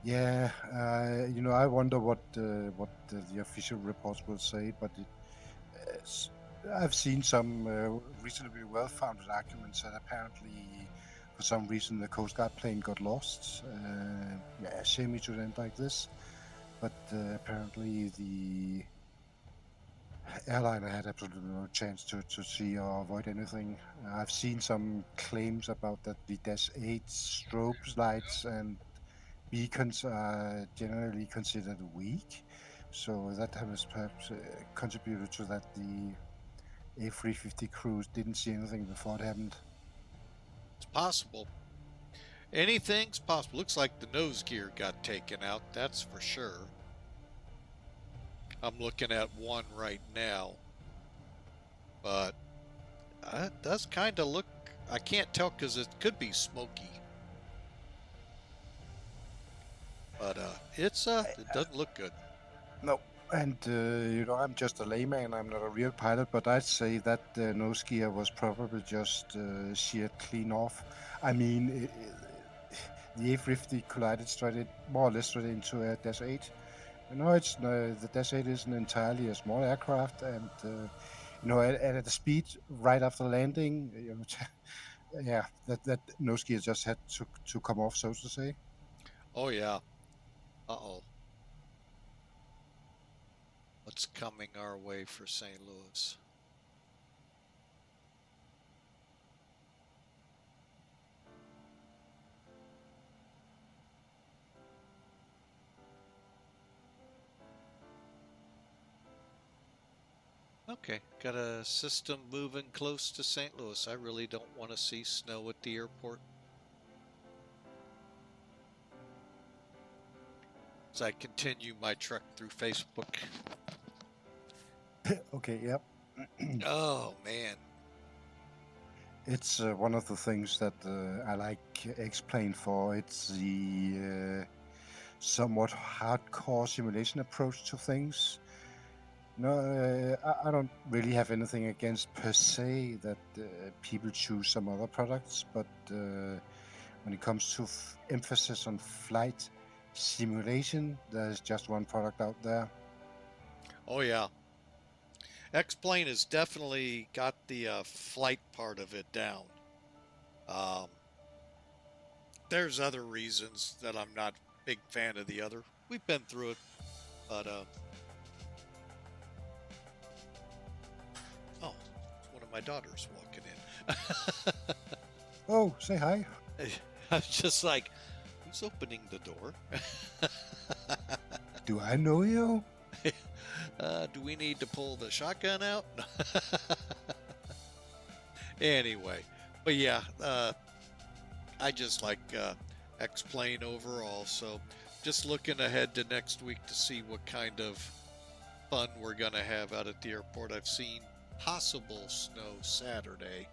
Yeah, I wonder what the official reports will say, but I've seen some reasonably well-founded arguments that apparently, for some reason, the Coast Guard plane got lost. Yeah, shame it should end like this, but apparently the airliner had absolutely no chance to see or avoid anything. I've seen some claims about that the Dash 8 strobe lights and beacons are generally considered weak, so that has perhaps contributed to that the A350 crews didn't see anything before it happened. It's possible. Anything's possible. Looks like the nose gear got taken out, that's for sure. I'm looking at one right now. But it does kind of look. I can't tell because it could be smoky. But it doesn't look good. No, and I'm just a layman. I'm not a real pilot, but I'd say that nose gear was probably just sheared clean off. I mean, the A350 collided more or less straight into a Dash 8. It's the Dash 8 isn't entirely a small aircraft, and at the speed right after landing, yeah, that nose gear just had to come off, so to say. Oh yeah. Uh-oh. What's coming our way for St. Louis? Okay, got a system moving close to St. Louis. I really don't want to see snow at the airport. As I continue my trek through Facebook. Okay, yep. Oh man. It's one of the things that I like X-Plane for. It's the somewhat hardcore simulation approach to things. No, I don't really have anything against per se that people choose some other products, but when it comes to emphasis on flight simulation, there's just one product out there. Oh yeah. X-Plane has definitely got the flight part of it down. There's other reasons that I'm not a big fan of the other. We've been through it, but oh, it's one of my daughters walking in. Oh, say hi. I was just like, who's opening the door? Do I know you? Do we need to pull the shotgun out? Anyway, but yeah, I just like X-Plane overall, so just looking ahead to next week to see what kind of fun we're going to have out at the airport. I've seen possible snow Saturday,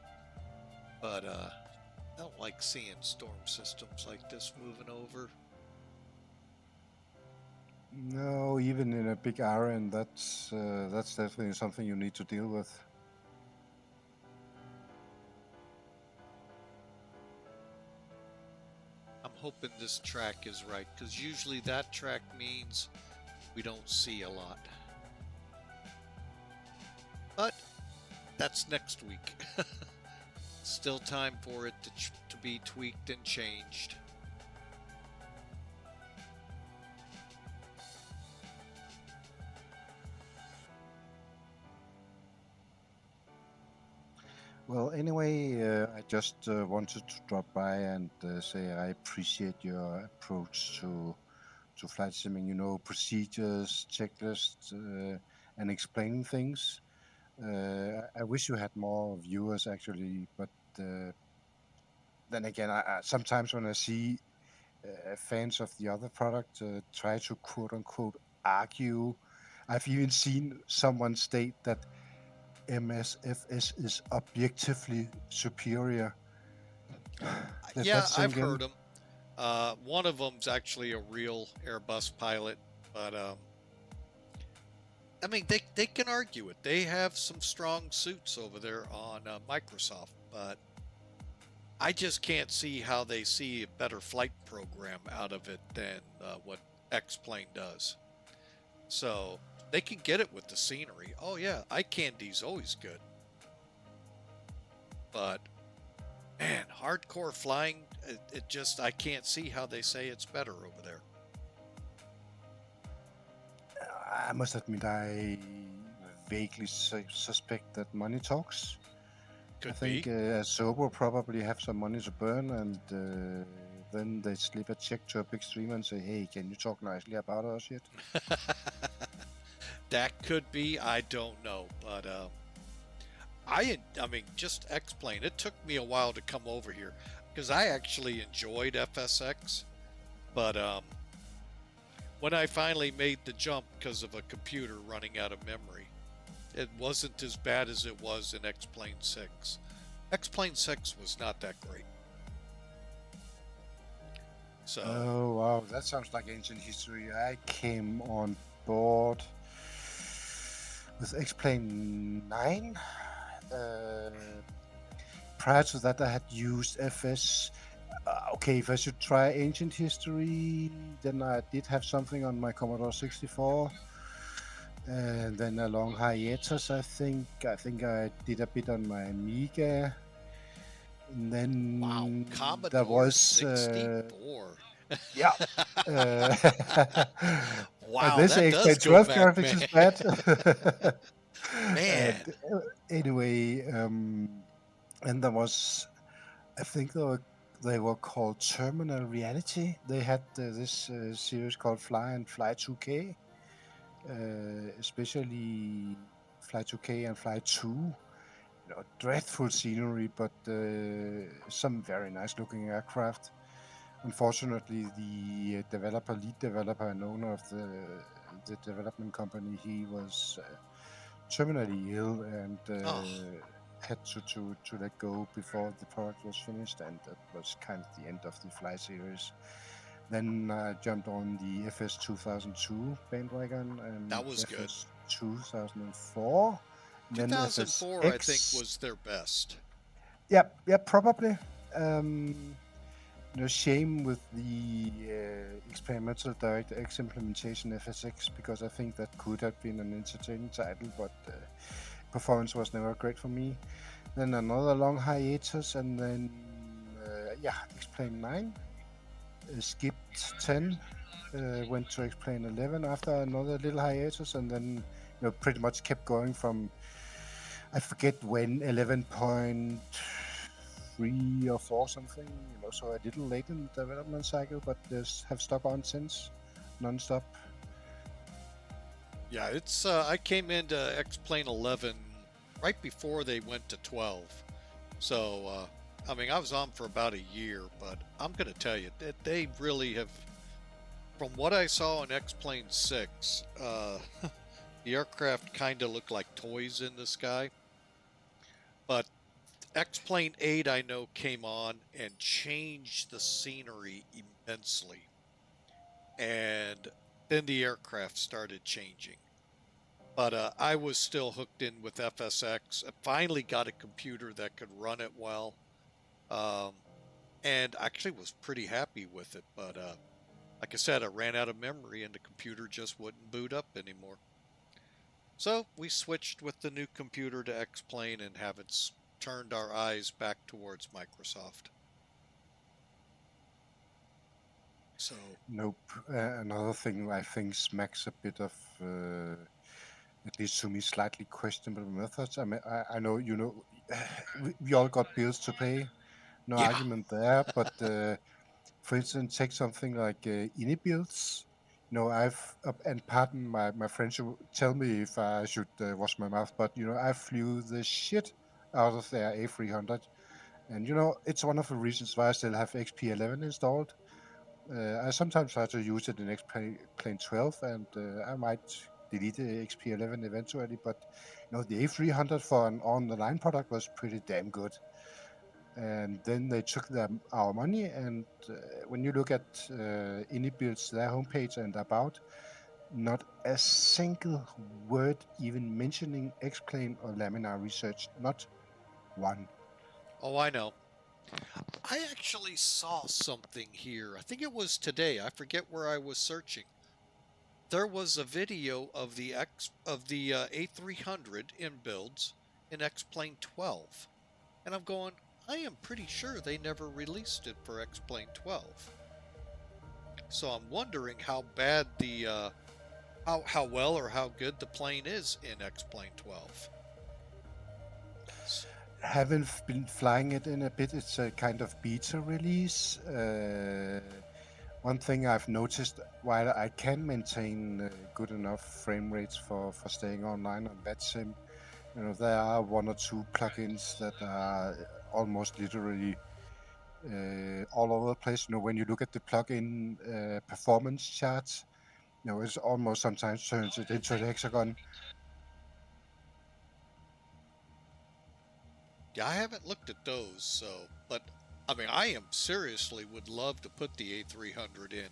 but I don't like seeing storm systems like this moving over. No, even in a big island, that's definitely something you need to deal with. hoping this track is right, because usually that track means we don't see a lot. But that's next week. Still time for it to be tweaked and changed. Well, anyway, I just wanted to drop by and say I appreciate your approach to flight simming. You know, procedures, checklists, and explaining things. I wish you had more viewers actually, but then again, I sometimes when I see fans of the other product try to quote unquote argue, I've even seen someone state that MSFS is objectively superior. Let Yeah, that I've sink in. heard them. One of them's actually a real Airbus pilot, but I mean, they can argue it. They have some strong suits over there on Microsoft, but I just can't see how they see a better flight program out of it than what X-Plane does. So they can get it with the scenery. Oh yeah, eye candy's always good. But man, hardcore flying, it just, I can't see how they say it's better over there. I must admit, I vaguely suspect that money talks. Could I think be. ADSOV will probably have some money to burn, and then they slip a check to a big streamer and say, "Hey, can you talk nicely about our shit?" That could be. I don't know, but I mean, just X-Plane. It took me a while to come over here because I actually enjoyed FSX, but when I finally made the jump because of a computer running out of memory, it wasn't as bad as it was in X-Plane 6. X-Plane 6 was not that great. So. Oh wow, that sounds like ancient history. I came on board with X-Plane 9. Prior to that, I had used FS. Okay, if I should try ancient history, then I did have something on my Commodore 64. And then a long hiatus, I think. I did a bit on my Amiga. And then Wow, there Commodore was 64. yeah. Wow, They that say does X-Plane go 12 back, graphics is man. bad. Man. And anyway, and there was, I think they were called Terminal Reality. They had this series called Fly and Fly 2K, especially Fly 2K and Fly 2. You know, dreadful scenery, but some very nice looking aircraft. Unfortunately, the lead developer and owner of the development company, he was terminally ill and had to let go before the product was finished, and that was kind of the end of the Fly series. Then I jumped on the FS 2002 bandwagon and That was good. FS 2004. Then 2004, I think, FSX. was their best. Yeah, probably. No shame with the experimental DirectX implementation FSX, because I think that could have been an entertaining title, but performance was never great for me. Then another long hiatus, and then X-Plane 9. Skipped 10, went to X-Plane 11 after another little hiatus, and then pretty much kept going from, I forget when, 11.3 or 4 something, so a little late in the development cycle, but just have stuck on since, non-stop. Yeah, it's I came into X-Plane 11 right before they went to 12. So, I mean, I was on for about a year, but I'm going to tell you that they really have, from what I saw in X-Plane 6, the aircraft kind of look like toys in the sky. But X-Plane 8, I know, came on and changed the scenery immensely. And then the aircraft started changing. But I was still hooked in with FSX. I finally got a computer that could run it well. and actually was pretty happy with it. But like I said, I ran out of memory and the computer just wouldn't boot up anymore. So we switched with the new computer to X-Plane and haven't turned our eyes back towards Microsoft. So Nope. Another thing I think smacks a bit of, at least to me, slightly questionable methods. I mean, I know, we all got bills to pay. No yeah, argument there. But for instance, take something like bills. And pardon my French, tell me if I should wash my mouth, but I flew the shit out of their A300. And it's one of the reasons why I still have XP11 installed. I sometimes try to use it in X-Plane 12, and I might delete the XP11 eventually. But the A300 for an on-the-line product was pretty damn good. And then they took our money, and when you look at Builds, their homepage and about, not a single word even mentioning X-Plane or laminar research, not one. oh, I know. I actually saw something here. I think it was today. I forget where I was searching. There was a video of the A300 in builds in X-Plane 12, and I'm going, I am pretty sure they never released it for X-Plane 12. So I'm wondering how bad the how well or how good the plane is in X-Plane 12. Haven't been flying it in a bit. It's a kind of beta release. One thing I've noticed, while I can maintain good enough frame rates for staying online on VATSIM, there are one or two plugins that are almost literally all over the place. When you look at the plugin performance charts, it's almost sometimes turns it into an hexagon. Yeah, I haven't looked at those, but I mean, I am seriously would love to put the A300 in.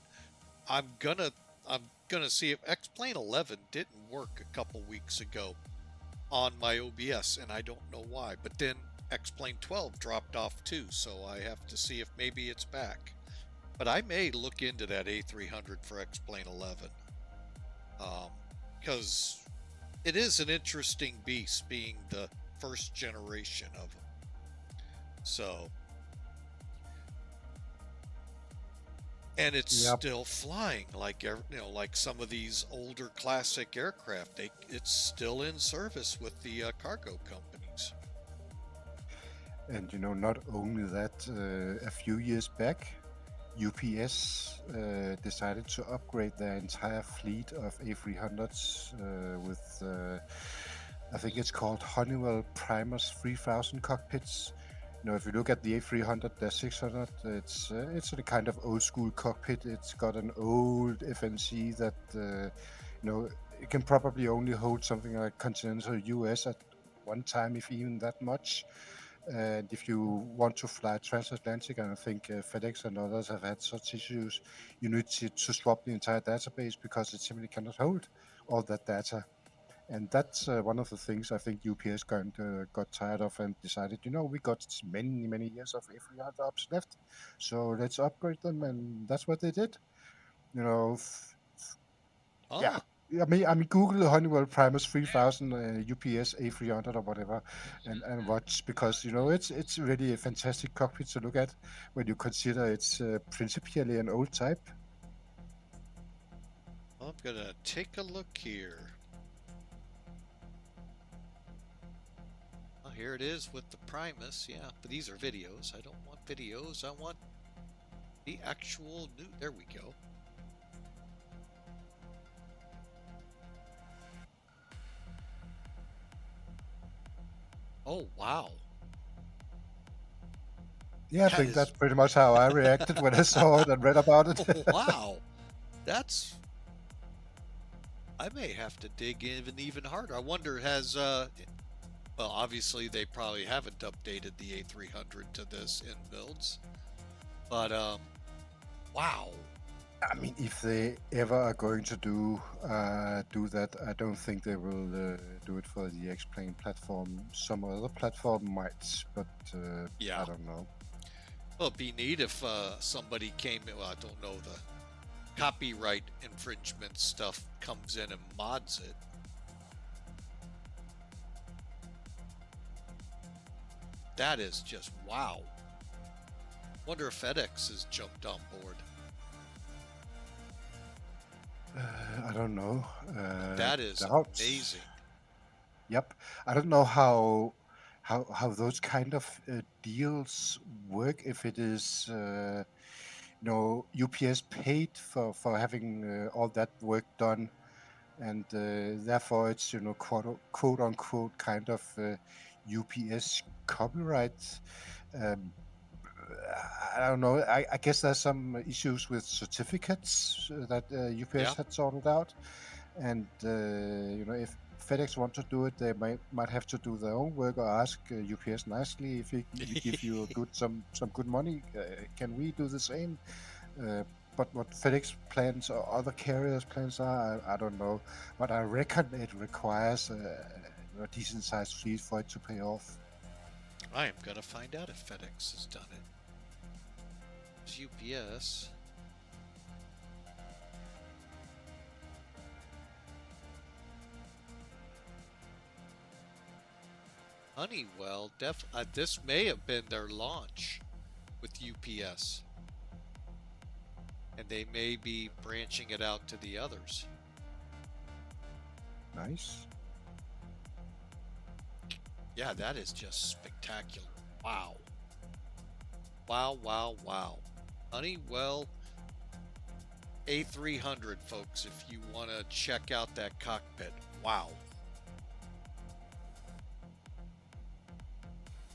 I'm gonna see if X-Plane 11 didn't work a couple weeks ago on my OBS, and I don't know why. But then X-Plane 12 dropped off too, so I have to see if maybe it's back. But I may look into that A300 for X-Plane 11, because it is an interesting beast, being the first generation of them. So, and it's still flying like like some of these older classic aircraft. It's still in service with the cargo companies. And not only that, a few years back, UPS decided to upgrade their entire fleet of A300s with, I think it's called Honeywell Primus 3000 cockpits. If you look at the A300, the 600, it's a kind of old school cockpit. It's got an old FNC that it can probably only hold something like continental US at one time, if even that much. And if you want to fly transatlantic, and I think FedEx and others have had such issues, you need to swap the entire database because it simply cannot hold all that data. And that's one of the things I think UPS got tired of and decided, we got many, many years of A300 left, so let's upgrade them, and that's what they did. Yeah. I mean, Google Honeywell Primus 3000 UPS A300 or whatever, and watch, because it's really a fantastic cockpit to look at when you consider it's principally an old type. I'm gonna take a look here. Oh, here it is with the Primus. Yeah, but these are videos. I don't want videos. I want the actual new. There we go. Oh, wow. Yeah, I think that's pretty much how I reacted when I saw it and read about it. Oh, wow. I may have to dig even harder. I wonder, well, obviously they probably haven't updated the A300 to this in builds. But, wow. I mean, if they ever are going to do that, I don't think they will do it for the X-Plane platform. Some other platform might, but yeah. I don't know. Well, it'd be neat if somebody came in. Well, I don't know, the copyright infringement stuff comes in and mods it. That is just wow. Wonder if FedEx has jumped on board. I don't know. That is doubts. amazing. Yep. I don't know how those kind of deals work. If it is, UPS paid for having all that work done, and therefore it's quote unquote kind of UPS copyright. Um, I don't know. I guess there's some issues with certificates that UPS Yeah. had sorted out, and if FedEx want to do it, they might have to do their own work or ask UPS nicely if we give you some good money. Can we do the same? But what FedEx plans or other carriers' plans are, I don't know. But I reckon it requires a decent-sized fleet for it to pay off. I am gonna find out if FedEx has done it. It's UPS. Honeywell, this may have been their launch with UPS. And they may be branching it out to the others. Nice. Yeah, that is just spectacular. Wow. Wow, wow, wow. Honeywell A300, folks, if you want to check out that cockpit. Wow.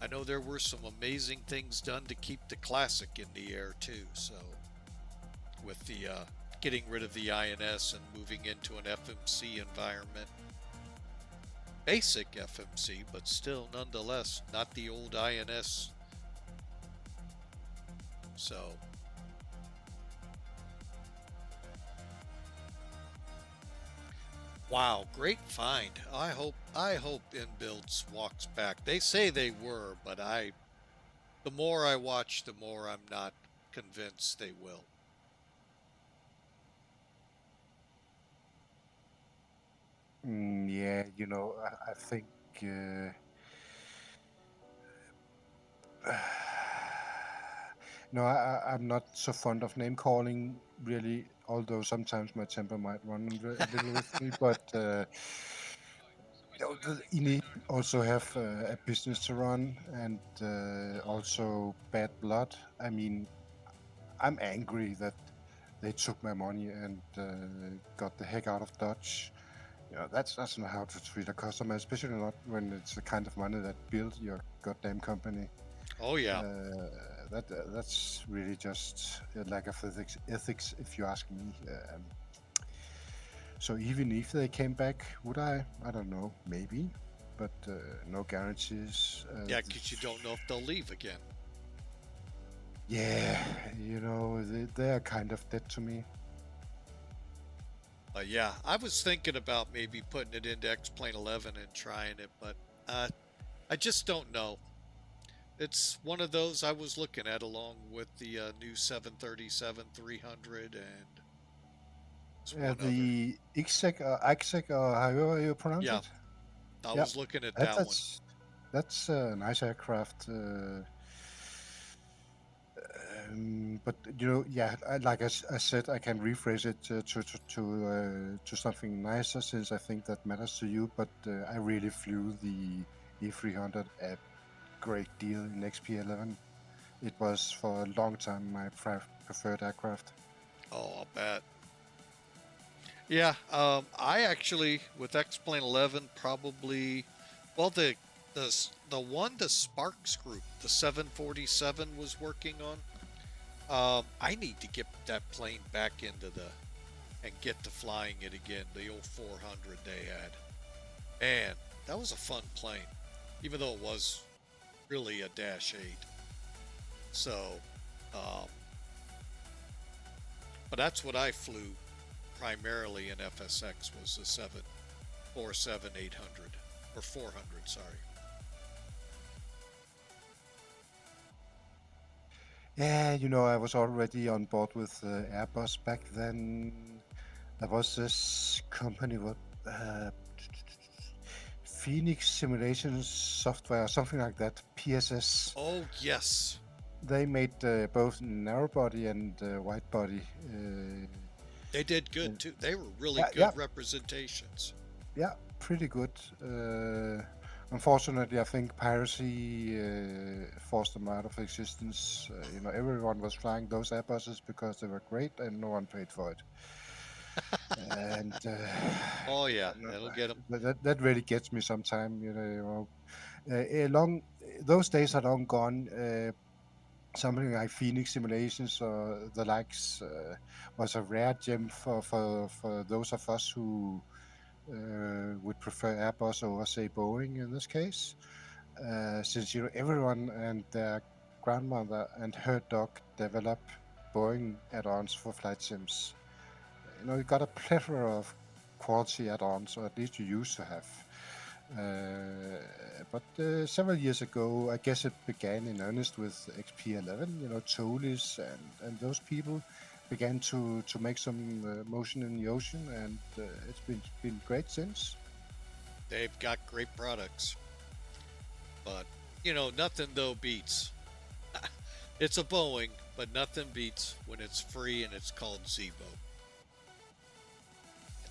I know there were some amazing things done to keep the Classic in the air too, so with the getting rid of the INS and moving into an FMC environment. Basic FMC, but still nonetheless not the old INS. So wow, great find. I hope InBuilds walks back. They say they were, but the more I watch, the more I'm not convinced they will. Yeah, I think no, I'm not so fond of name calling, really, although sometimes my temper might run a little with me. But INI also have a business to run and also bad blood. I mean, I'm angry that they took my money and got the heck out of Dodge. That's not how to treat a customer, especially not when it's the kind of money that built your goddamn company. Oh yeah. That's really just a lack of ethics, if you ask me. So even if they came back, would I? I don't know, maybe, but no guarantees. Yeah, because you don't know if they'll leave again. Yeah, they are kind of dead to me. Yeah, I was thinking about maybe putting it into X-Plane 11 and trying it, but I just don't know. It's one of those I was looking at along with the new 737-300 and the IXEC or IXEC or however you pronounce yeah, it. I was looking at that one. That's a nice aircraft. But like I said, I can rephrase it to something nicer, since I think that matters to you. But I really flew the E300 a great deal in XP11. It was for a long time my preferred aircraft. Oh, I'll bet. Yeah, I actually with X-Plane 11 probably, well, the Sparks group, the 747 was working on. I need to get that plane back and get to flying it again. The old 400 they had. Man, that was a fun plane, even though it was really a -8. So, but that's what I flew primarily in FSX, was the 747-800 or 400. Sorry. Yeah, I was already on board with Airbus back then. There was this company, what Phoenix Simulation Software, something like that, PSS. Oh, yes. They made both narrow body and wide body. They did good too. They were really Yeah, good yeah. representations. Yeah, pretty good. Unfortunately, I think piracy forced them out of existence. Everyone was flying those Airbuses because they were great, and no one paid for it. And Oh yeah, that'll get them. that really gets me sometime. Those days are long gone. Something like Phoenix Simulations or the likes was a rare gem for those of us who would prefer Airbus over, say, Boeing in this case, since everyone and their grandmother and her dog develop Boeing add-ons for flight sims. You got a plethora of quality add-ons, or at least you used to have. But several years ago, I guess it began in earnest with XP11. Felis and those people began to make some motion in the ocean, and it's been great since. They've got great products, but nothing though beats. It's a Boeing, but nothing beats when it's free and it's called ZEBO.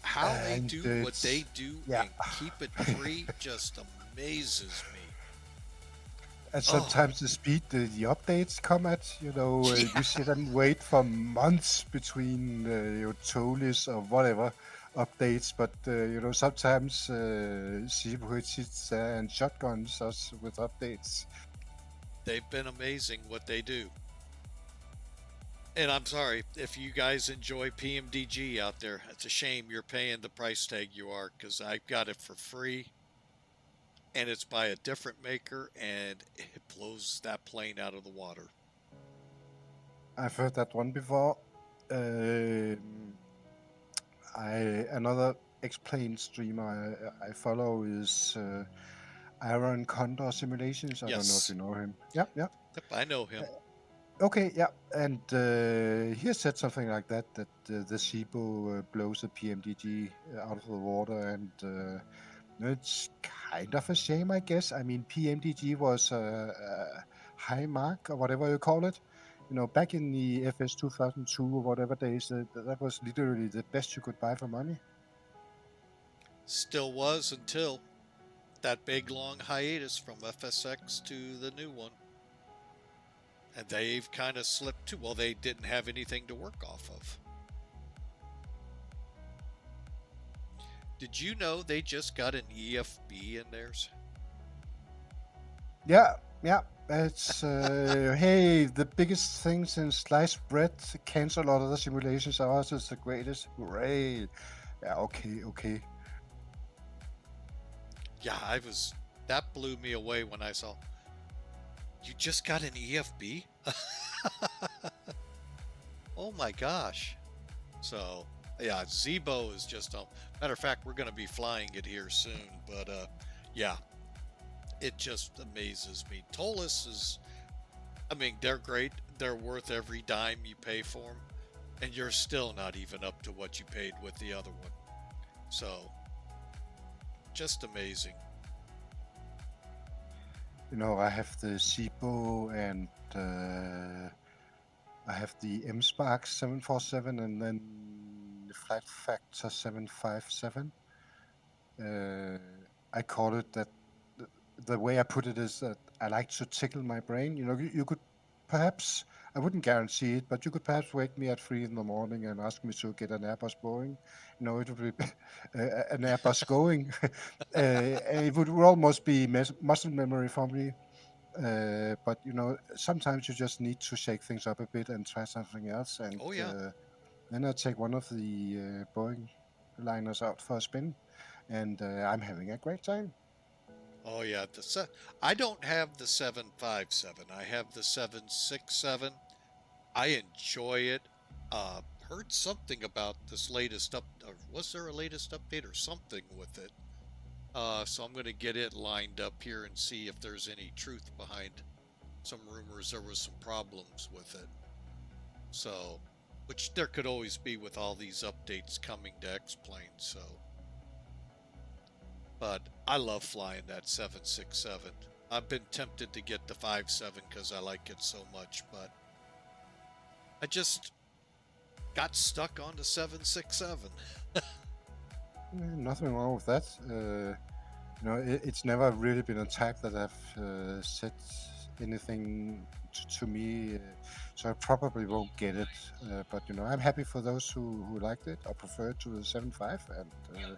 How they And do what they do yeah. and keep it free just amazes me. And sometimes the speed the updates come at, you sit and wait for months between your Felis or whatever updates. But sometimes ZEBO sits there and shotguns us with updates. They've been amazing what they do. And I'm sorry if you guys enjoy PMDG out there. It's a shame you're paying the price tag you are, because I've got it for free. And it's by a different maker, and it blows that plane out of the water. I've heard that one before. Another explained streamer I follow is Iron Condor Simulations. I don't know if you know him. Yeah. Yep, I know him. Okay, yeah, and he said something like that the ZEBO blows the PMDG out of the water, and it's kind of a shame, I guess. I mean, PMDG was a high mark, or whatever you call it. Back in the FS 2002 or whatever days, that was literally the best you could buy for money. Still was until that big long hiatus from FSX to the new one. And they've kind of slipped too. Well, they didn't have anything to work off of. Did you know they just got an EFB in theirs? Yeah. It's hey, the biggest thing since sliced bread. Cancel all other simulations. Ours is the greatest. Hooray! Yeah. Okay. Yeah, that blew me away when I saw. You just got an EFB? Oh my gosh. So, yeah, ZEBO is just matter of fact, we're going to be flying it here soon, but yeah, it just amazes me. Felis they're great. They're worth every dime you pay for them, and you're still not even up to what you paid with the other one. So, just amazing. I have the ZEBO, and I have the M-Spark 747, and then the Flight Factor 757. I call it that. The way I put it is that I like to tickle my brain. You could perhaps, I wouldn't guarantee it, but you could perhaps wake me at 3 in the morning and ask me to get an Airbus Boeing. It would be an Airbus going. It would almost be muscle memory for me. But sometimes you just need to shake things up a bit and try something else. And Oh yeah. then I take one of the Boeing liners out for a spin, and I'm having a great time. Oh yeah, I don't have the 757. I have the 767. I enjoy it. Heard something about this latest was there a latest update or something with it? So I'm going to get it lined up here and see if there's any truth behind some rumors there was some problems with it. So, which there could always be with all these updates coming to X-Plane, so. But I love flying that 767. I've been tempted to get the 57 because I like it so much, but I just got stuck on the 767. Nothing wrong with that. You know, it's never really been a type that I've said anything to me, so I probably won't get it. But you know, I'm happy for those who liked it or prefer it to the 75, and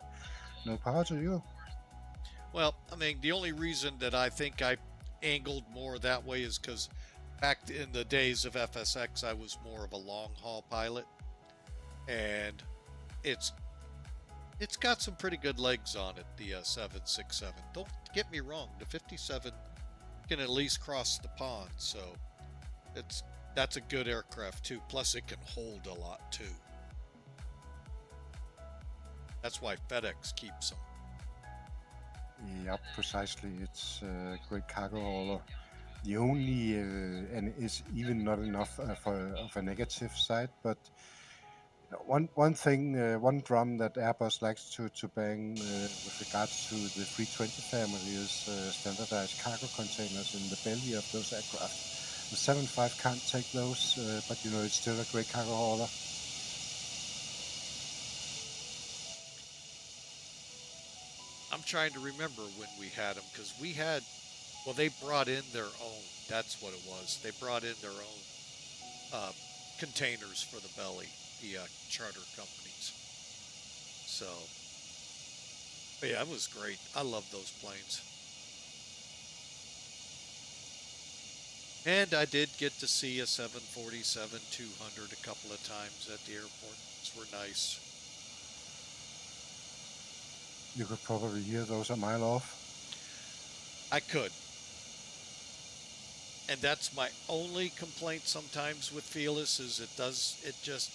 no power to you. Well, I mean, the only reason that I think I angled more that way is because back in the days of FSX, I was more of a long haul pilot, and it's got some pretty good legs on it, the 767. Don't get me wrong, the 57 can at least cross the pond, so that's a good aircraft too. Plus, it can hold a lot too. That's why FedEx keeps them. Yeah, precisely. It's a great cargo hauler. The only, and it's even not enough of a negative side, but you know, one thing, one drum that Airbus likes to bang with regards to the 320 family is standardized cargo containers in the belly of those aircraft. The 75 can't take those, but you know, it's still a great cargo hauler. I'm trying to remember when we had them, because we had, well, they brought in their own. That's what it was. They brought in their own containers for the belly, the charter companies. So, but yeah, it was great. I love those planes. And I did get to see a 747-200 a couple of times at the airport. Those were nice. You could probably hear those a mile off. I could. And that's my only complaint sometimes with Felis is it just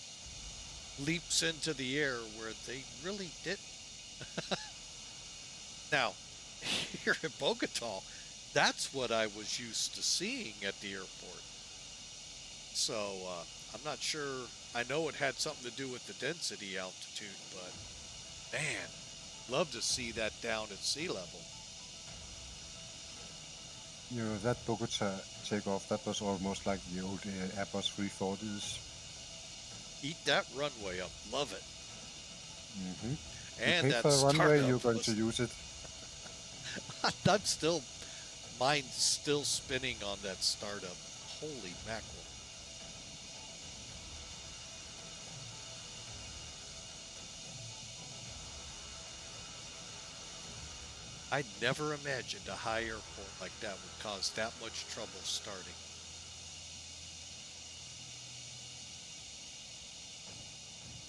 leaps into the air where they really didn't. Now, here in Bogotá, that's what I was used to seeing at the airport. So I'm not sure. I know it had something to do with the density altitude, but man, love to see that down at sea level. You know, that Bogota takeoff, that was almost like the old Airbus 340s. Eat that runway up. Love it. Mm-hmm. And you pay that for the runway, startup you're going was, to use it. I'm still, mine's still spinning on that startup. Holy mackerel. I never imagined a high airport like that would cause that much trouble starting.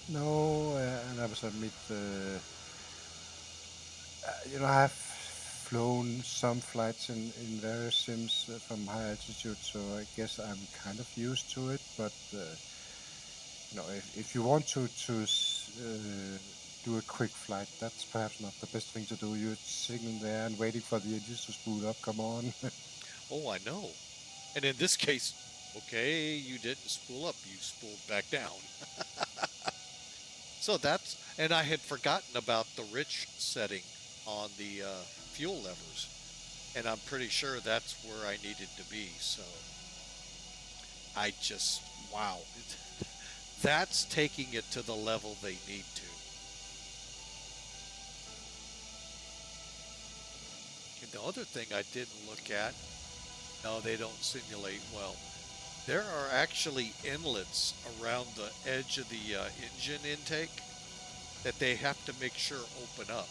No, and I must admit, you know, I have flown some flights in various sims from high altitude, so I guess I'm kind of used to it. But you know, if you want to do a quick flight, that's perhaps not the best thing to do. You're sitting there and waiting for the engines to spool up. Come on. Oh, I know. And in this case, okay, you didn't spool up, you spooled back down. So that's, and I had forgotten about the rich setting on the fuel levers. And I'm pretty sure that's where I needed to be. So I just, wow. That's taking it to the level they need to. And the other thing I didn't look at, no, they don't simulate well. There are actually inlets around the edge of the engine intake that they have to make sure open up.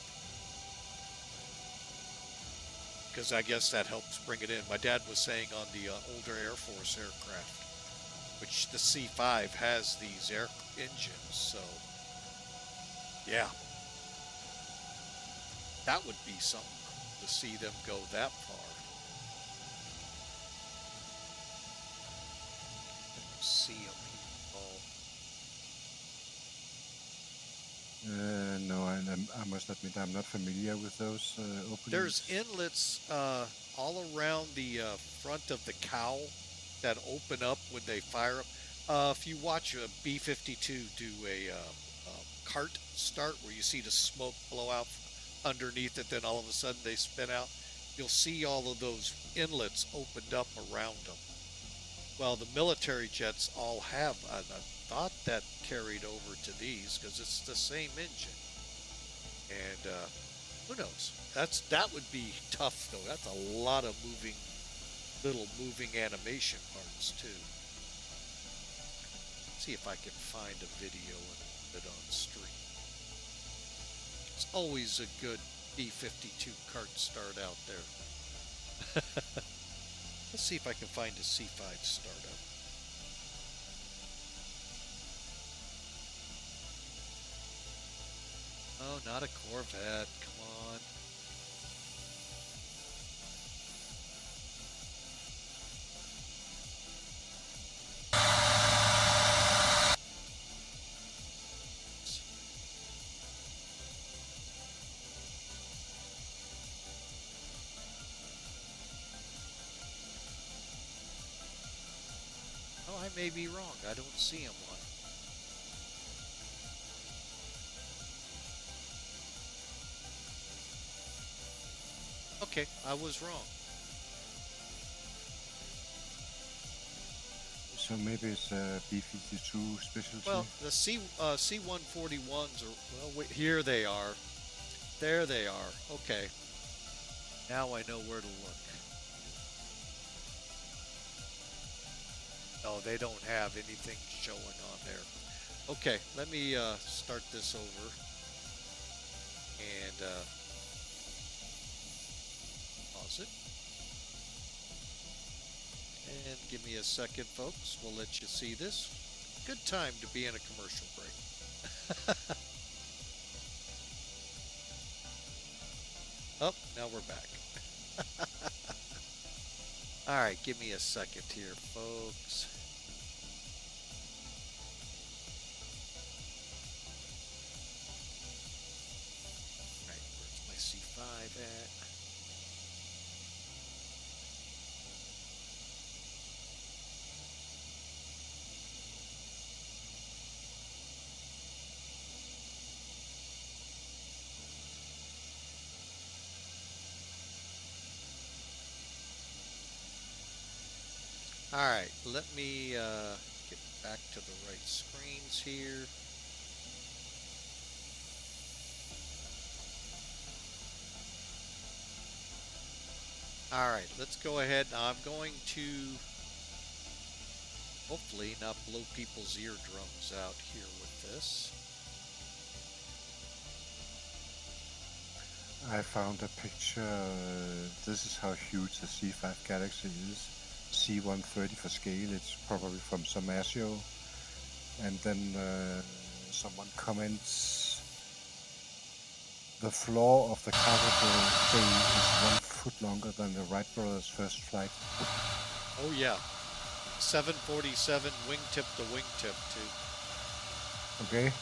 Because I guess that helps bring it in. My dad was saying on the older Air Force aircraft, which the C5 has these air engines, so yeah. That would be something to see them go that far. See them No, I must admit I'm not familiar with those openings. There's inlets all around the front of the cowl that open up when they fire up. If you watch a B-52 do a cart start where you see the smoke blow out underneath it, then all of a sudden they spin out, you'll see all of those inlets opened up around them. Well, the military jets all have, I thought that carried over to these because it's the same engine. And who knows? That would be tough though. That's a lot of little moving animation parts too. Let's see if I can find a video and put it on stream. It's always a good B-52 cart start out there. Let's see if I can find a C5 startup. Oh, not a Corvette. Come on. Oh, I may be wrong. I don't see him on. Okay, I was wrong. So maybe it's a B-52 specialty. Well, the C-141s are, well, wait, here they are. There they are. Okay. Now I know where to look. No, they don't have anything showing on there. Okay, let me start this over. And pause it. And give me a second, folks. We'll let you see this. Good time to be in a commercial break. Oh, now we're back. All right, give me a second here, folks. All right, where's my C5 at? All right, let me get back to the right screens here. All right, let's go ahead. Now I'm going to hopefully not blow people's eardrums out here with this. I found a picture. This is how huge the C5 Galaxy is. C-130 for scale. It's probably from some air show. And then someone comments, the floor of the cargo bay is 1 foot longer than the Wright brothers' first flight. Oh yeah, 747 wingtip to wingtip too. Okay.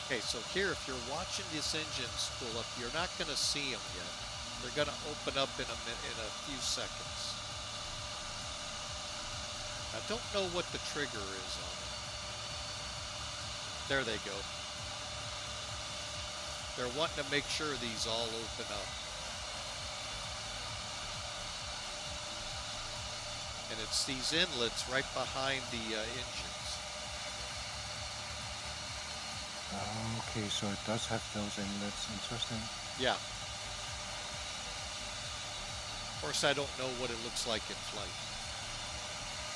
Okay, so here, if you're watching this engine spool up, you're not going to see them yet. They're going to open up in a few seconds. I don't know what the trigger is on it. There they go. They're wanting to make sure these all open up. And it's these inlets right behind the engines. Okay, so it does have those inlets. Interesting. Yeah. Of course, I don't know what it looks like in flight.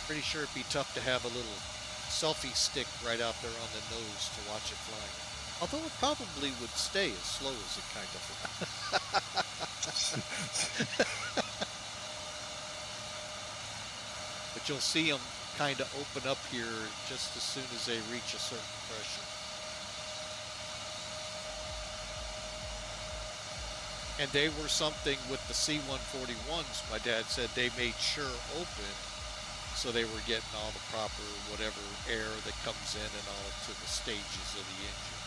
Pretty sure it'd be tough to have a little selfie stick right out there on the nose to watch it flying. Although it probably would stay as slow as it kind of. But you'll see them kind of open up here just as soon as they reach a certain pressure. And they were something with the C-141s, my dad said they made sure open. So they were getting all the proper whatever air that comes in and all to the stages of the engine.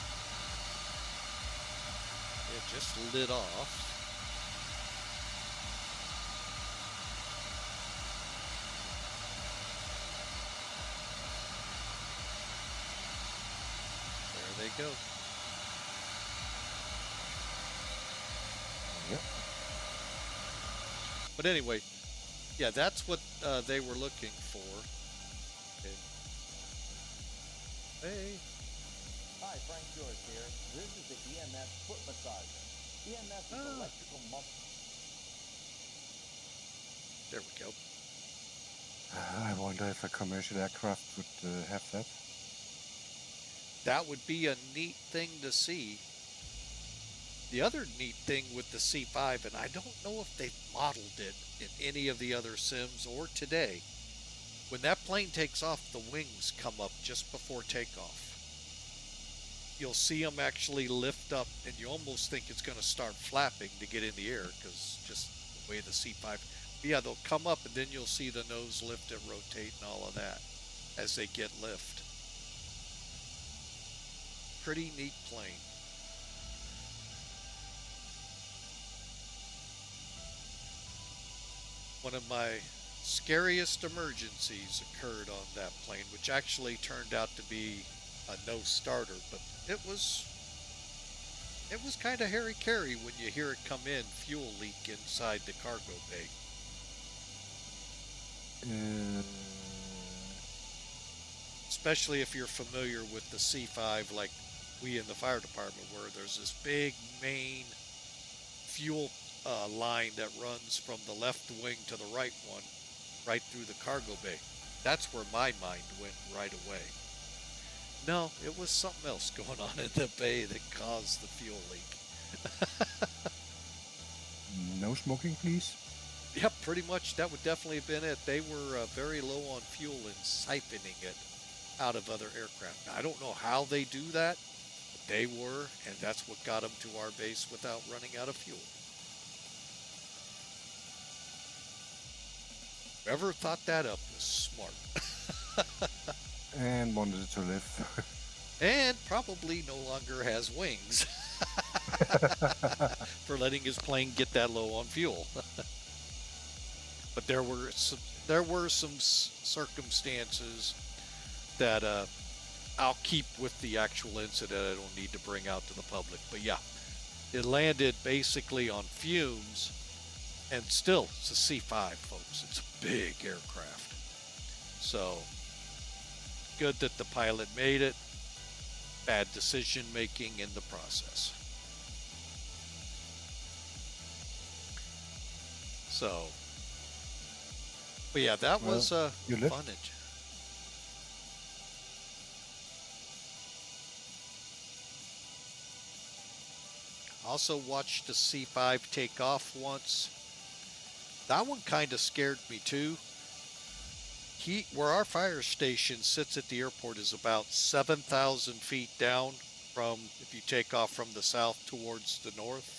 It just lit off. go. Yep. But anyway, yeah, that's what they were looking for. Okay. Hey. Hi, Frank George here. This is the EMS foot massager. EMS is electrical muscle. There we go. I wonder if a commercial aircraft would have that. That would be a neat thing to see. The other neat thing with the C5, and I don't know if they've modeled it in any of the other sims or today, when that plane takes off, the wings come up just before takeoff. You'll see them actually lift up, and you almost think it's going to start flapping to get in the air, because just the way the C5... But yeah, they'll come up, and then you'll see the nose lift and rotate and all of that as they get lift. Pretty neat plane. One of my scariest emergencies occurred on that plane, which actually turned out to be a no starter, but it was kind of hairy-carry when you hear it come in, fuel leak inside the cargo bay. Especially if you're familiar with the C5 like we in the fire department, where there's this big main fuel line that runs from the left wing to the right one, right through the cargo bay. That's where my mind went right away. No, it was something else going on in the bay that caused the fuel leak. No smoking, please. Yep, pretty much that would definitely have been it. They were very low on fuel and siphoning it out of other aircraft. Now, I don't know how they do that, but they were, and that's what got them to our base without running out of fuel. Whoever thought that up was smart. And wanted it to live. And probably no longer has wings for letting his plane get that low on fuel. But there were some circumstances that I'll keep with the actual incident. I don't need to bring out to the public. But yeah, it landed basically on fumes, and still, it's a C5, folks. It's a big aircraft. So, good that the pilot made it. Bad decision making in the process. So, but yeah, that was you lived? funnage. Also watched the C5 take off once. That one kind of scared me too. Where our fire station sits at the airport is about 7,000 feet down from, if you take off from the south towards the north.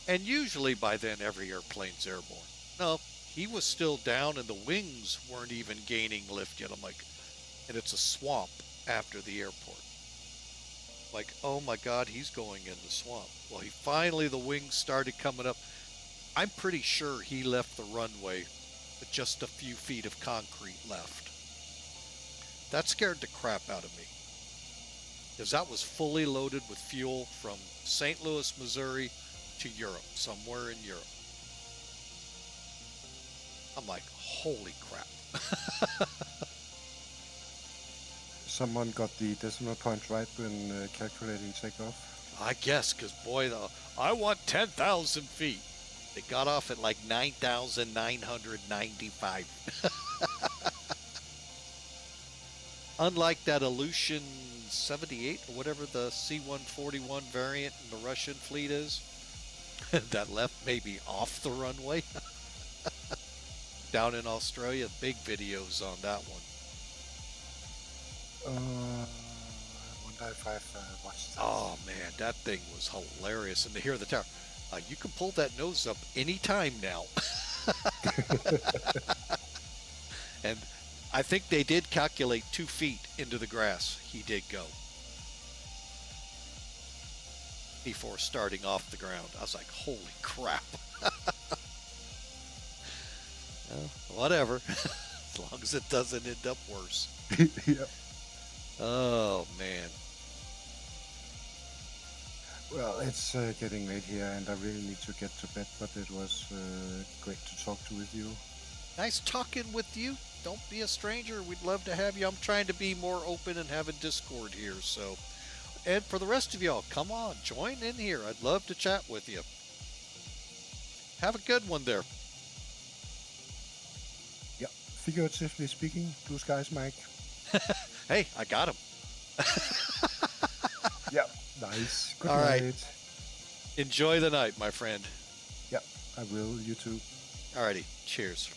And usually by then every airplane's airborne. No, he was still down and the wings weren't even gaining lift yet. I'm like, and it's a swamp after the airport. Like, oh my God, he's going in the swamp. Well, the wings started coming up. I'm pretty sure he left the runway with just a few feet of concrete left. That scared the crap out of me, because that was fully loaded with fuel from St. Louis, Missouri to Europe, somewhere in Europe. I'm like, holy crap. Someone got the decimal point right when calculating takeoff. I guess, because boy, I want 10,000 feet. They got off at like 9,995. Unlike that Ilyushin 78 or whatever the C-141 variant in the Russian fleet is, that left maybe off the runway. Down in Australia, big videos on that one. I wonder if I've watched that. Oh man, that thing was hilarious. And to hear the tower, you can pull that nose up anytime now. And I think they did calculate 2 feet into the grass. He did go before starting off the ground. I was like, holy crap. Well, whatever. As long as it doesn't end up worse. Yep. Oh man. Well, it's getting late here, and I really need to get to bed. But it was great to talk to with you. Nice talking with you. Don't be a stranger. We'd love to have you. I'm trying to be more open and have a Discord here. So, and for the rest of y'all, come on, join in here. I'd love to chat with you. Have a good one there. Yeah, figuratively speaking, blue skies, Mike. Hey, I got him. Yeah, nice. Good All right. night. Enjoy the night, my friend. Yeah, I will. You too. Alrighty. Cheers.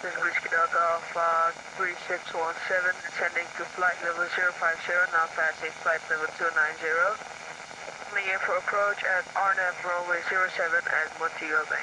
This is Whiskey Delta Alpha 3617, descending to flight level 050, now passing flight level 290. Coming in for approach at RNAV runway 07 at Montego Bay.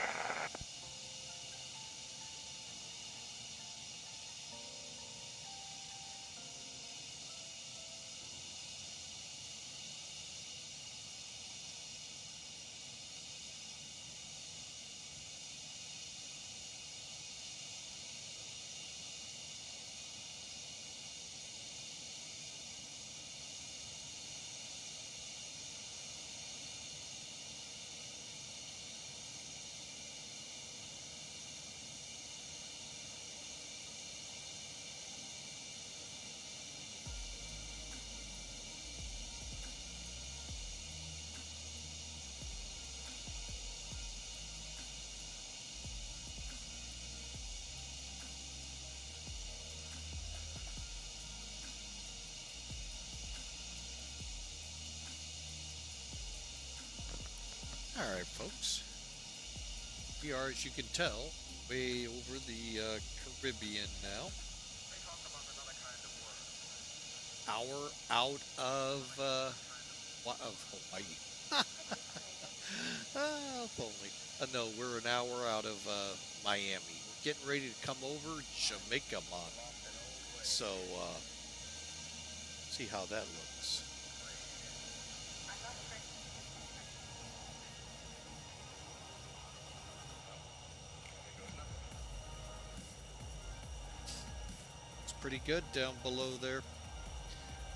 Alright, folks. We are, as you can tell, way over the Caribbean now. Hour out of Hawaii. If only. No, we're an hour out of Miami. We're getting ready to come over Jamaica, Mon. So, see how that looks. It's pretty good down below there.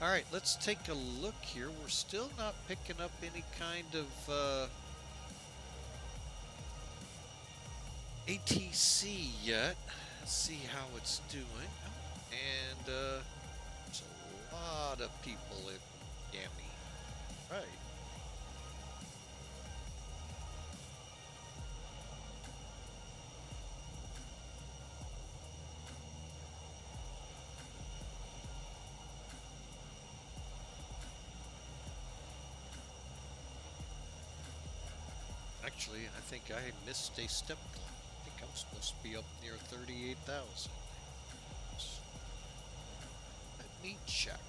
All right, let's take a look here. We're still not picking up any kind of ATC yet. Let's see how it's doing. And there's a lot of people Miami. Right. Actually, I think I missed a step climb. I think I'm supposed to be up near 38,000. Let me check.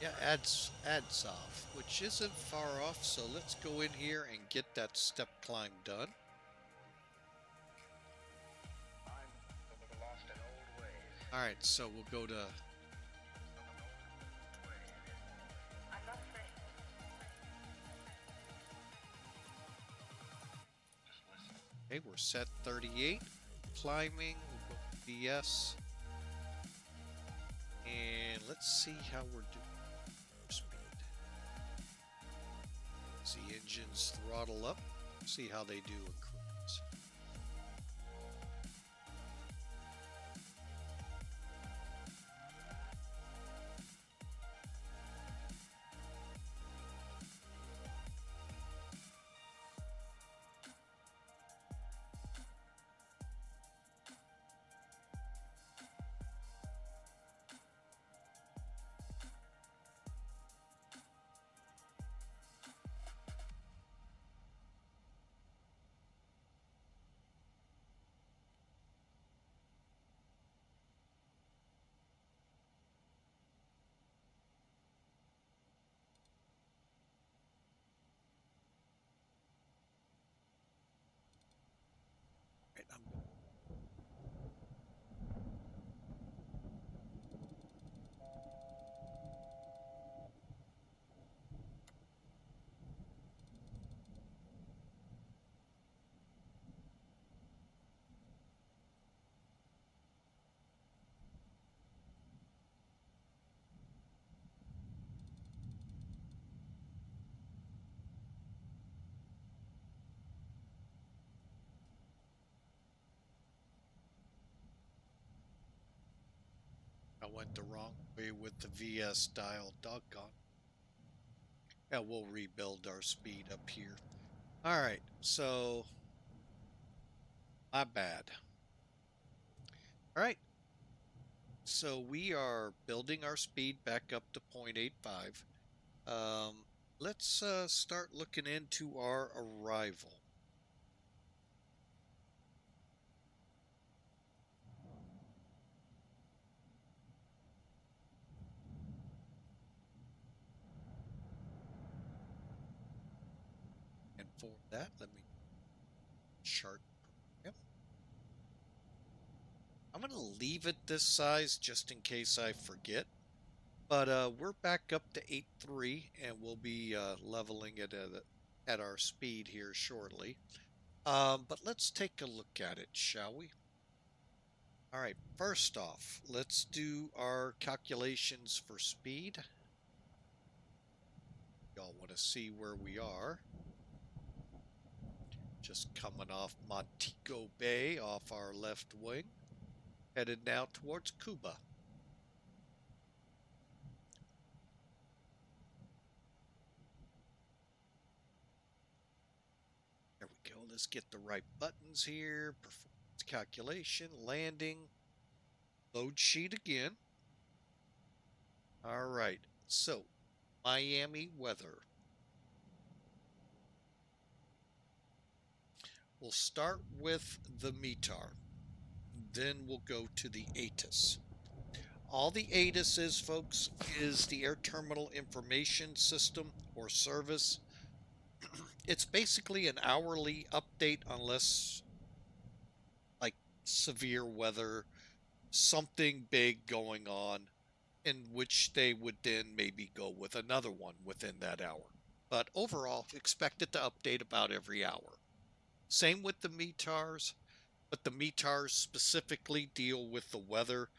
Yeah, ADSOV, which isn't far off, so let's go in here and get that step climb done. Alright, so we'll go to... Okay, we're set 38. Climbing, we'll go BS. And let's see how we're doing. Speed. See engines throttle up. See how they do in cruise. Right, I went the wrong way with the VS dial, doggone. Yeah, we'll rebuild our speed up here. Alright, so... my bad. Alright, so we are building our speed back up to 0.85. Let's start looking into our arrival. And for that, let me chart program. I'm going to leave it this size just in case I forget. But we're back up to 8.3 and we'll be leveling it at our speed here shortly. But let's take a look at it, shall we? All right, first off, let's do our calculations for speed. Y'all want to see where we are. Just coming off Montego Bay off our left wing, headed now towards Cuba. There we go. Let's get the right buttons here. Performance calculation, landing, load sheet again. All right. So, Miami weather. We'll start with the METAR. Then we'll go to the ATIS. All the ATIS is, folks, is the Air Terminal Information System or Service. It's basically an hourly update unless, like, severe weather, something big going on, in which they would then maybe go with another one within that hour. But overall, expect it to update about every hour. Same with the METARs, but the METARs specifically deal with the weather.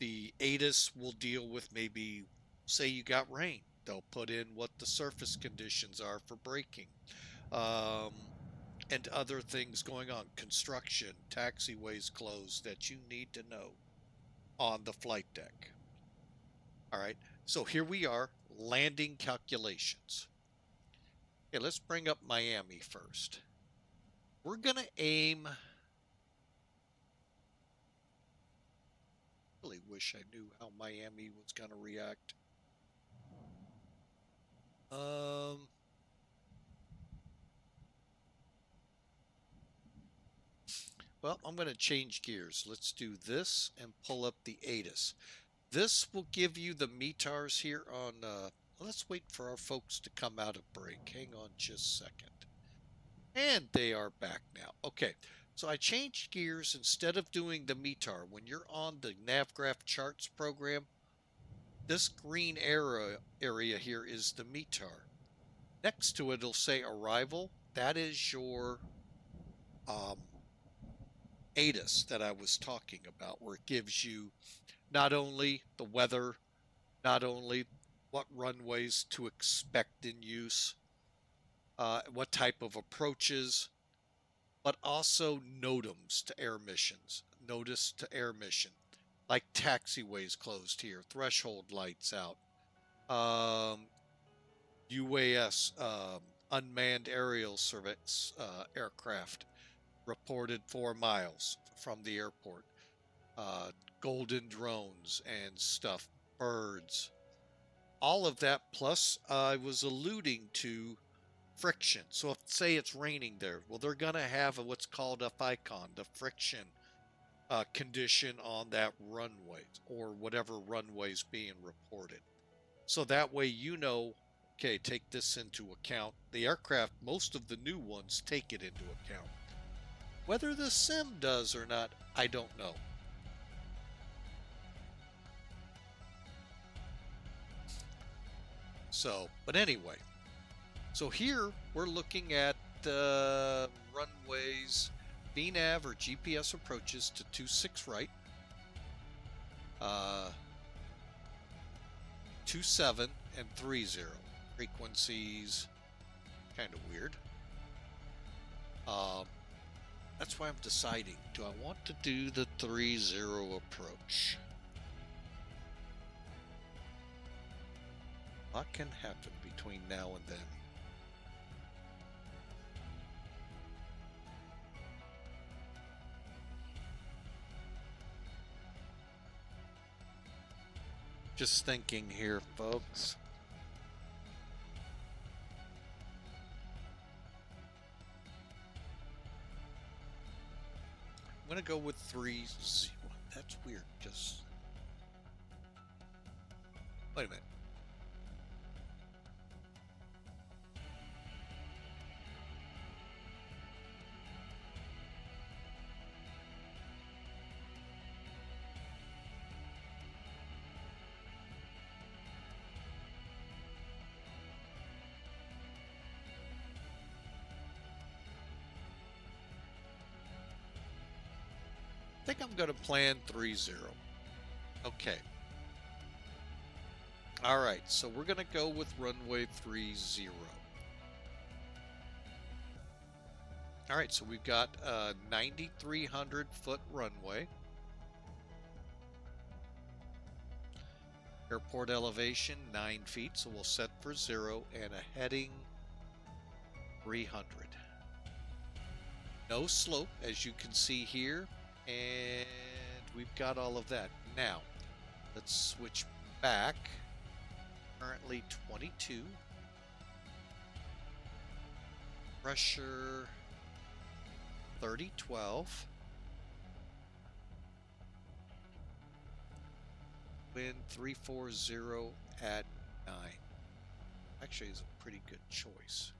The ATIS will deal with maybe, say you got rain. They'll put in what the surface conditions are for braking. and other things going on, construction, taxiways closed that you need to know on the flight deck. All right, so here we are, landing calculations. Okay, let's bring up Miami first. We're going to aim, really wish I knew how Miami was going to react. Well, I'm going to change gears. Let's do this and pull up the ATIS. This will give you the METARs here on, let's wait for our folks to come out of break. Hang on just a second. And they are back now. Okay, so I changed gears. Instead of doing the METAR, when you're on the NavGraph charts program, this green area here is the METAR. Next to it, it'll say arrival. That is your ATIS that I was talking about, where it gives you not only the weather, not only what runways to expect in use, what type of approaches, but also NOTAMs to air missions, notice to air mission, like taxiways closed here, threshold lights out, UAS, unmanned aerial surveillance aircraft, reported 4 miles from the airport, golden drones and stuff, birds, all of that. Plus I was alluding to friction. So if, say, it's raining there, well, they're going to have what's called a FICON, the friction condition on that runway or whatever runway's being reported. So that way, you know, okay, take this into account. The aircraft, most of the new ones take it into account. Whether the sim does or not, I don't know. So, but anyway, so here we're looking at runways, VNAV or GPS approaches to 26 right, 27 and 30 frequencies, kind of weird. That's why I'm deciding, do I want to do the 30 approach? A lot can happen between now and then. Just thinking here, folks. I'm going to go with 30. That's weird. Just wait a minute. I think I'm going to plan 30. Okay. All right, so we're going to go with runway 30. All right, so we've got a 9,300 foot runway. Airport elevation 9 feet, so we'll set for 0 and a heading 300. No slope, as you can see here. And we've got all of that. Now, let's switch back. Currently 22. Pressure 3012. Wind 340 at 9. Actually, is a pretty good choice.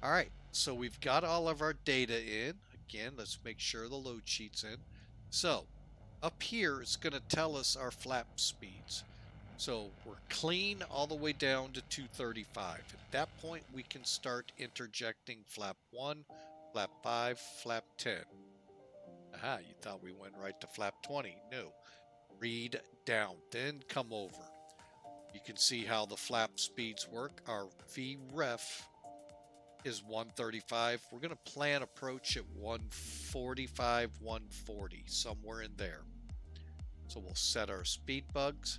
All right, so we've got all of our data in. Again, let's make sure the load sheet's in. So up here, it's going to tell us our flap speeds. So we're clean all the way down to 235. At that point, we can start interjecting flap 1, flap 5, flap 10. Aha, you thought we went right to flap 20. No. Read down, then come over. You can see how the flap speeds work. Our VREF is 135. We're going to plan approach at 145, 140, somewhere in there. So we'll set our speed bugs.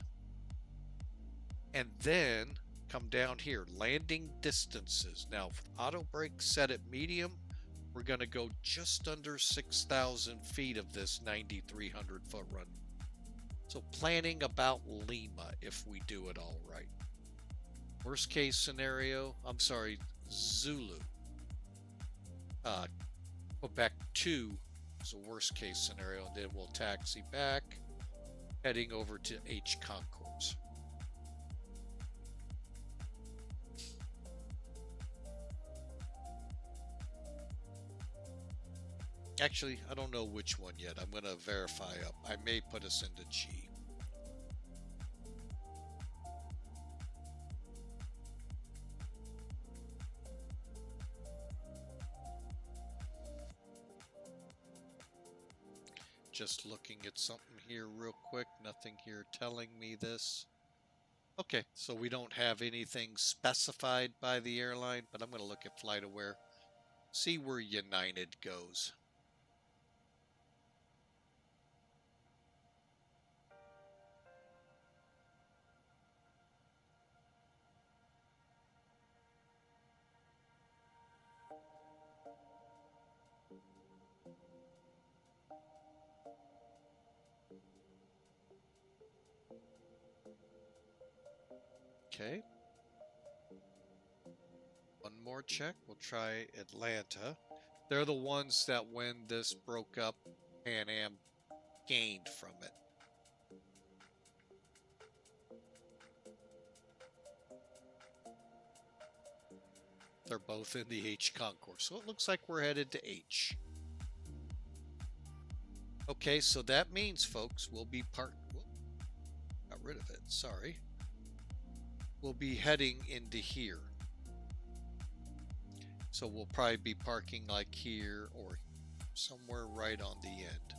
And then come down here, landing distances. Now, with auto brake set at medium, we're going to go just under 6,000 feet of this 9,300 foot run. So planning about Lima if we do it all right. Worst case scenario, I'm sorry, Zulu. Quebec 2 is a worst case scenario, and then we'll taxi back, heading over to H Concourse. Actually, I don't know which one yet. I'm going to verify up. I may put us into G. Just looking at something here real quick. Nothing here telling me this. Okay, so we don't have anything specified by the airline, but I'm going to look at FlightAware. See where United goes. Okay. One more check. We'll try Atlanta. They're the ones that when this broke up, Pan Am gained from it. They're both in the H concourse. So it looks like we're headed to H. Okay, so that means, folks, we'll be got rid of it. Sorry. We'll be heading into here. So we'll probably be parking like here or somewhere right on the end.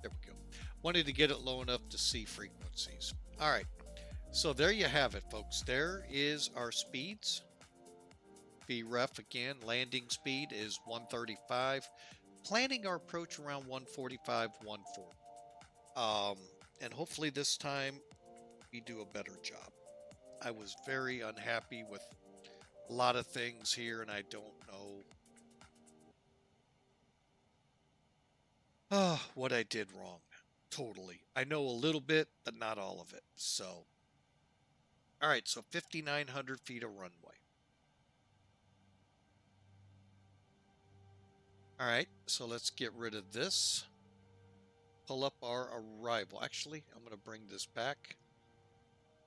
There we go. Wanted to get it low enough to see frequencies. All right. So there you have it, folks. There is our speeds. VREF again, landing speed is 135. Planning our approach around 145, 140. And hopefully this time we do a better job. I was very unhappy with a lot of things here, and I don't know what I did wrong. Totally. I know a little bit, but not all of it. So, all right, so 5,900 feet of runway. All right, so let's get rid of this. Pull up our arrival. Actually, I'm going to bring this back.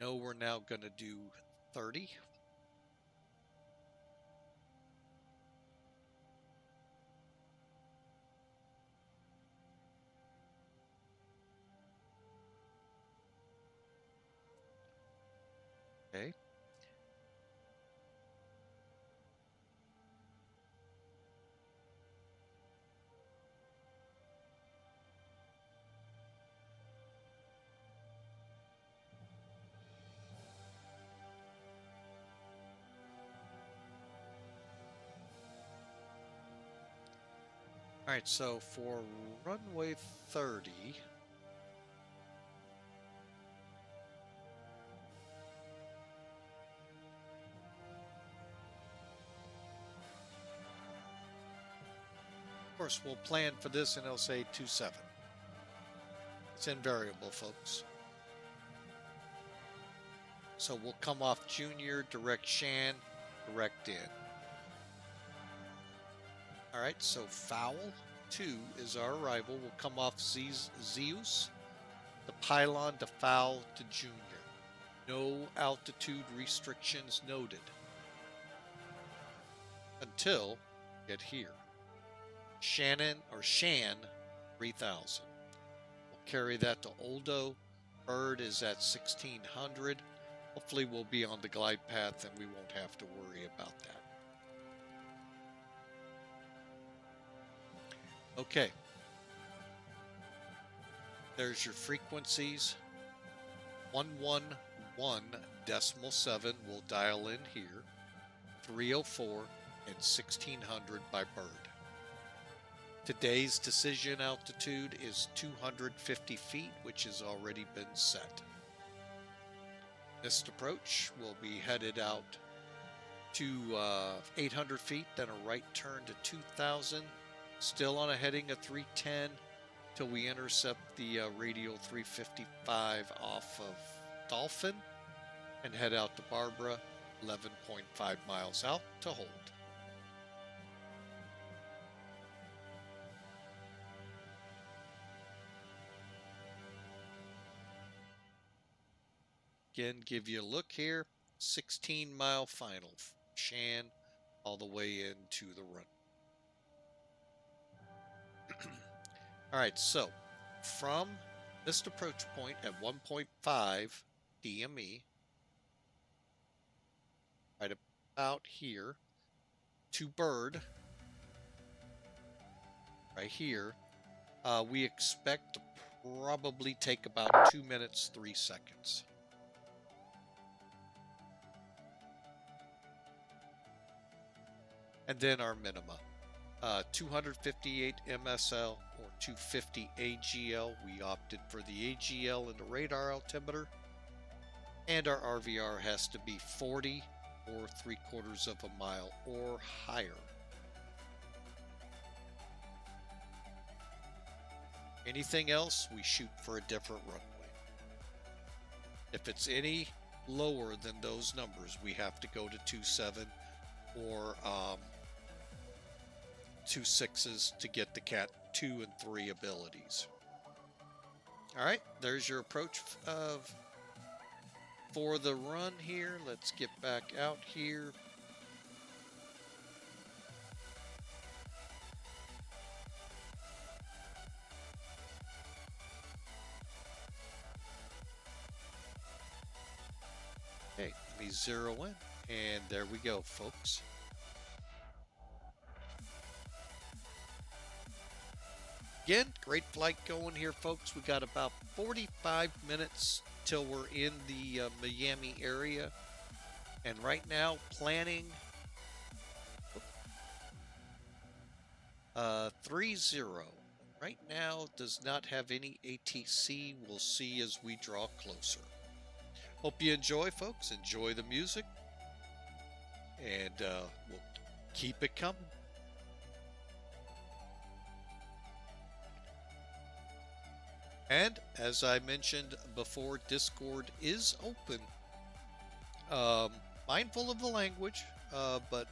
No, we're now going to do 30. Okay. All right, so for runway 30, of course, we'll plan for this and it'll say 27. It's invariable, folks. So we'll come off Junior, direct Shan, direct in. All right, so foul 2 is our arrival. We'll come off ZEUSS, the pylon to foul to Junior. No altitude restrictions noted until we get here. Shan 3000. carry that to Oldo. Bird is at 1600. Hopefully we'll be on the glide path and we won't have to worry about that. Okay. There's your frequencies. 111.7 will dial in here. 304 and 1600 by bird. Today's decision altitude is 250 feet, which has already been set. This approach will be headed out to 800 feet, then a right turn to 2000, still on a heading of 310 till we intercept the radial 355 off of Dolphin and head out to Barbara, 11.5 miles out to hold. Again, give you a look here, 16-mile final, Shan, all the way into the run. All right, so from this approach point at 1.5 DME, right about here, to bird, right here, we expect to probably take about 2 minutes, 3 seconds. And then our minima, 258 MSL or 250 AGL. We opted for the AGL in the radar altimeter. And our RVR has to be 40 or 3/4 of a mile or higher. Anything else, we shoot for a different runway. If it's any lower than those numbers, we have to go to 27 or 26s to get the Cat 2 and 3 abilities. All right, there's your approach for the run here. Let's get back out here. Okay, let me zero in, and there we go, folks. Again, great flight going here, folks. We got about 45 minutes till we're in the Miami area. And right now, planning 3-0. Right now, does not have any ATC. We'll see as we draw closer. Hope you enjoy, folks. Enjoy the music. And we'll keep it coming. And as I mentioned before, Discord is open. Mindful of the language, but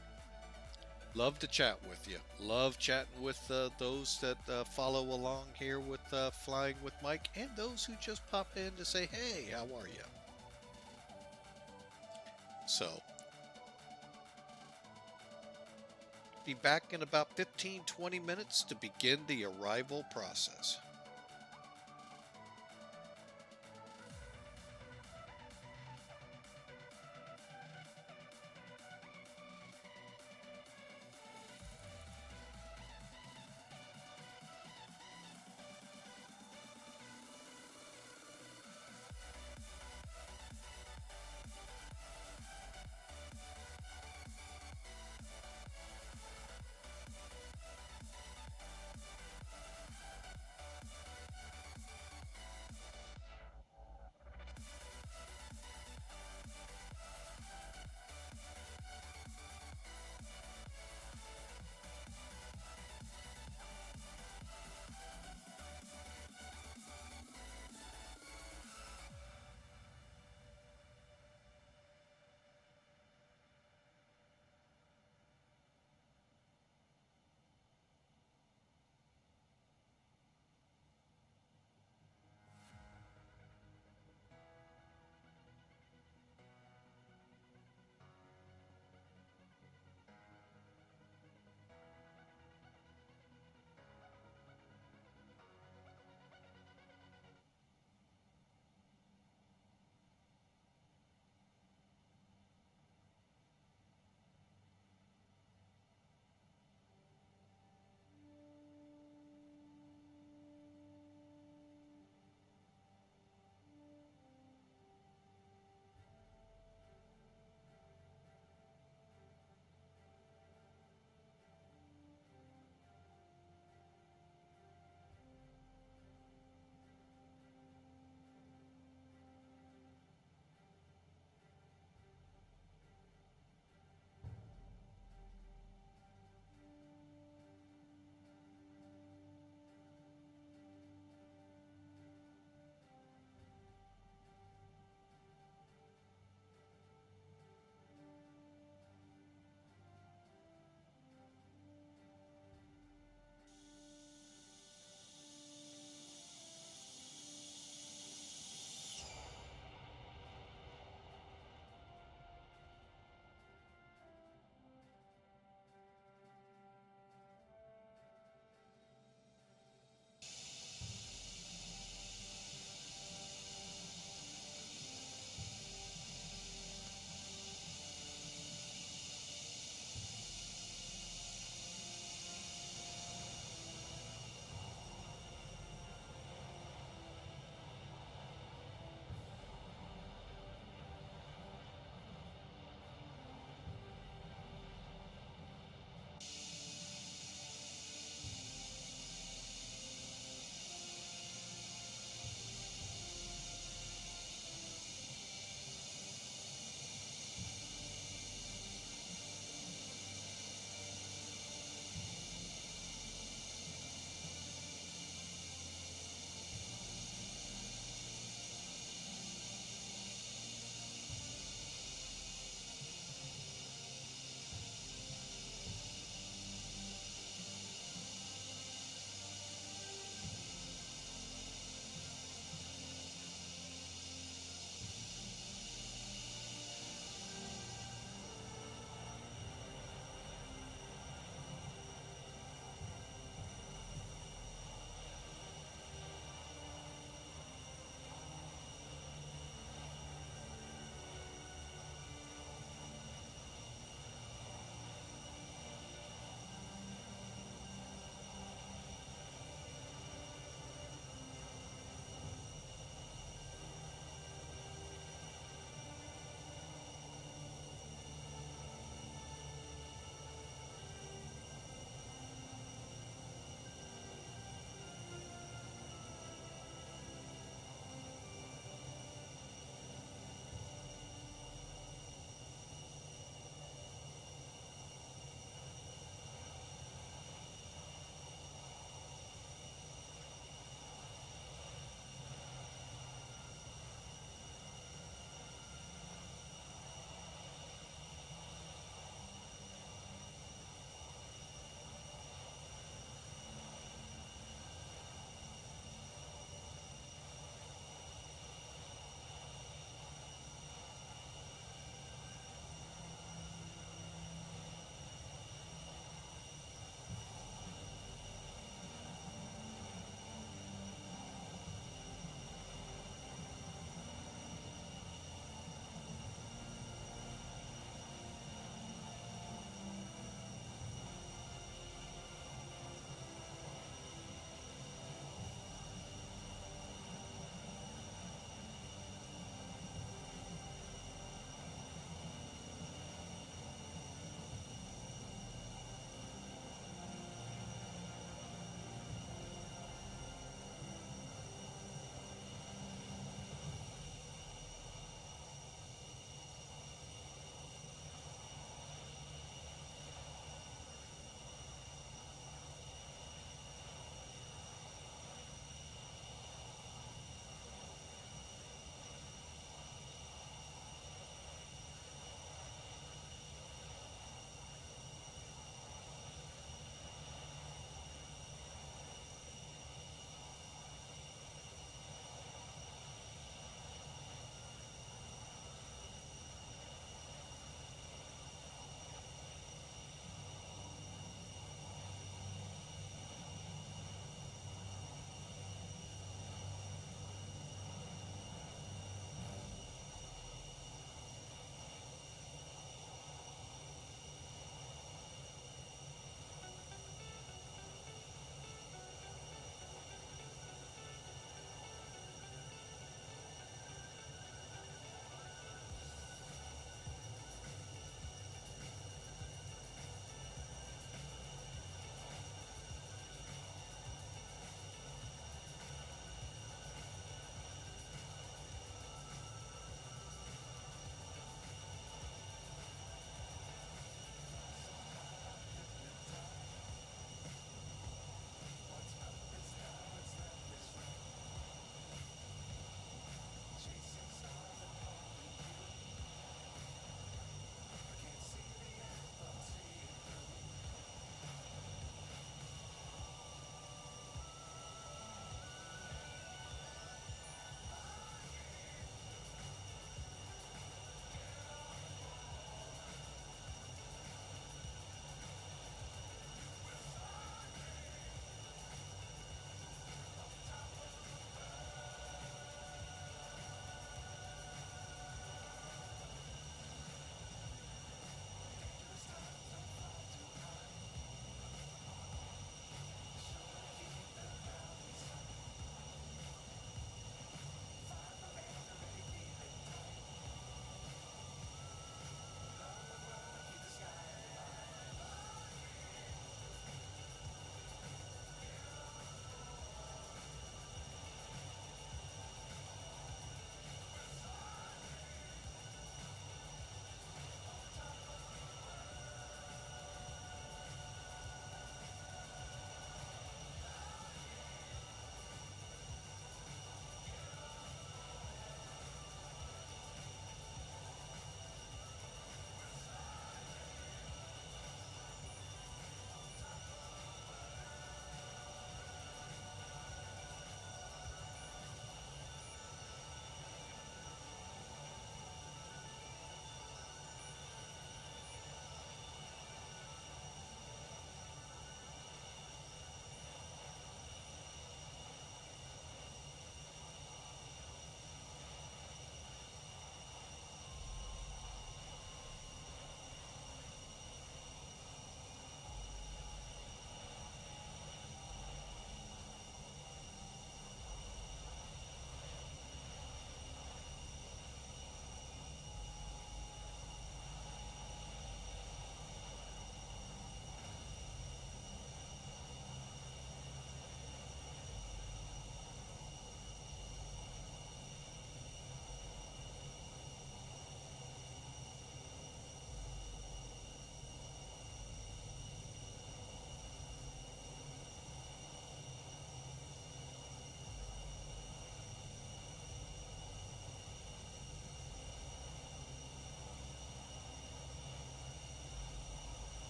love to chat with you. Love chatting with those that follow along here with Flying with Mike, and those who just pop in to say, hey, how are you? So, be back in about 15-20 minutes to begin the arrival process.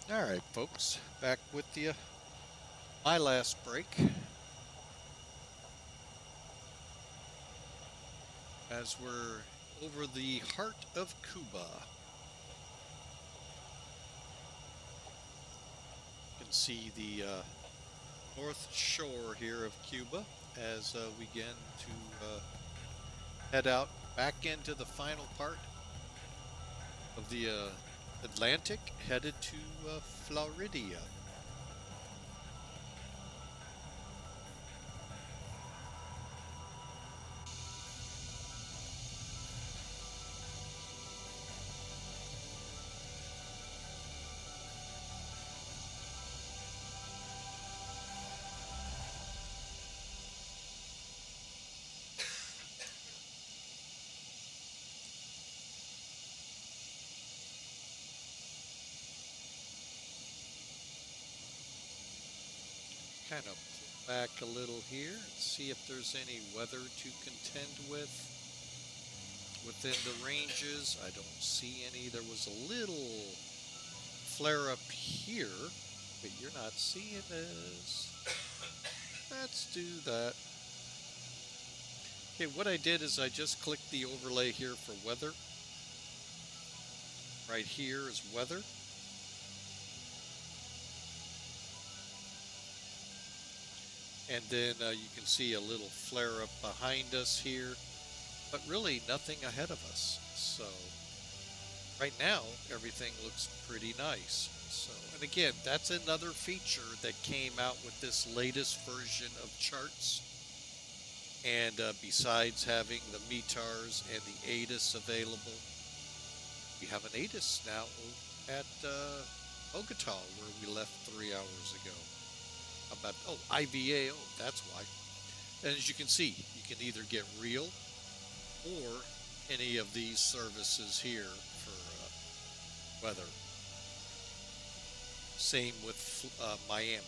All right, folks, back with you. My last break. As we're over the heart of Cuba. You can see the north shore here of Cuba as we begin to head out back into the final part of the Atlantic, headed to Florida. Kind of pull back a little here and see if there's any weather to contend with within the ranges. I don't see any. There was a little flare up here, but you're not seeing this. Let's do that. Okay, what I did is I just clicked the overlay here for weather. Right here is weather. And then you can see a little flare up behind us here, but really nothing ahead of us. So right now, everything looks pretty nice. So, and again, that's another feature that came out with this latest version of charts. And besides having the METARs and the ADIS available, we have an ADIS now at Bogotá, where we left 3 hours ago. About, oh, IVAO, that's why. And as you can see, you can either get real or any of these services here for weather. Same with Miami.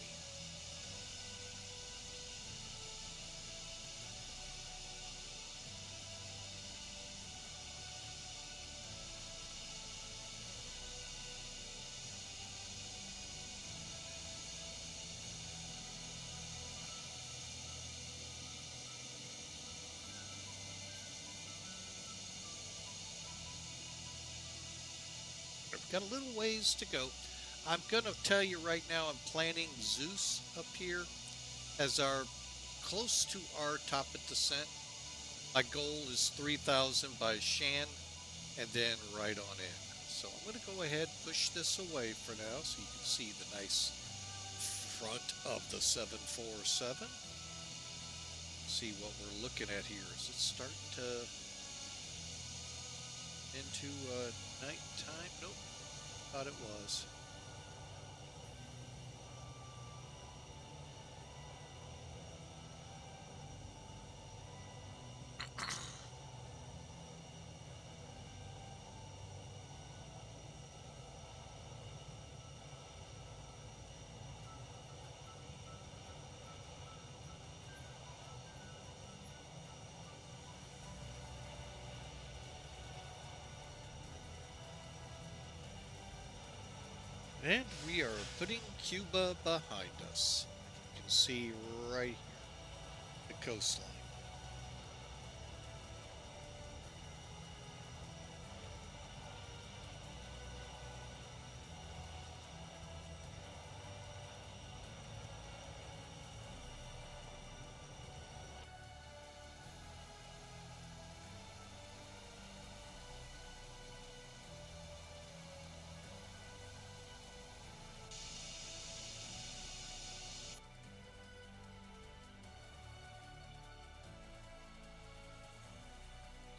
We've got a little ways to go. I'm going to tell you right now, I'm planning ZEUSS up here as our close to our top of descent. My goal is 3,000 by Shan and then right on in. So I'm going to go ahead, push this away for now so you can see the nice front of the 747. See what we're looking at here. Is it starting to into nighttime? Nope. Thought it was. And we are putting Cuba behind us. You can see right here, the coastline.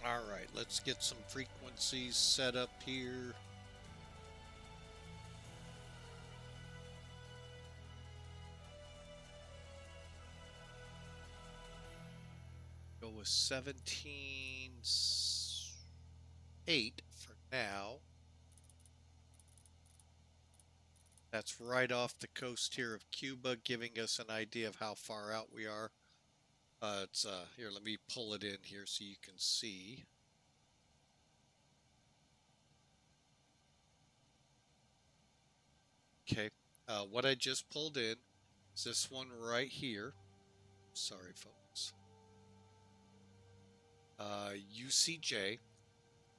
All right, let's get some frequencies set up here. Go with 17.8 for now. That's right off the coast here of Cuba, giving us an idea of how far out we are. It's here, let me pull it in here so you can see. Okay. What I just pulled in is this one right here. Sorry, folks. UCJ.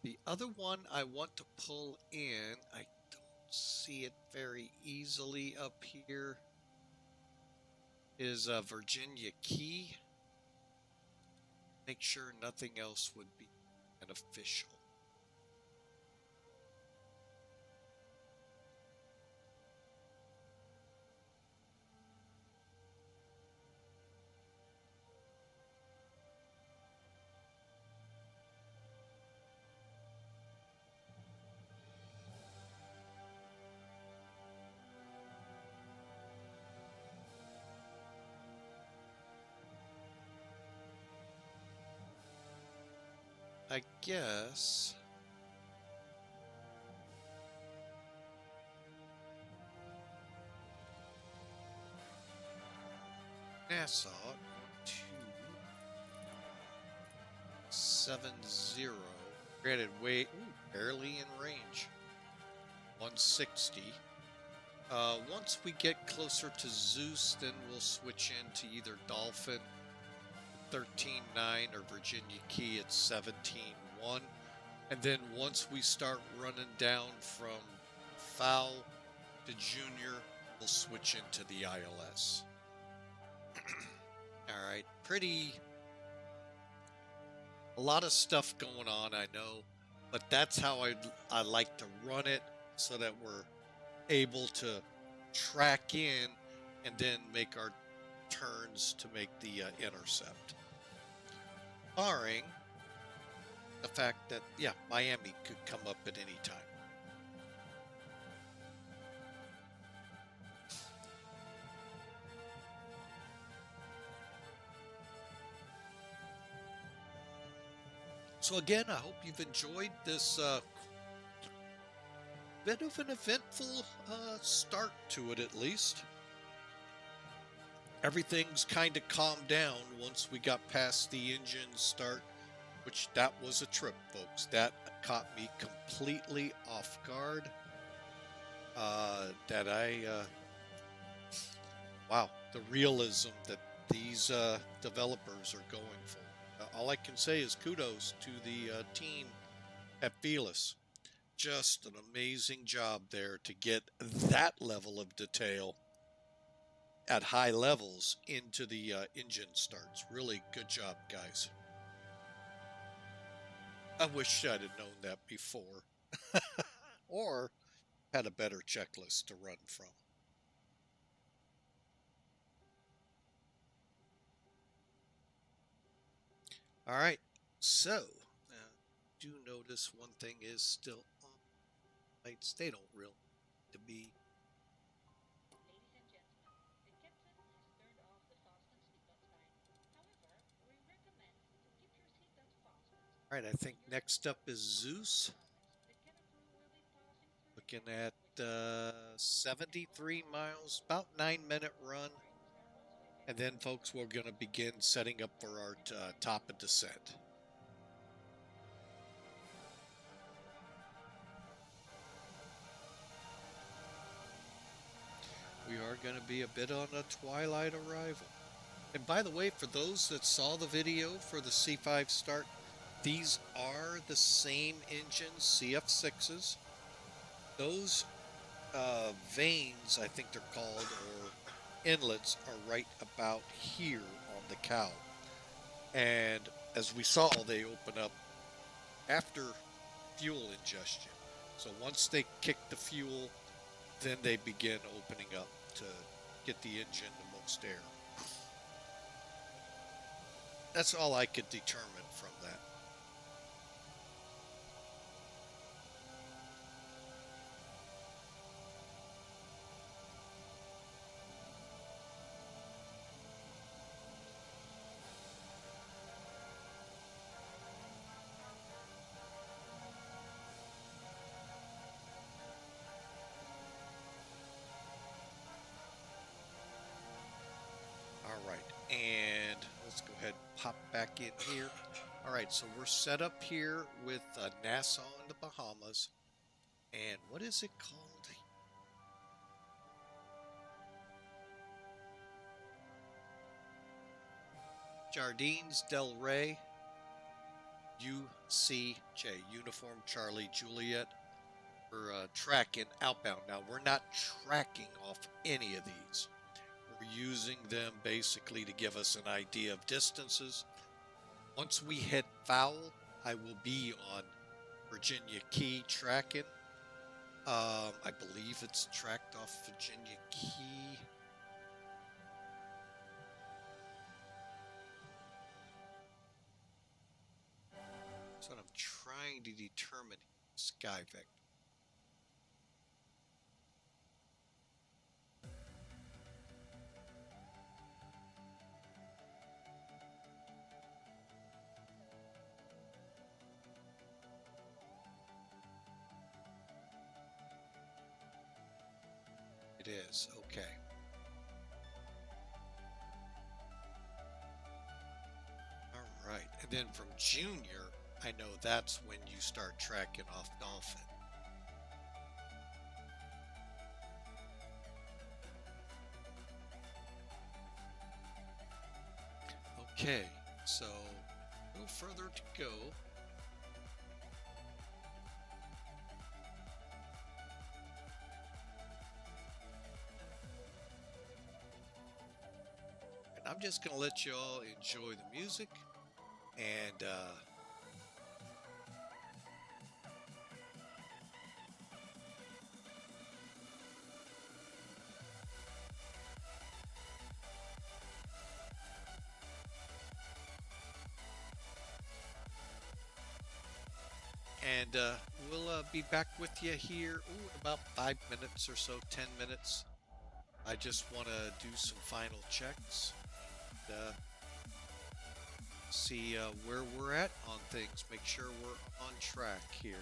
The other one I want to pull in, I don't see it very easily up here, is Virginia Key. Make sure nothing else would be beneficial. I guess Nassau 270. Granted, barely in range. 160. Once we get closer to ZEUSS, then we'll switch into either Dolphin 13.9 or Virginia Key at 17.1. And then once we start running down from Foul to Junior, we'll switch into the ILS. All right, a lot of stuff going on, I know, but that's how I like to run it, so that we're able to track in and then make our turns to make the intercept. Barring the fact that, yeah, Miami could come up at any time. So again, I hope you've enjoyed this bit of an eventful start to it, at least. Everything's kind of calmed down once we got past the engine start, which that was a trip, folks. That caught me completely off guard. Wow, the realism that these developers are going for. All I can say is kudos to the team at Felis. Just an amazing job there to get that level of detail at high levels into the engine starts. Really good job, guys. I wish I'd have known that before. Or had a better checklist to run from. All right, so do notice one thing is still on lights. They don't really to be. Ladies and gentlemen, the captain has turned off the fasten seatbelt sign. However, we recommend to keep your seatbelt fastened. All right, I think next up is ZEUSS. The cabin crew will be passing through Looking at 73 miles, about 9-minute run. And then, folks, we're going to begin setting up for our top of descent. We are going to be a bit on a twilight arrival. And by the way, for those that saw the video for the C5 start, these are the same engines, CF6s. Those vanes, I think they're called, or inlets, are right about here on the cow. And as we saw, they open up after fuel ingestion. So once they kick the fuel, then they begin opening up to get the engine the most air. That's all I could determine from that. All right, and let's go ahead and pop back in here. All right, so we're set up here with Nassau in the Bahamas. And what is it called? Jardines Del Rey, UCJ, Uniform Charlie Juliet. We're tracking outbound. Now, we're not tracking off any of these. We're using them basically to give us an idea of distances. Once we hit foul, I will be on Virginia Key tracking. I believe it's tracked off Virginia Key. That's what I'm trying to determine. Sky vector. It is, okay. All right, and then from Junior, I know that's when you start tracking off Dolphin. Okay, so a little further to go. And I'm just going to let you all enjoy the music and we'll be back with you here in about 5 minutes or so, 10 minutes. I just want to do some final checks and see where we're at on things. Make sure we're on track here.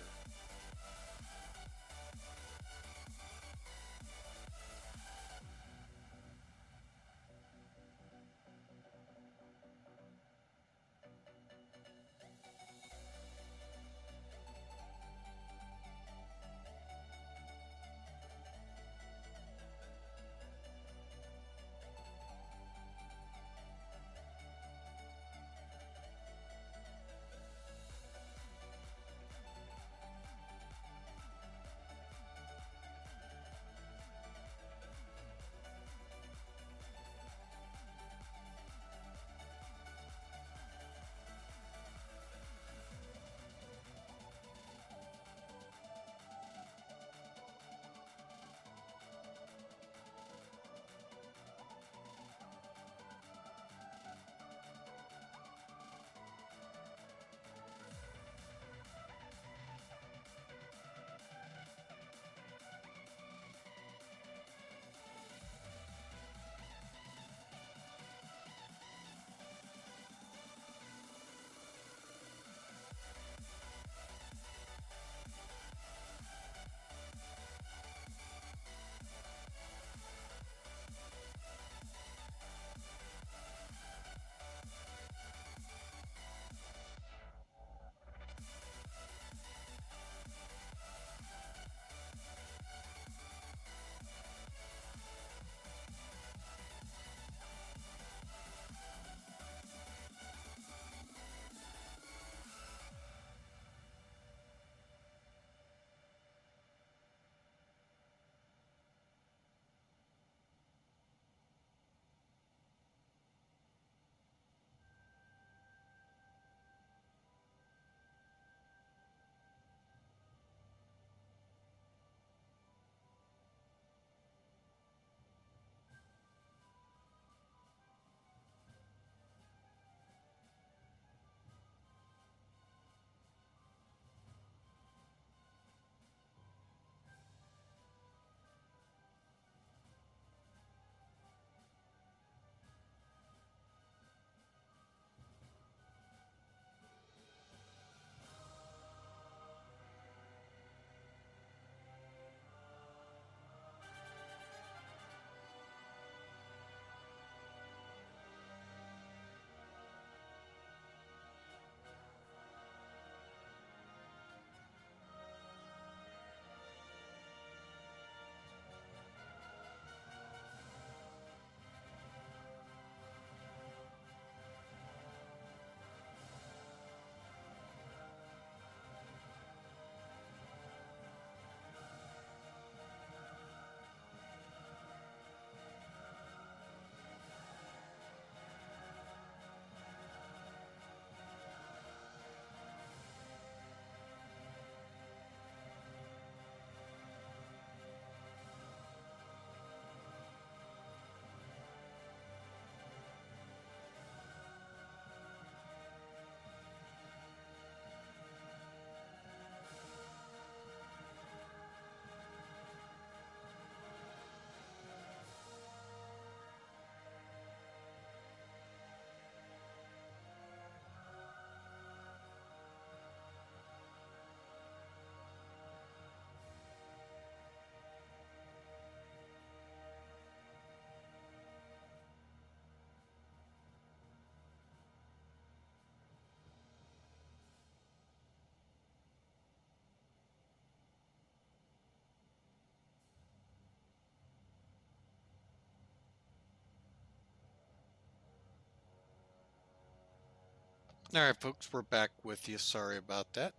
All right, folks, we're back with you. Sorry about that.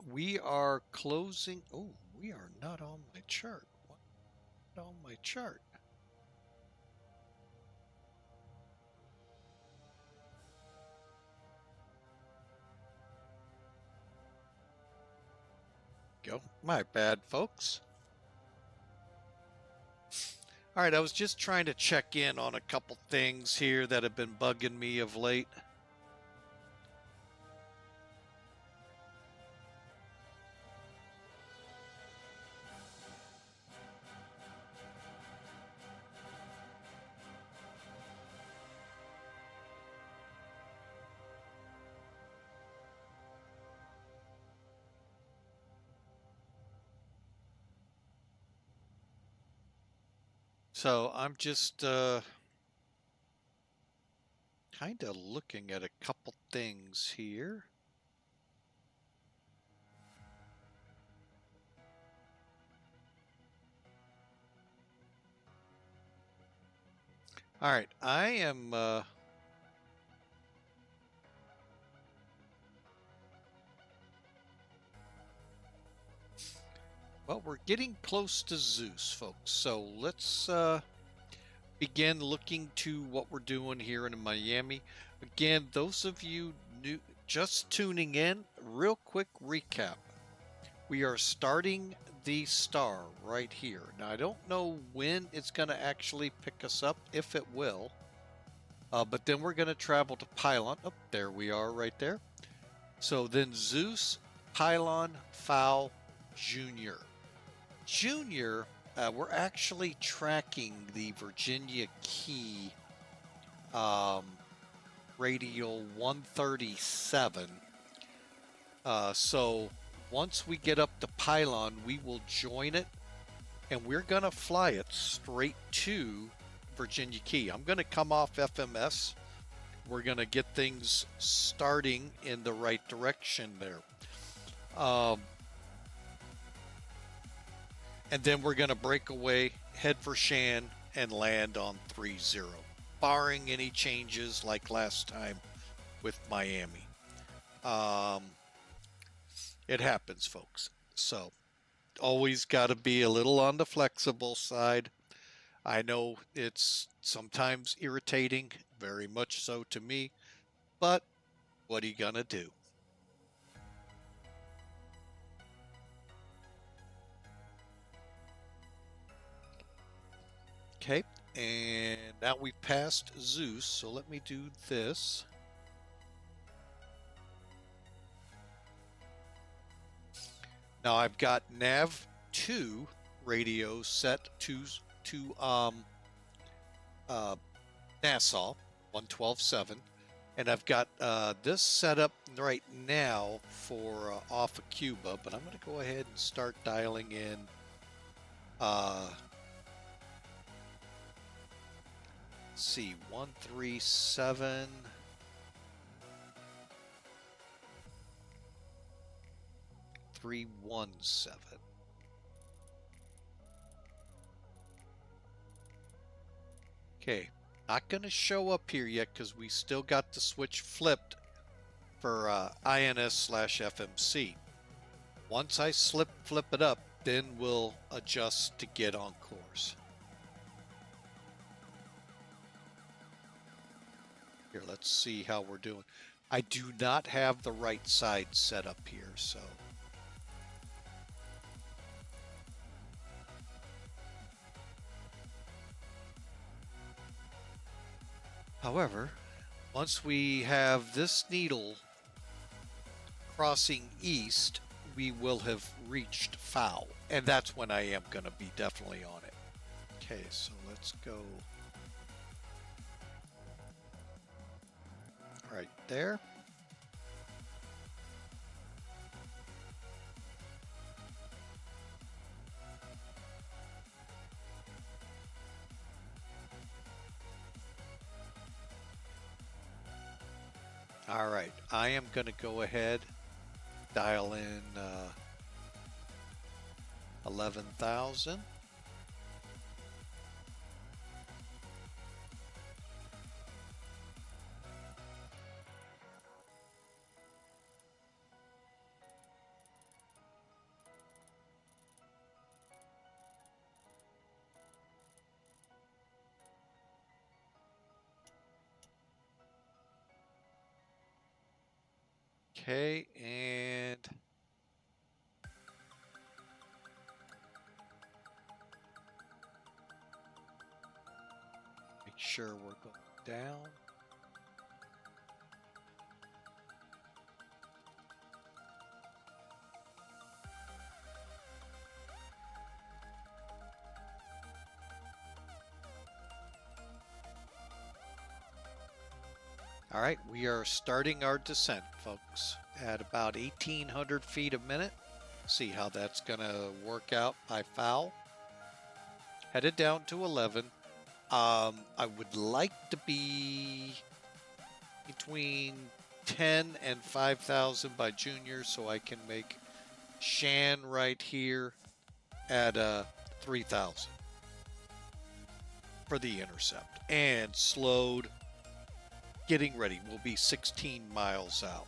We are closing. Oh, we are not on my chart. What? Not on my chart. Go. My bad, folks. All right, I was just trying to check in on a couple things here that have been bugging me of late. So I'm just kind of looking at a couple things here. All right, I am well, we're getting close to ZEUSS, folks. So let's begin looking to what we're doing here in Miami. Again, those of you new just tuning in, real quick recap. We are starting the star right here. Now, I don't know when it's going to actually pick us up, if it will. But then we're going to travel to Pylon. Oh, there we are right there. So then ZEUSS, Pylon, FOW, Junior. Junior, we're actually tracking the Virginia Key radial 137. So once we get up to Pylon, we will join it, and we're going to fly it straight to Virginia Key. I'm going to come off FMS. We're going to get things starting in the right direction there. And then we're going to break away, head for Shan, and land on 3-0, barring any changes like last time with Miami. It happens, folks. So always got to be a little on the flexible side. I know it's sometimes irritating, very much so to me, but what are you going to do? Okay, and now we've passed ZEUSS, so let me do this. Now I've got nav 2 radio set to Nassau 112.7, and I've got this set up right now for off of Cuba, but I'm going to go ahead and start dialing in see 137. Okay, not going to show up here yet because we still got the switch flipped for INS/FMC. Once I flip it up, then we'll adjust to get on course. Here, let's see how we're doing. I do not have the right side set up here, so. However, once we have this needle crossing east, we will have reached FOW, and that's when I am going to be definitely on it. Okay, so let's go right there. All right, I am going to go ahead, dial in 11,000. Okay, and make sure we're going down. All right, we are starting our descent, folks, at about 1,800 feet a minute. See how that's going to work out by foul. Headed down to 11. I would like to be between 10 and 5,000 by junior so I can make Shan right here at 3,000 for the intercept. And slowed, getting ready. We'll be 16 miles out.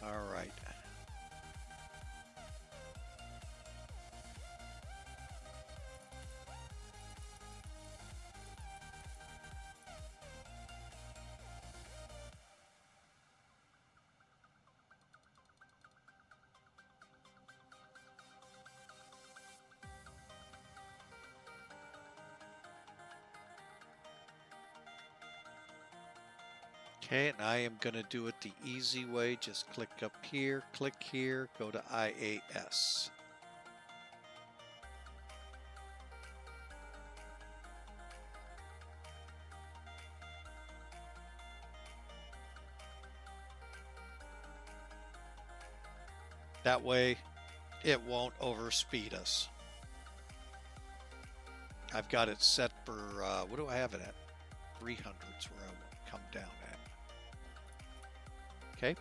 All right. Okay, and I am going to do it the easy way. Just click up here, go to IAS. That way, it won't overspeed us. I've got it set for, what do I have it at? 300s where I want to come down at. Okay.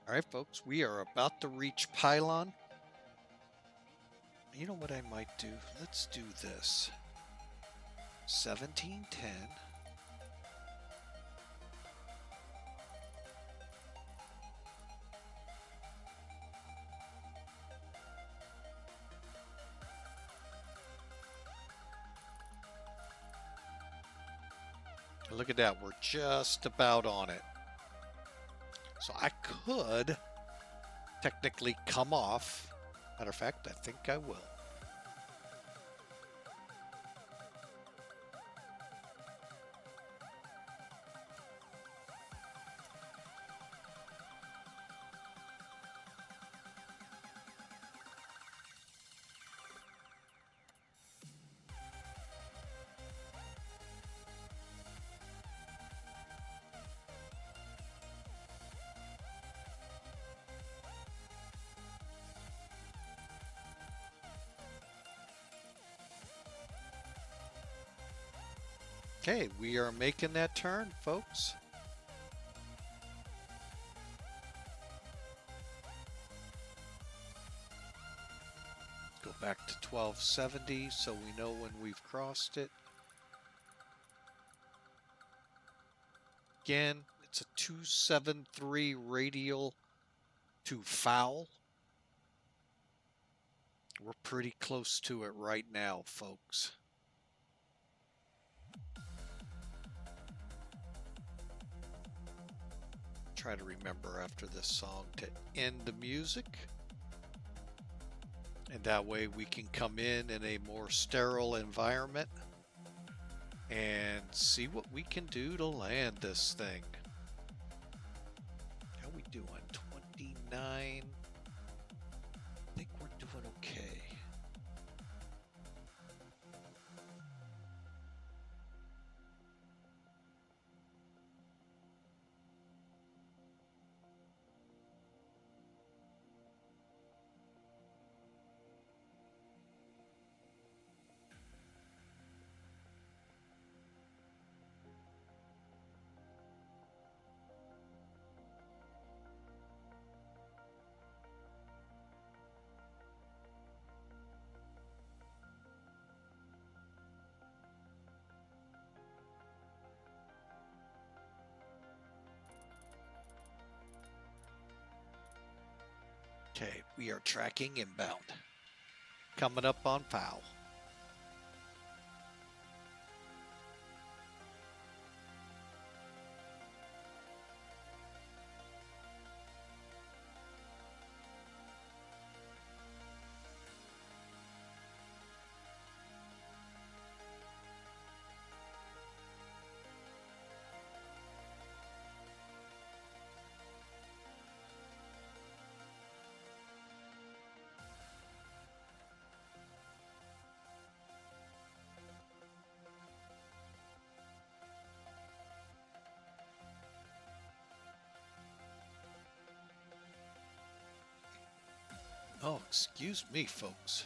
All right, folks, we are about to reach pylon. You know what I might do? Let's do this. 1710. Look at that, we're just about on it. So I could technically come off. Matter of fact, I think I will. Okay, we are making that turn, folks. Go back to 1270 so we know when we've crossed it. Again, it's a 273 radial to foul. We're pretty close to it right now, folks. Try to remember after this song to end the music. And that way we can come in a more sterile environment and see what we can do to land this thing. How we doing? 29. I think we're doing okay. We are tracking inbound. Coming up on foul. Oh, excuse me, folks.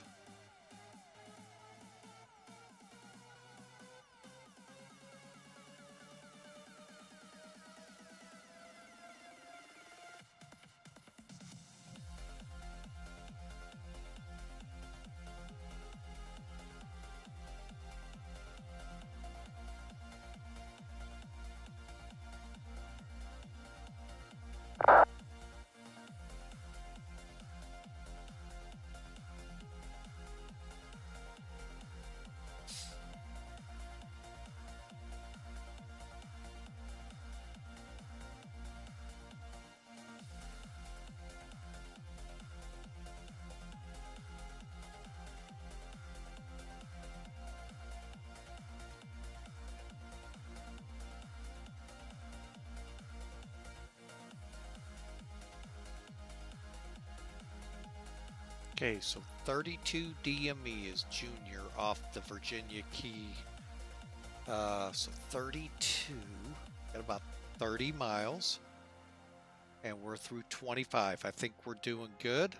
Okay, so 32 DME is Junior off the Virginia Key. So 32, got about 30 miles, and we're through 25. I think we're doing good.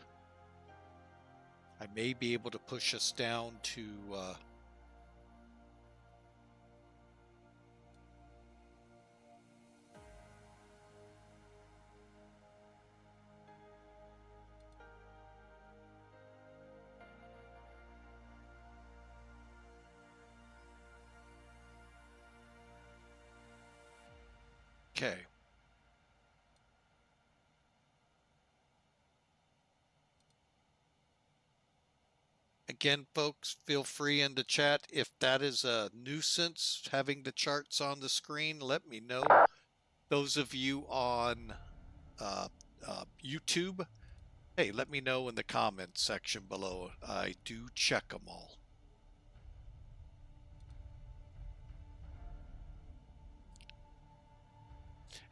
I may be able to push us down to okay. Again, folks, feel free in the chat. If that is a nuisance, having the charts on the screen, let me know. Those of you on YouTube, hey, let me know in the comments section below. I do check them all.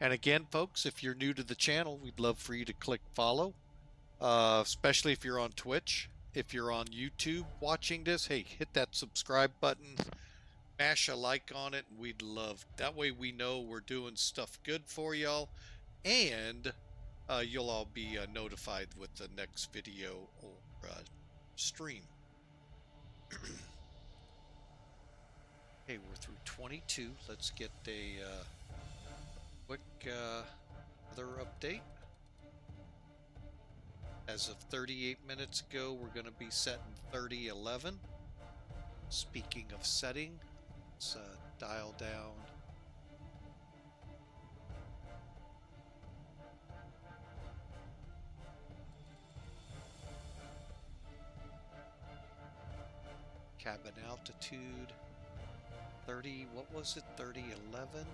And again, folks, if you're new to the channel, we'd love for you to click follow, especially if you're on Twitch. If you're on YouTube watching this, hey, hit that subscribe button, mash a like on it, and we'd love, that way we know we're doing stuff good for y'all, and you'll all be notified with the next video or stream. Okay, we're through 22. Let's get a quick other update. As of 38 minutes ago, we're going to be setting 3011. Speaking of setting, let's dial down. Cabin altitude, 30, what was it, 3011?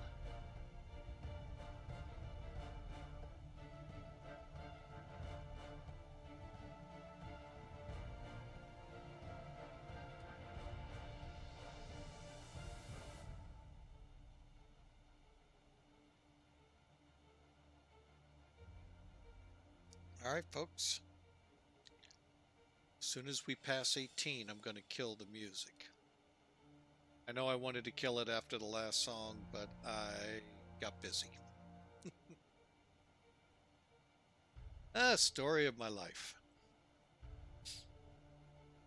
All right, folks. As soon as we pass 18, I'm going to kill the music. I know I wanted to kill it after the last song, but I got busy. Story of my life.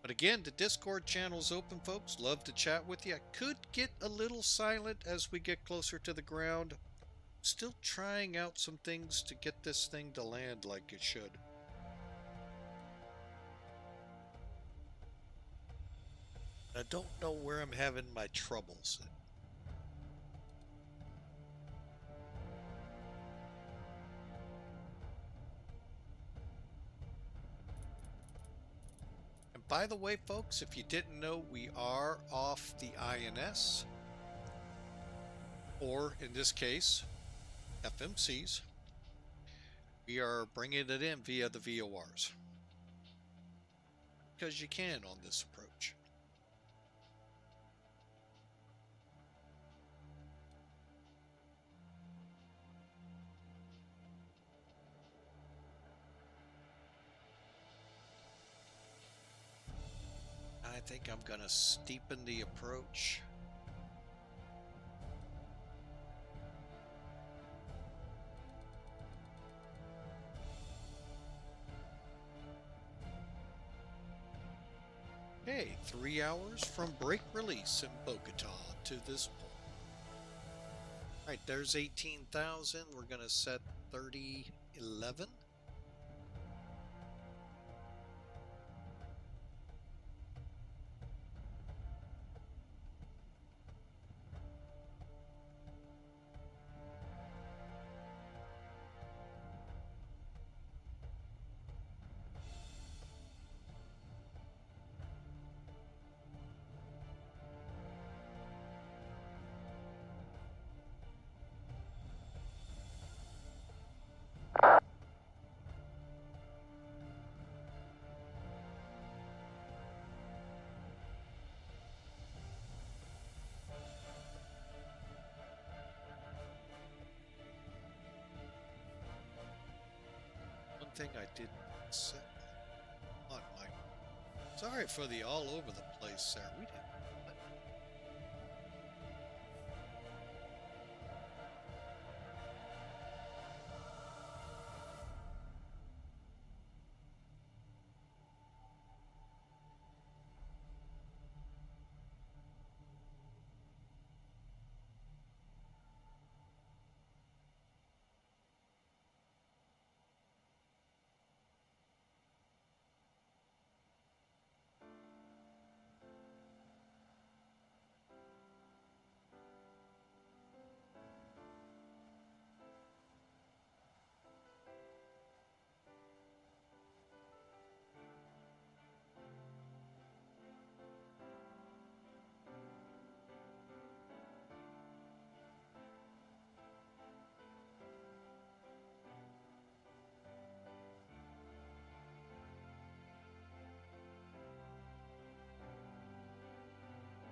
But again, the Discord channel's open, folks. Love to chat with you. I could get a little silent as we get closer to the ground. Still trying out some things to get this thing to land like it should. I don't know where I'm having my troubles. by the way, folks, if you didn't know, we are off the INS, or in this case, FMCs. We are bringing it in via the VORs, because you can on this approach. I think I'm going to steepen the approach. Okay, 3 hours from break release in Bogotá to this point. Alright, there's 18,000. We're going to set 3011. One thing I didn't set on my... Sorry for the all over the place there. We didn't...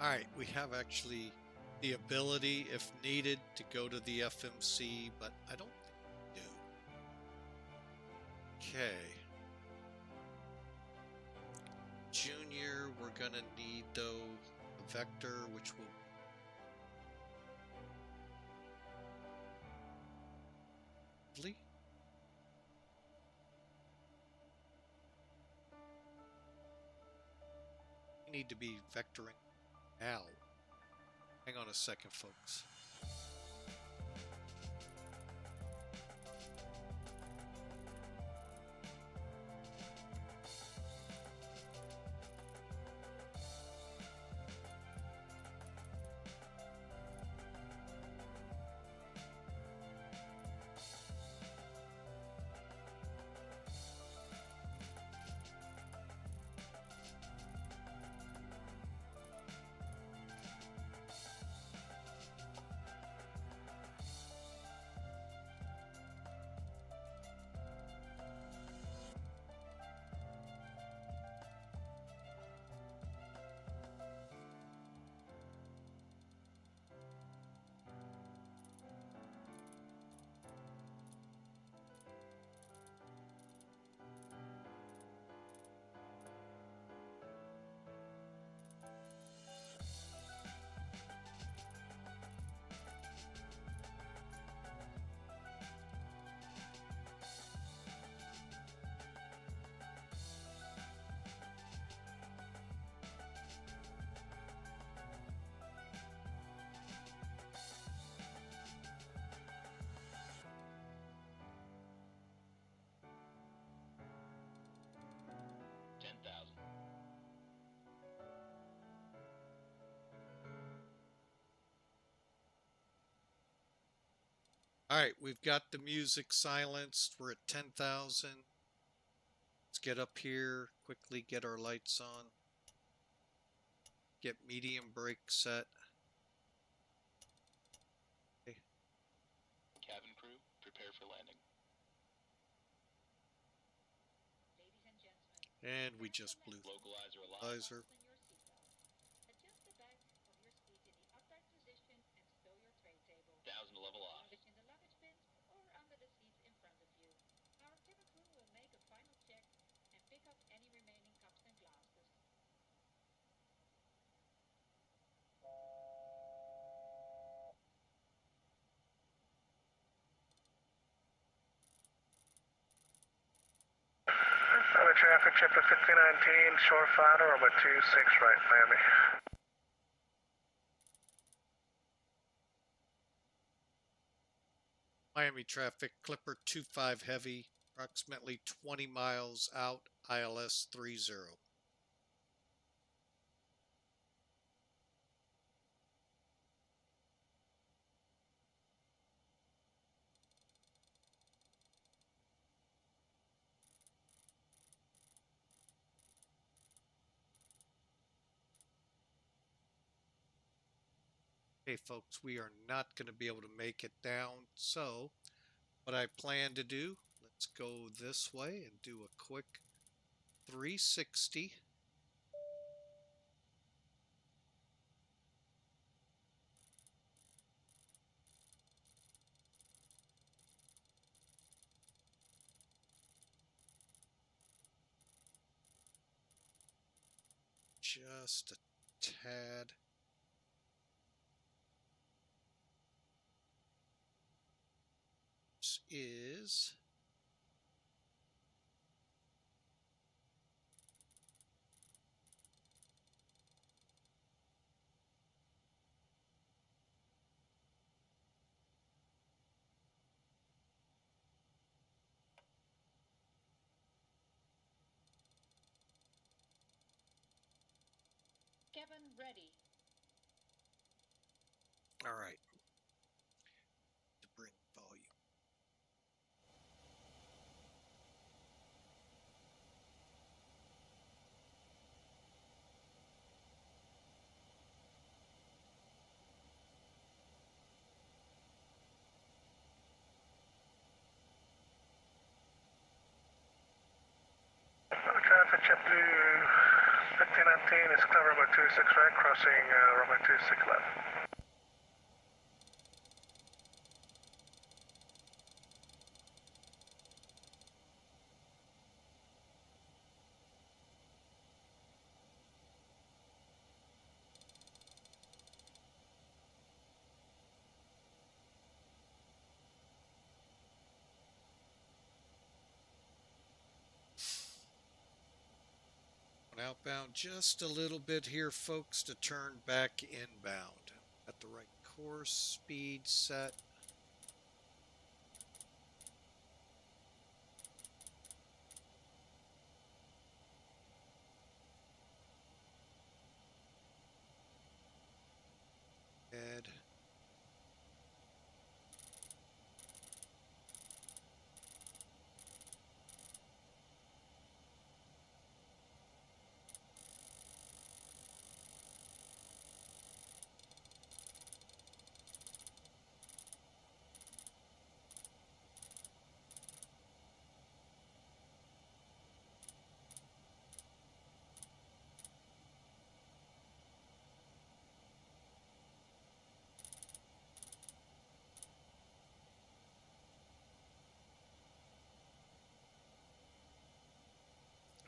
Alright, we have actually the ability, if needed, to go to the FMC, but I don't think we do. Okay. Junior, we're gonna need, though, a vector, which will... Lovely. We need to be vectoring now. Hang on a second, folks. All right, we've got the music silenced. We're at 10,000. Let's get up here, quickly get our lights on. Get medium brake set. Okay. Cabin crew, prepare for landing. Ladies and gentlemen, And we just blew the Localizer alive. visor. fasten your seatbelt. Adjust the back of your seat in the upright position and stow your tray table. 1000 level off. Luggage in the luggage bins or under the seats in front of you. Our cabin crew will make a final check and pick up any remaining cups and glasses. Traffic, chapter 5019, shore fighter, over 26 right, Miami. Miami traffic, Clipper 25 heavy, approximately 20 miles out, ILS 30. Hey folks, we are not going to be able to make it down, so what I plan to do, let's go this way and do a quick 360. Just a tad. This is Cabin ready. all right. To bring volume. Traffic, chapter 5019 is clear, runway 26 right, crossing runway 26 left. Outbound just a little bit here, folks, to turn back inbound. At the right course, speed set. Head.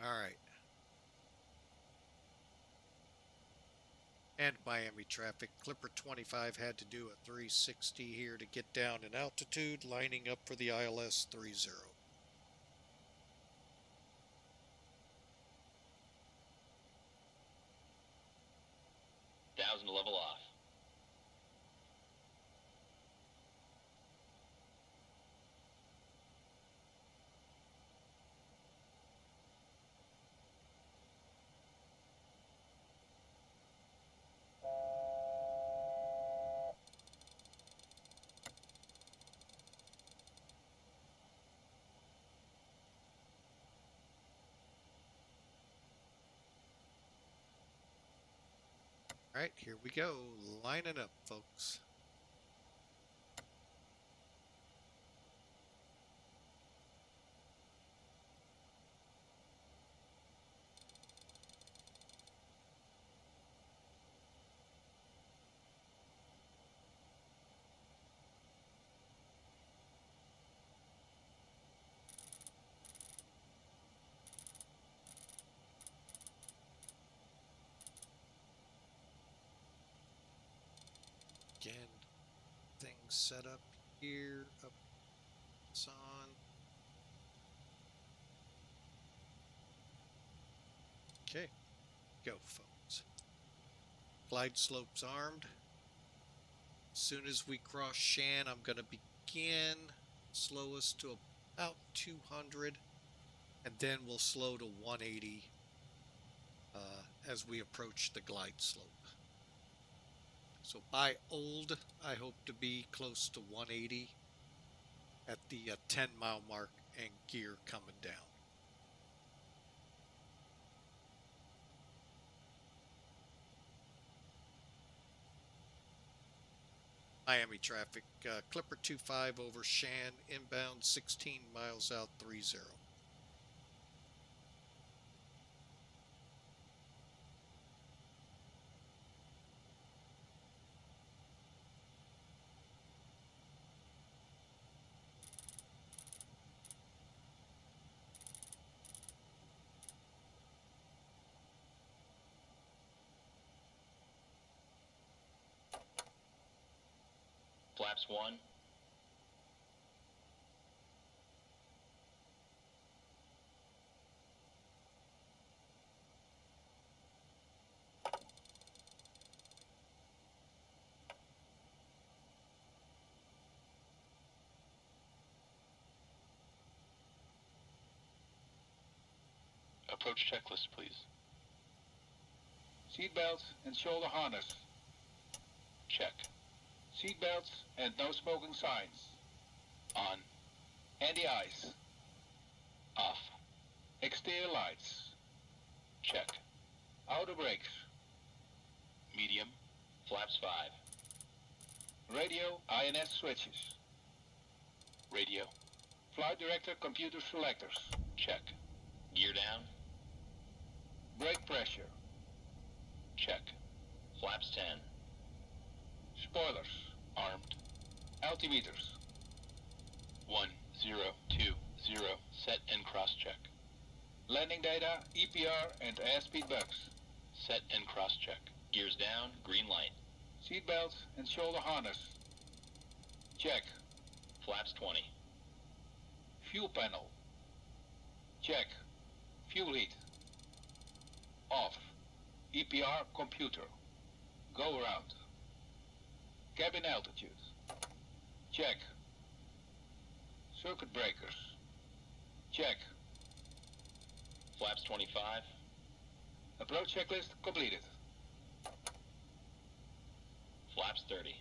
All right. And Miami traffic, Clipper 25 had to do a 360 here to get down in altitude, lining up for the ILS 30. 1000 level off. All right, here we go. Lining up, folks. Again, things set up here, up it's on. Okay, go, folks. Glide slopes armed. As soon as we cross Shan, I'm going to begin slow us to about 200, and then we'll slow to 180 as we approach the glide slope. So by old, I hope to be close to 180 at the 10-mile mark and gear coming down. Miami traffic, Clipper 25 over Shan, inbound 16 miles out 30. Flaps 1. Approach checklist, please. Seatbelts and shoulder harness. Check. Seatbelts and no smoking signs. On. Anti-ice. Off. Exterior lights. Check. Outer brakes. Medium. Flaps 5. Radio INS switches. Radio. Flight director computer selectors. Check. Gear down. Brake pressure. Check. Flaps 10. Spoilers. Armed. Altimeters. 1020. Set and cross check. Landing data, EPR and airspeed bugs. Set and cross check. Gears down. Green light. Seatbelts and shoulder harness. Check. Flaps 20. Fuel panel. Check. Fuel heat. Off. EPR computer. Go around. Cabin altitude. Check. Circuit breakers. Check. Flaps 25. Approach checklist completed. Flaps 30.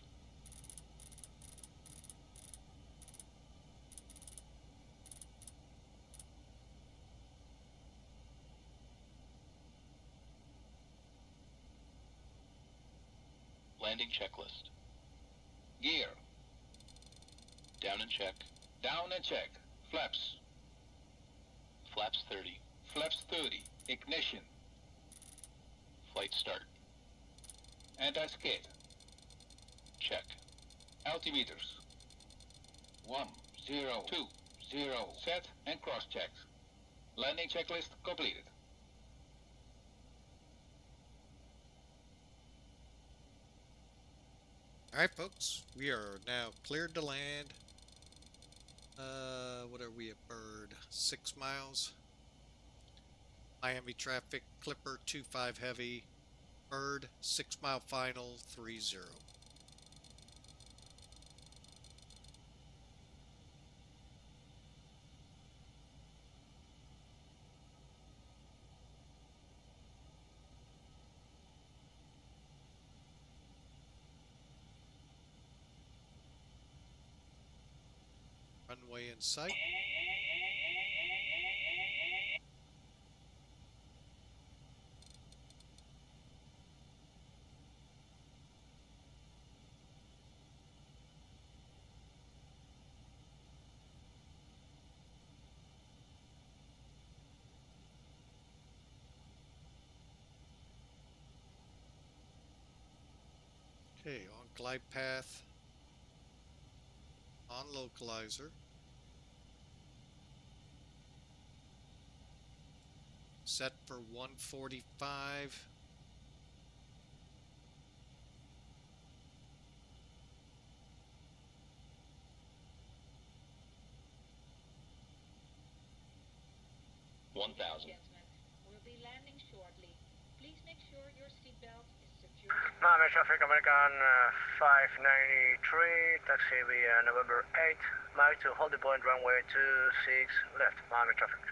Landing checklist. Gear. Down and check. Down and check. Flaps. Flaps 30. Flaps 30. Ignition. Flight start. Anti-skid. Check. Altimeters. 1, 0, 2, 0. Set and cross-check. Landing checklist completed. All right, folks, we are now cleared to land. What are we at bird? 6 miles. Miami traffic, Clipper 25 heavy, bird 6 mile final 30. Runway in sight. Okay, on glide path, on localizer. Set for 145. Gentlemen, we'll be landing shortly. Please make sure your seatbelt is secured. Miami traffic American 593, taxi via November 8, Mike to holding point runway 26 left, Miami traffic.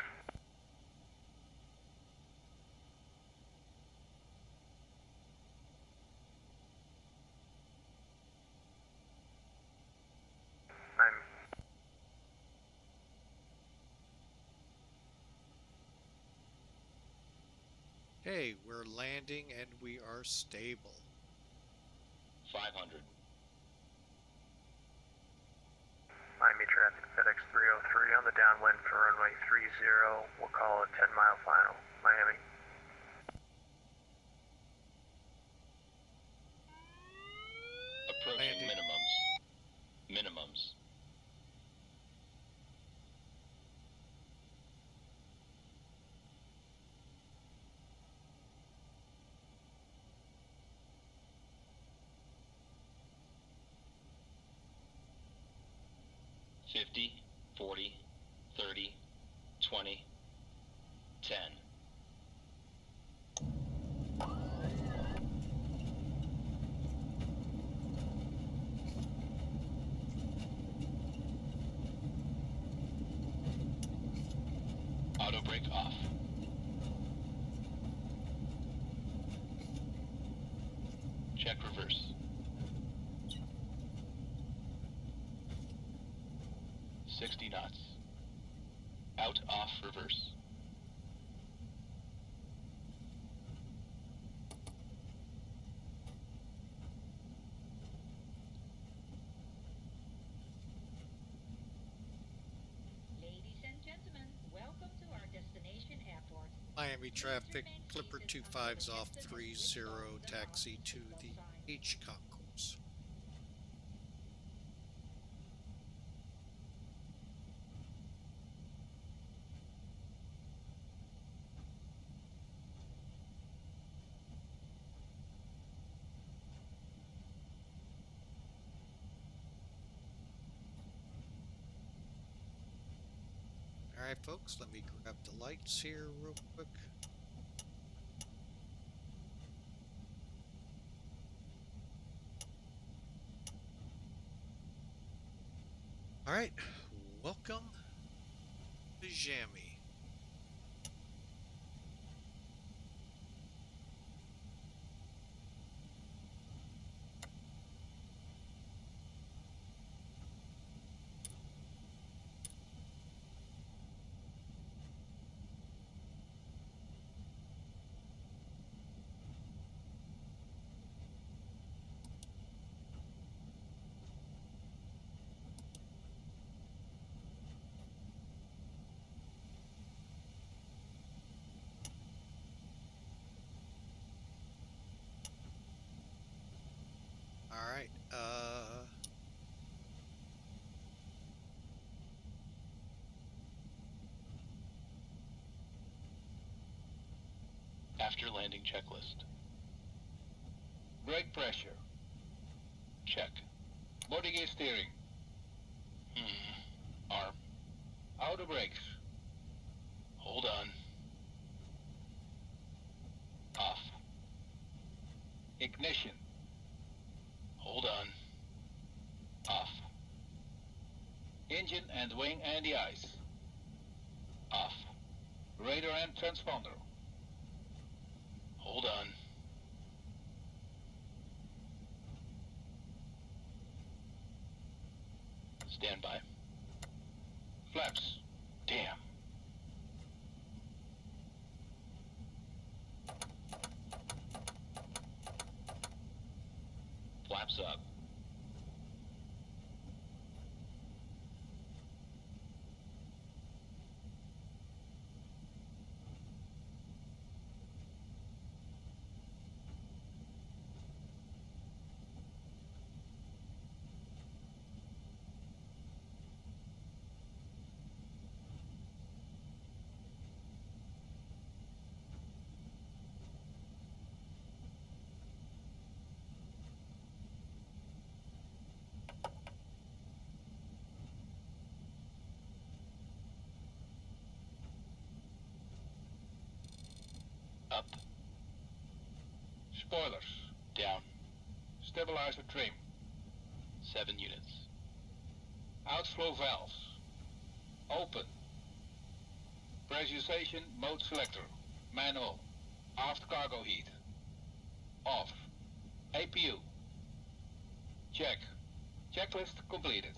Miami. Okay, we're landing and we are stable. 500. Miami traffic, FedEx 303 on the downwind for runway 30. We'll call a 10-mile final. Miami. Approaching Landing. Minimums. $50, $40, $30, $20, $10. Auto brake off. Check reverse. 60 knots. Out, off, reverse. Ladies and gentlemen, welcome to our destination airport. Miami traffic, Clipper 25's off 30, taxi to the H concourse. Alright folks, let me grab the lights here real quick. Alright, welcome to Jammy. Alright, After landing checklist. Brake pressure. Check. Body gear steering. Arm. Auto brakes. Hold on. Off. Ignition. Hold on. Off. Engine and wing anti-ice. Off. Radar and transponder. Hold on. Stand by. Flaps. Damn. Flaps up. up. Spoilers. Down. Stabilizer trim. 7 units. Outflow valves. Open. Pressurization mode selector. Manual. Aft cargo heat. Off. APU. Check. Checklist completed.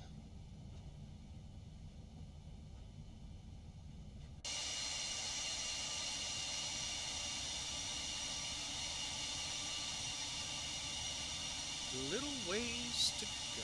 Little ways to go.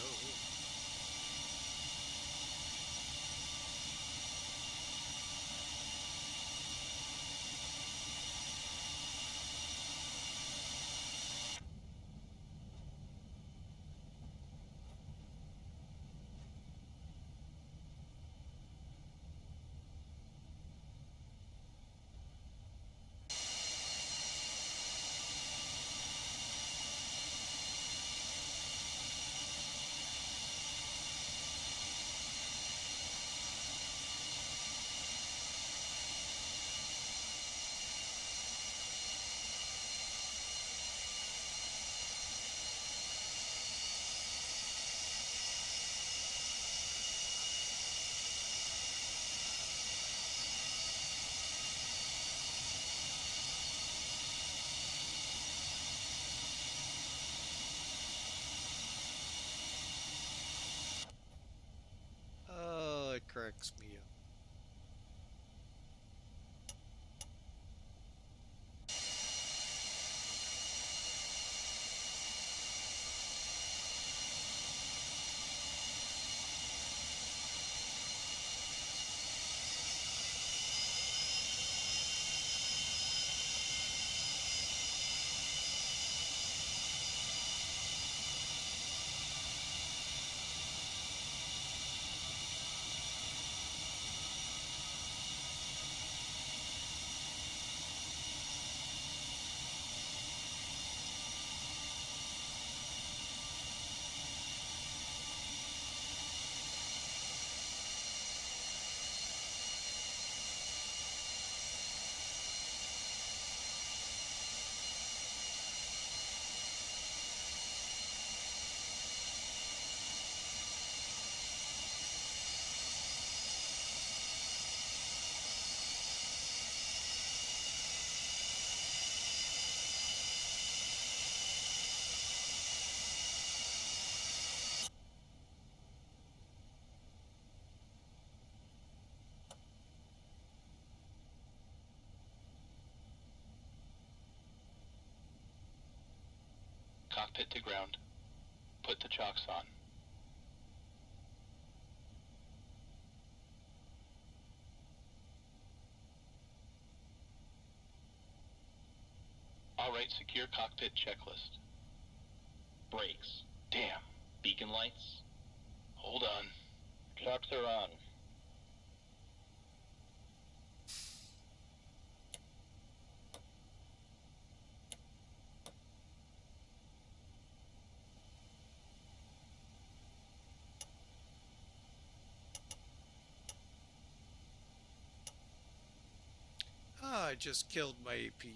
Oh, it cracks me up. Cockpit to ground. Put the chocks on. Alright, secure cockpit checklist. Brakes. Damn. Beacon lights. Hold on. Chocks are on. Ah, I just killed my AP.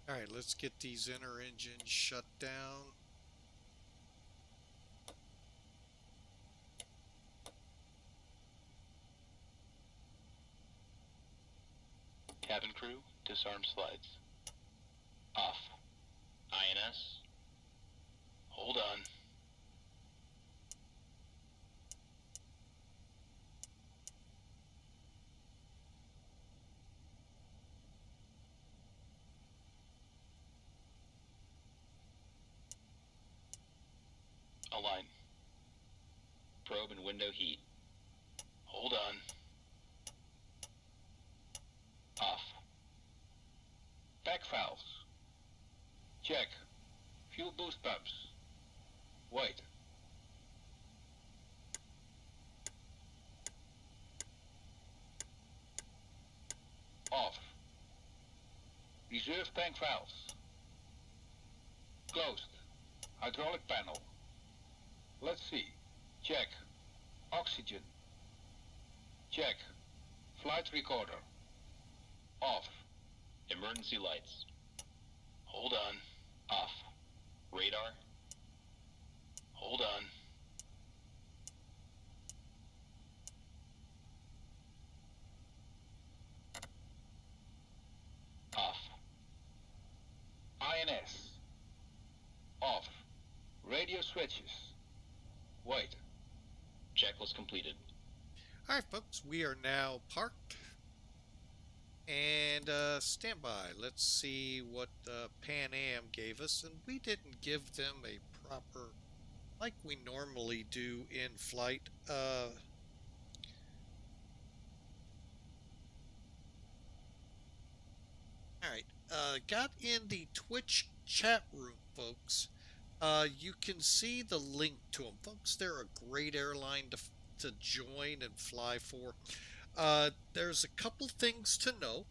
All right, let's get these inner engines shut down. Cabin crew, disarm slides. Off. INS. Hold on. Align. Probe and window heat. Hold on. Off. Back valves. Check. Fuel boost pumps. Wait. Off. Reserve tank valves. Closed. Hydraulic panel. Let's see. Check. Oxygen. Check. Flight recorder. Off. Emergency lights. Hold on. Off. Radar. Hold on. Off. INS. Off. Radio switches. Wait. Checklist completed. All right, folks, we are now parked. And stand by. Let's see what Pan Am gave us. And we didn't give them a proper, like we normally do in flight. Alright, got in the Twitch chat room, folks. You can see the link to them. Folks, they're a great airline to join and fly for. There's a couple things to know,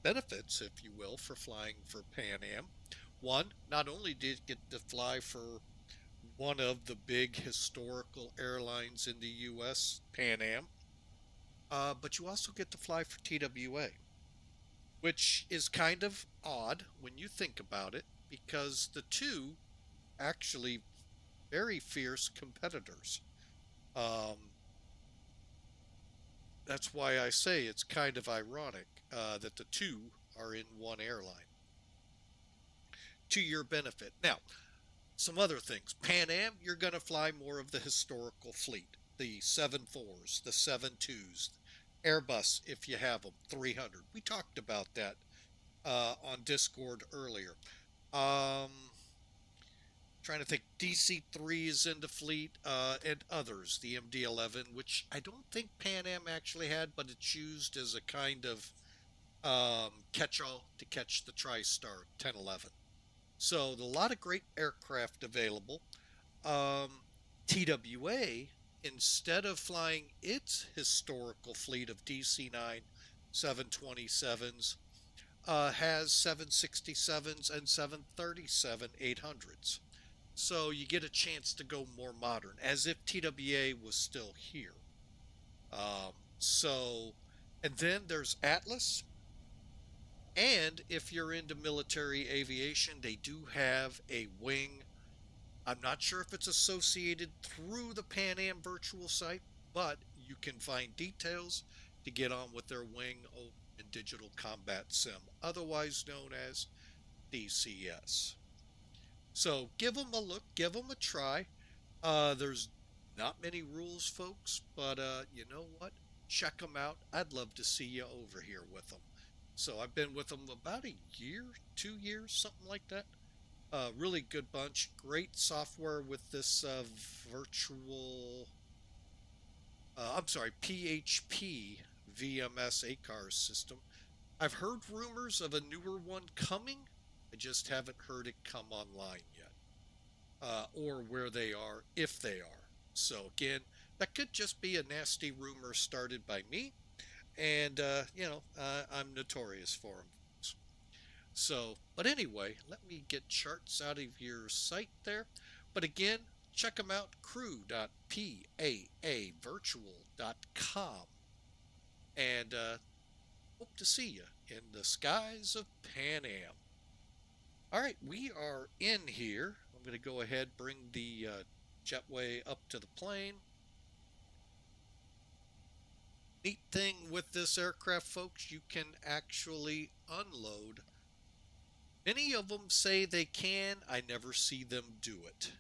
benefits, if you will, for flying for Pan Am. One, not only did you get to fly for one of the big historical airlines in the U.S., Pan Am, but you also get to fly for TWA, which is kind of odd when you think about it, because the two actually very fierce competitors. That's why I say it's kind of ironic that the two are in one airline. To your benefit. Now, some other things. Pan Am, you're going to fly more of the historical fleet. The 74s, the 72s, Airbus, if you have them, 300. We talked about that on Discord earlier. Trying to think, DC-3 is in the fleet, and others, the MD-11, which I don't think Pan Am actually had, but it's used as a kind of catch-all to catch the TriStar 1011. So a lot of great aircraft available. TWA, instead of flying its historical fleet of DC-9 727s, has 767s and 737-800s. So you get a chance to go more modern, as if TWA was still here. And then there's Atlas. And if you're into military aviation, they do have a wing. I'm not sure if it's associated through the Pan Am virtual site, but you can find details to get on with their wing in Digital Combat Sim, otherwise known as DCS. So give them a look, give them a try. There's not many rules, folks, but you know what? Check them out. I'd love to see you over here with them. So I've been with them about a year, 2 years, something like that. Really good bunch. Great software with this PHP VMS ACAR system. I've heard rumors of a newer one coming. I just haven't heard it come online yet, or where they are, if they are. So again, that could just be a nasty rumor started by me, and I'm notorious for them. So, but anyway, let me get charts out of your site there. But again, check them out, crew.paavirtual.com, and hope to see you in the skies of Pan Am. All right, we are in here. I'm going to go ahead, bring the jetway up to the plane. Neat thing with this aircraft, folks, you can actually unload. Many of them say they can. I never see them do it.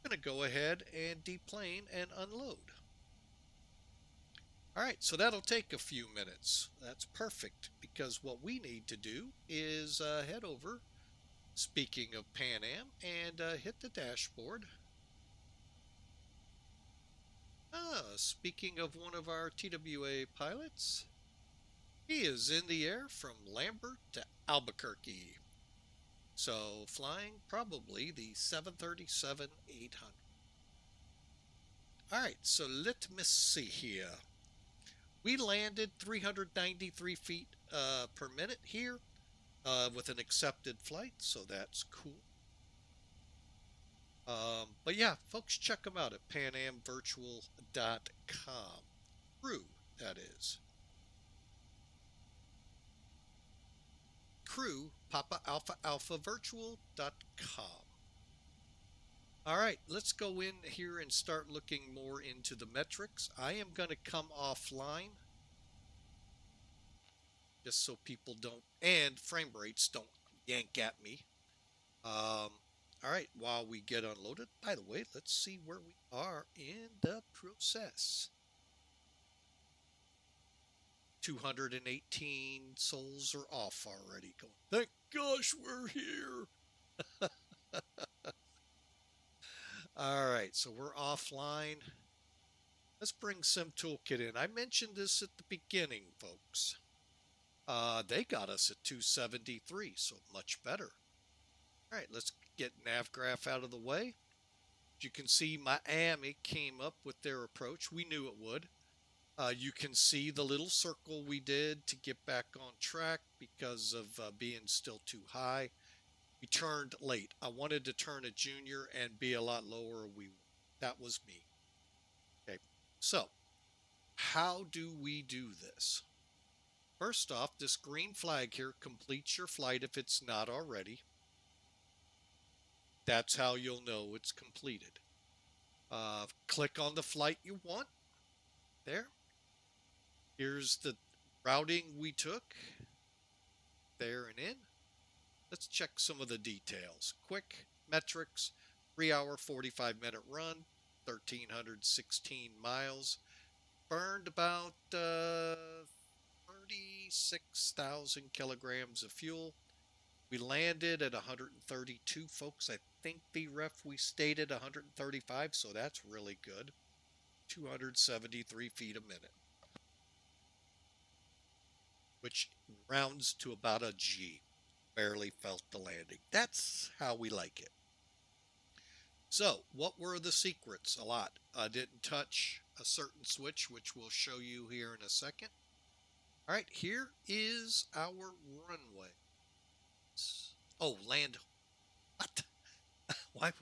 I'm going to go ahead and deplane and unload. All right, so that'll take a few minutes. That's perfect, because what we need to do is head over, speaking of Pan Am, and hit the dashboard. Speaking of one of our TWA pilots, he is in the air from Lambert to Albuquerque. So flying probably the 737-800. All right, so let me see here. We landed 393 feet per minute here with an accepted flight, so that's cool. But yeah, folks, check them out at panamvirtual.com. Crew, that is. Crew, Papa Alpha Alpha Virtual.com. All right, let's go in here and start looking more into the metrics. I am going to come offline just so people don't, and frame rates don't yank at me. All right, while we get unloaded, by the way, let's see where we are in the process. 218 souls are off already. Going, thank gosh we're here. All right, so we're offline. Let's bring SimToolkit in. I mentioned this at the beginning, folks. They got us at 273, so much better. All right, let's get NavGraph out of the way. As you can see, Miami came up with their approach. We knew it would. You can see the little circle we did to get back on track because of being still too high. We turned late. I wanted to turn a junior and be a lot lower. That was me. Okay, so how do we do this? First off, this green flag here completes your flight if it's not already. That's how you'll know it's completed. Click on the flight you want. There. Here's the routing we took. There and in. Let's check some of the details. Quick metrics, 3-hour, 45-minute run, 1,316 miles. Burned about 36,000 kilograms of fuel. We landed at 132, folks. I think the ref we stayed at 135, so that's really good. 273 feet a minute, which rounds to about a G. Barely felt the landing. That's how we like it. So, what were the secrets? A lot. I didn't touch a certain switch, which we'll show you here in a second. All right, here is our runway. Oh, land. What? Why?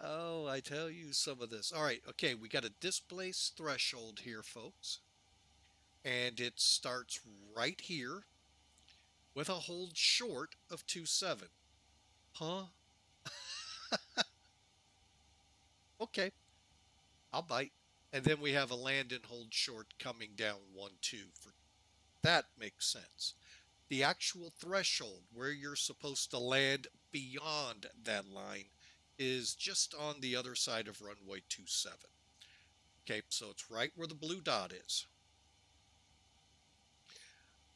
Oh, I tell you some of this. All right, okay, we got a displace threshold here, folks. And it starts right here with a hold short of 2.7. Huh? Okay, I'll bite. And then we have a land and hold short coming down 1.2. That makes sense. The actual threshold where you're supposed to land beyond that line is just on the other side of runway 27. Okay, so it's right where the blue dot is.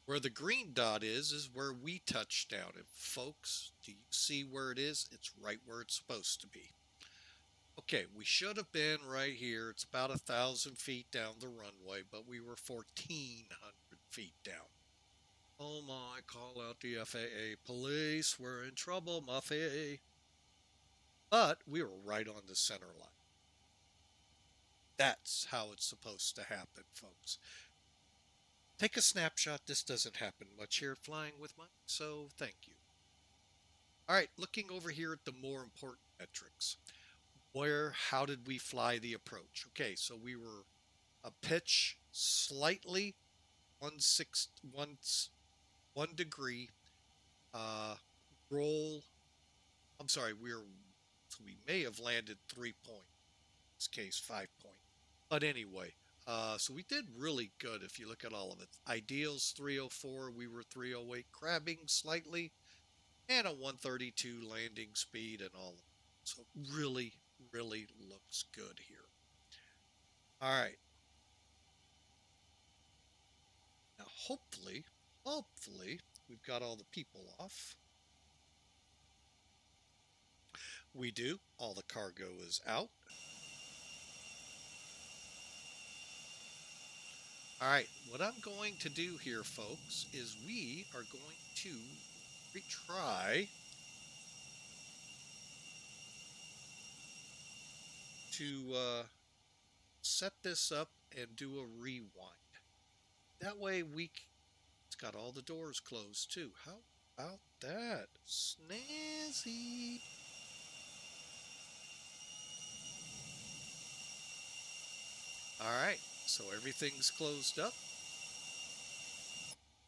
Where the green dot is where we touch down. And folks, do you see where it is? It's right where it's supposed to be. Okay, we should have been right here. It's about 1,000 feet down the runway, but we were 1,400 feet down. Oh my, call out the FAA. Police, we're in trouble, Muffy. But we were right on the center line. That's how it's supposed to happen, folks. Take a snapshot. This doesn't happen much here flying with Mike, so thank you. All right, looking over here at the more important metrics. How did we fly the approach? Okay, so we were a pitch slightly 1 degree, roll. I'm sorry, we may have landed 3 point. In this case, 5 point. But anyway, so we did really good if you look at all of it. Ideals 304, we were 308, crabbing slightly, and a 132 landing speed and all. So really looks good here. All right. Now hopefully we've got all the people off. We do. All the cargo is out. All right, what I'm going to do here, folks, is we are going to retry to set this up and do a rewind. That way it's got all the doors closed too. How about that? Snazzy. All right, so everything's closed up.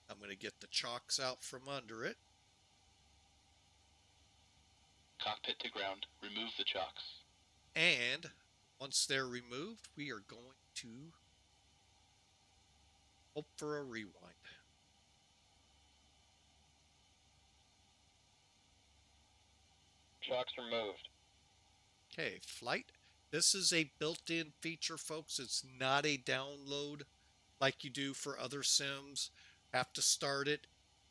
I'm going to get the chocks out from under it. Cockpit to ground. Remove the chocks. And once they're removed, we are going to hope for a rewind. Chocks removed. Okay, flight. This is a built-in feature, folks. It's not a download like you do for other sims. Have to start it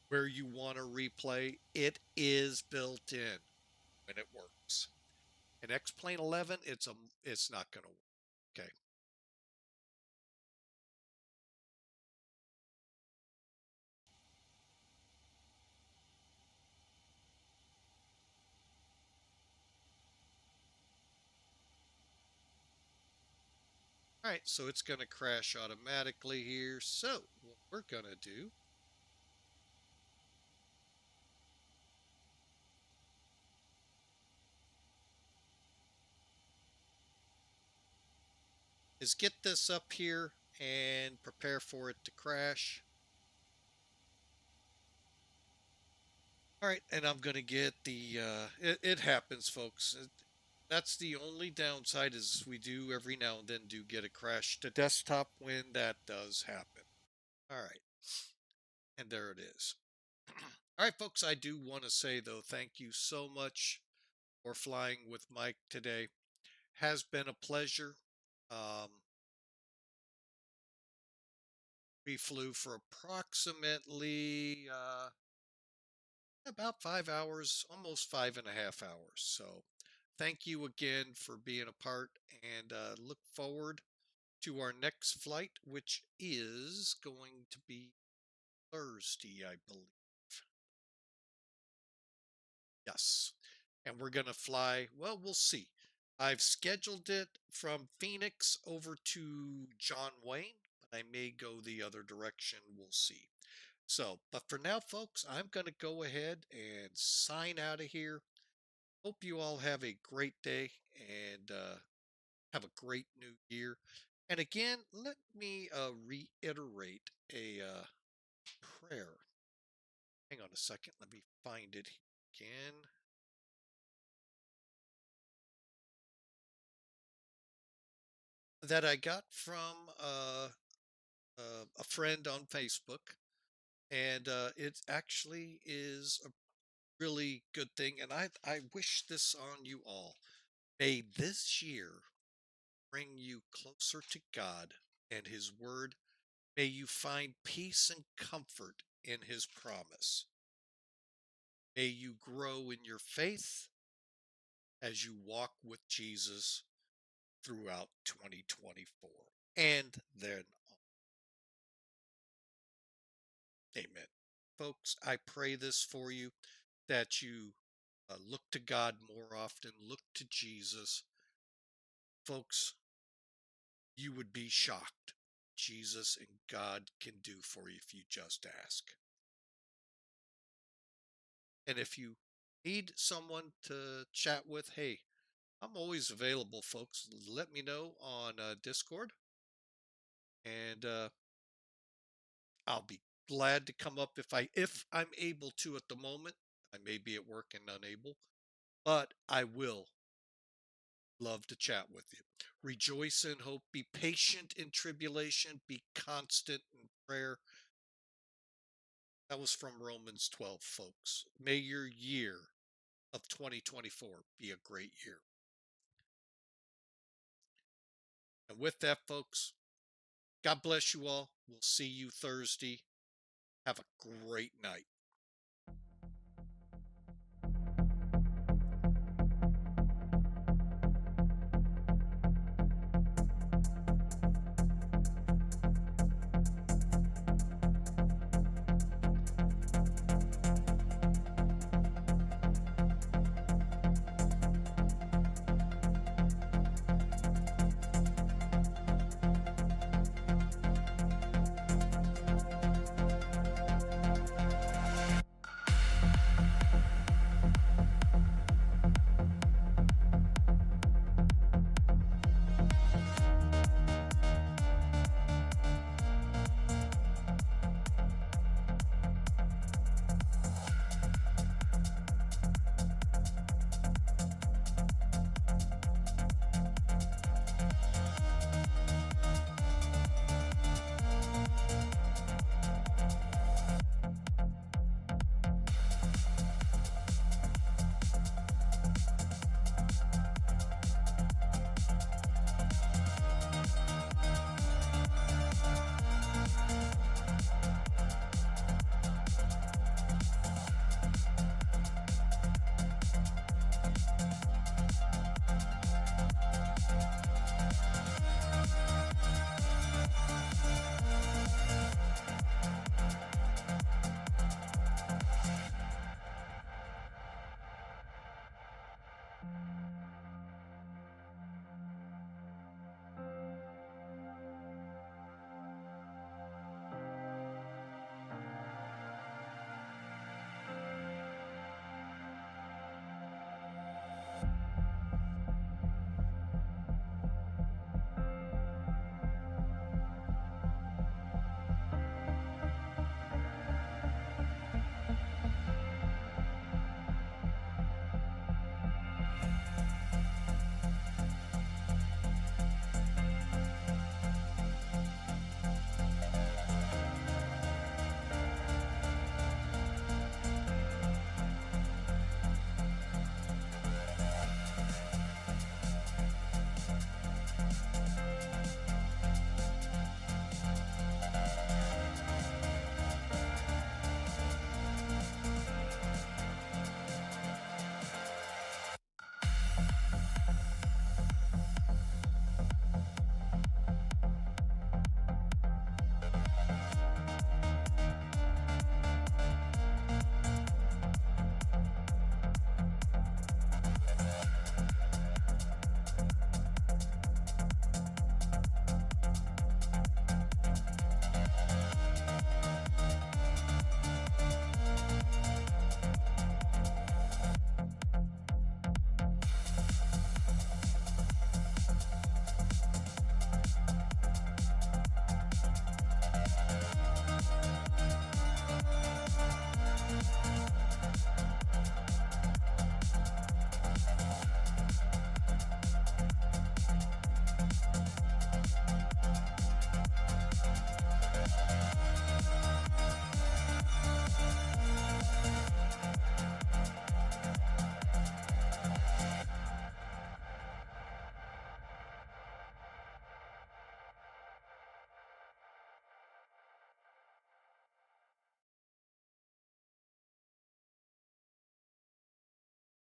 where you want to replay. It is built in and it works. In X-Plane 11, it's not going to work. Okay. All right, so it's going to crash automatically here. So what we're going to do is get this up here and prepare for it to crash. All right, and I'm going to get the, it happens, folks. That's the only downside is we do every now and then do get a crash to desktop when that does happen. All right, and there it is. All right, folks, I do want to say, though, thank you so much for flying with Mike today. Has been a pleasure. We flew for approximately about 5 hours, almost 5.5 hours. So thank you again for being a part, and look forward to our next flight, which is going to be Thursday, I believe. Yes. And we're going to fly, well, we'll see. I've scheduled it from Phoenix over to John Wayne, but I may go the other direction. We'll see. So, but for now, folks, I'm going to go ahead and sign out of here. Hope you all have a great day and have a great new year. And again, let me reiterate a prayer. Hang on a second. Let me find it again. That I got from a friend on Facebook. And it actually is a really good thing. And I wish this on you all. May this year bring you closer to God and His Word. May you find peace and comfort in His promise. May you grow in your faith as you walk with Jesus throughout 2024 and then on. Amen. Folks, I pray this for you, that you look to God more often, look to Jesus. Folks, you would be shocked what Jesus and God can do for you if you just ask. And if you need someone to chat with, hey, I'm always available, folks. Let me know on Discord, and I'll be glad to come up if I'm able to at the moment. I may be at work and unable, but I will love to chat with you. Rejoice in hope, be patient in tribulation, be constant in prayer. That was from Romans 12, folks. May your year of 2024 be a great year. And with that, folks, God bless you all. We'll see you Thursday. Have a great night.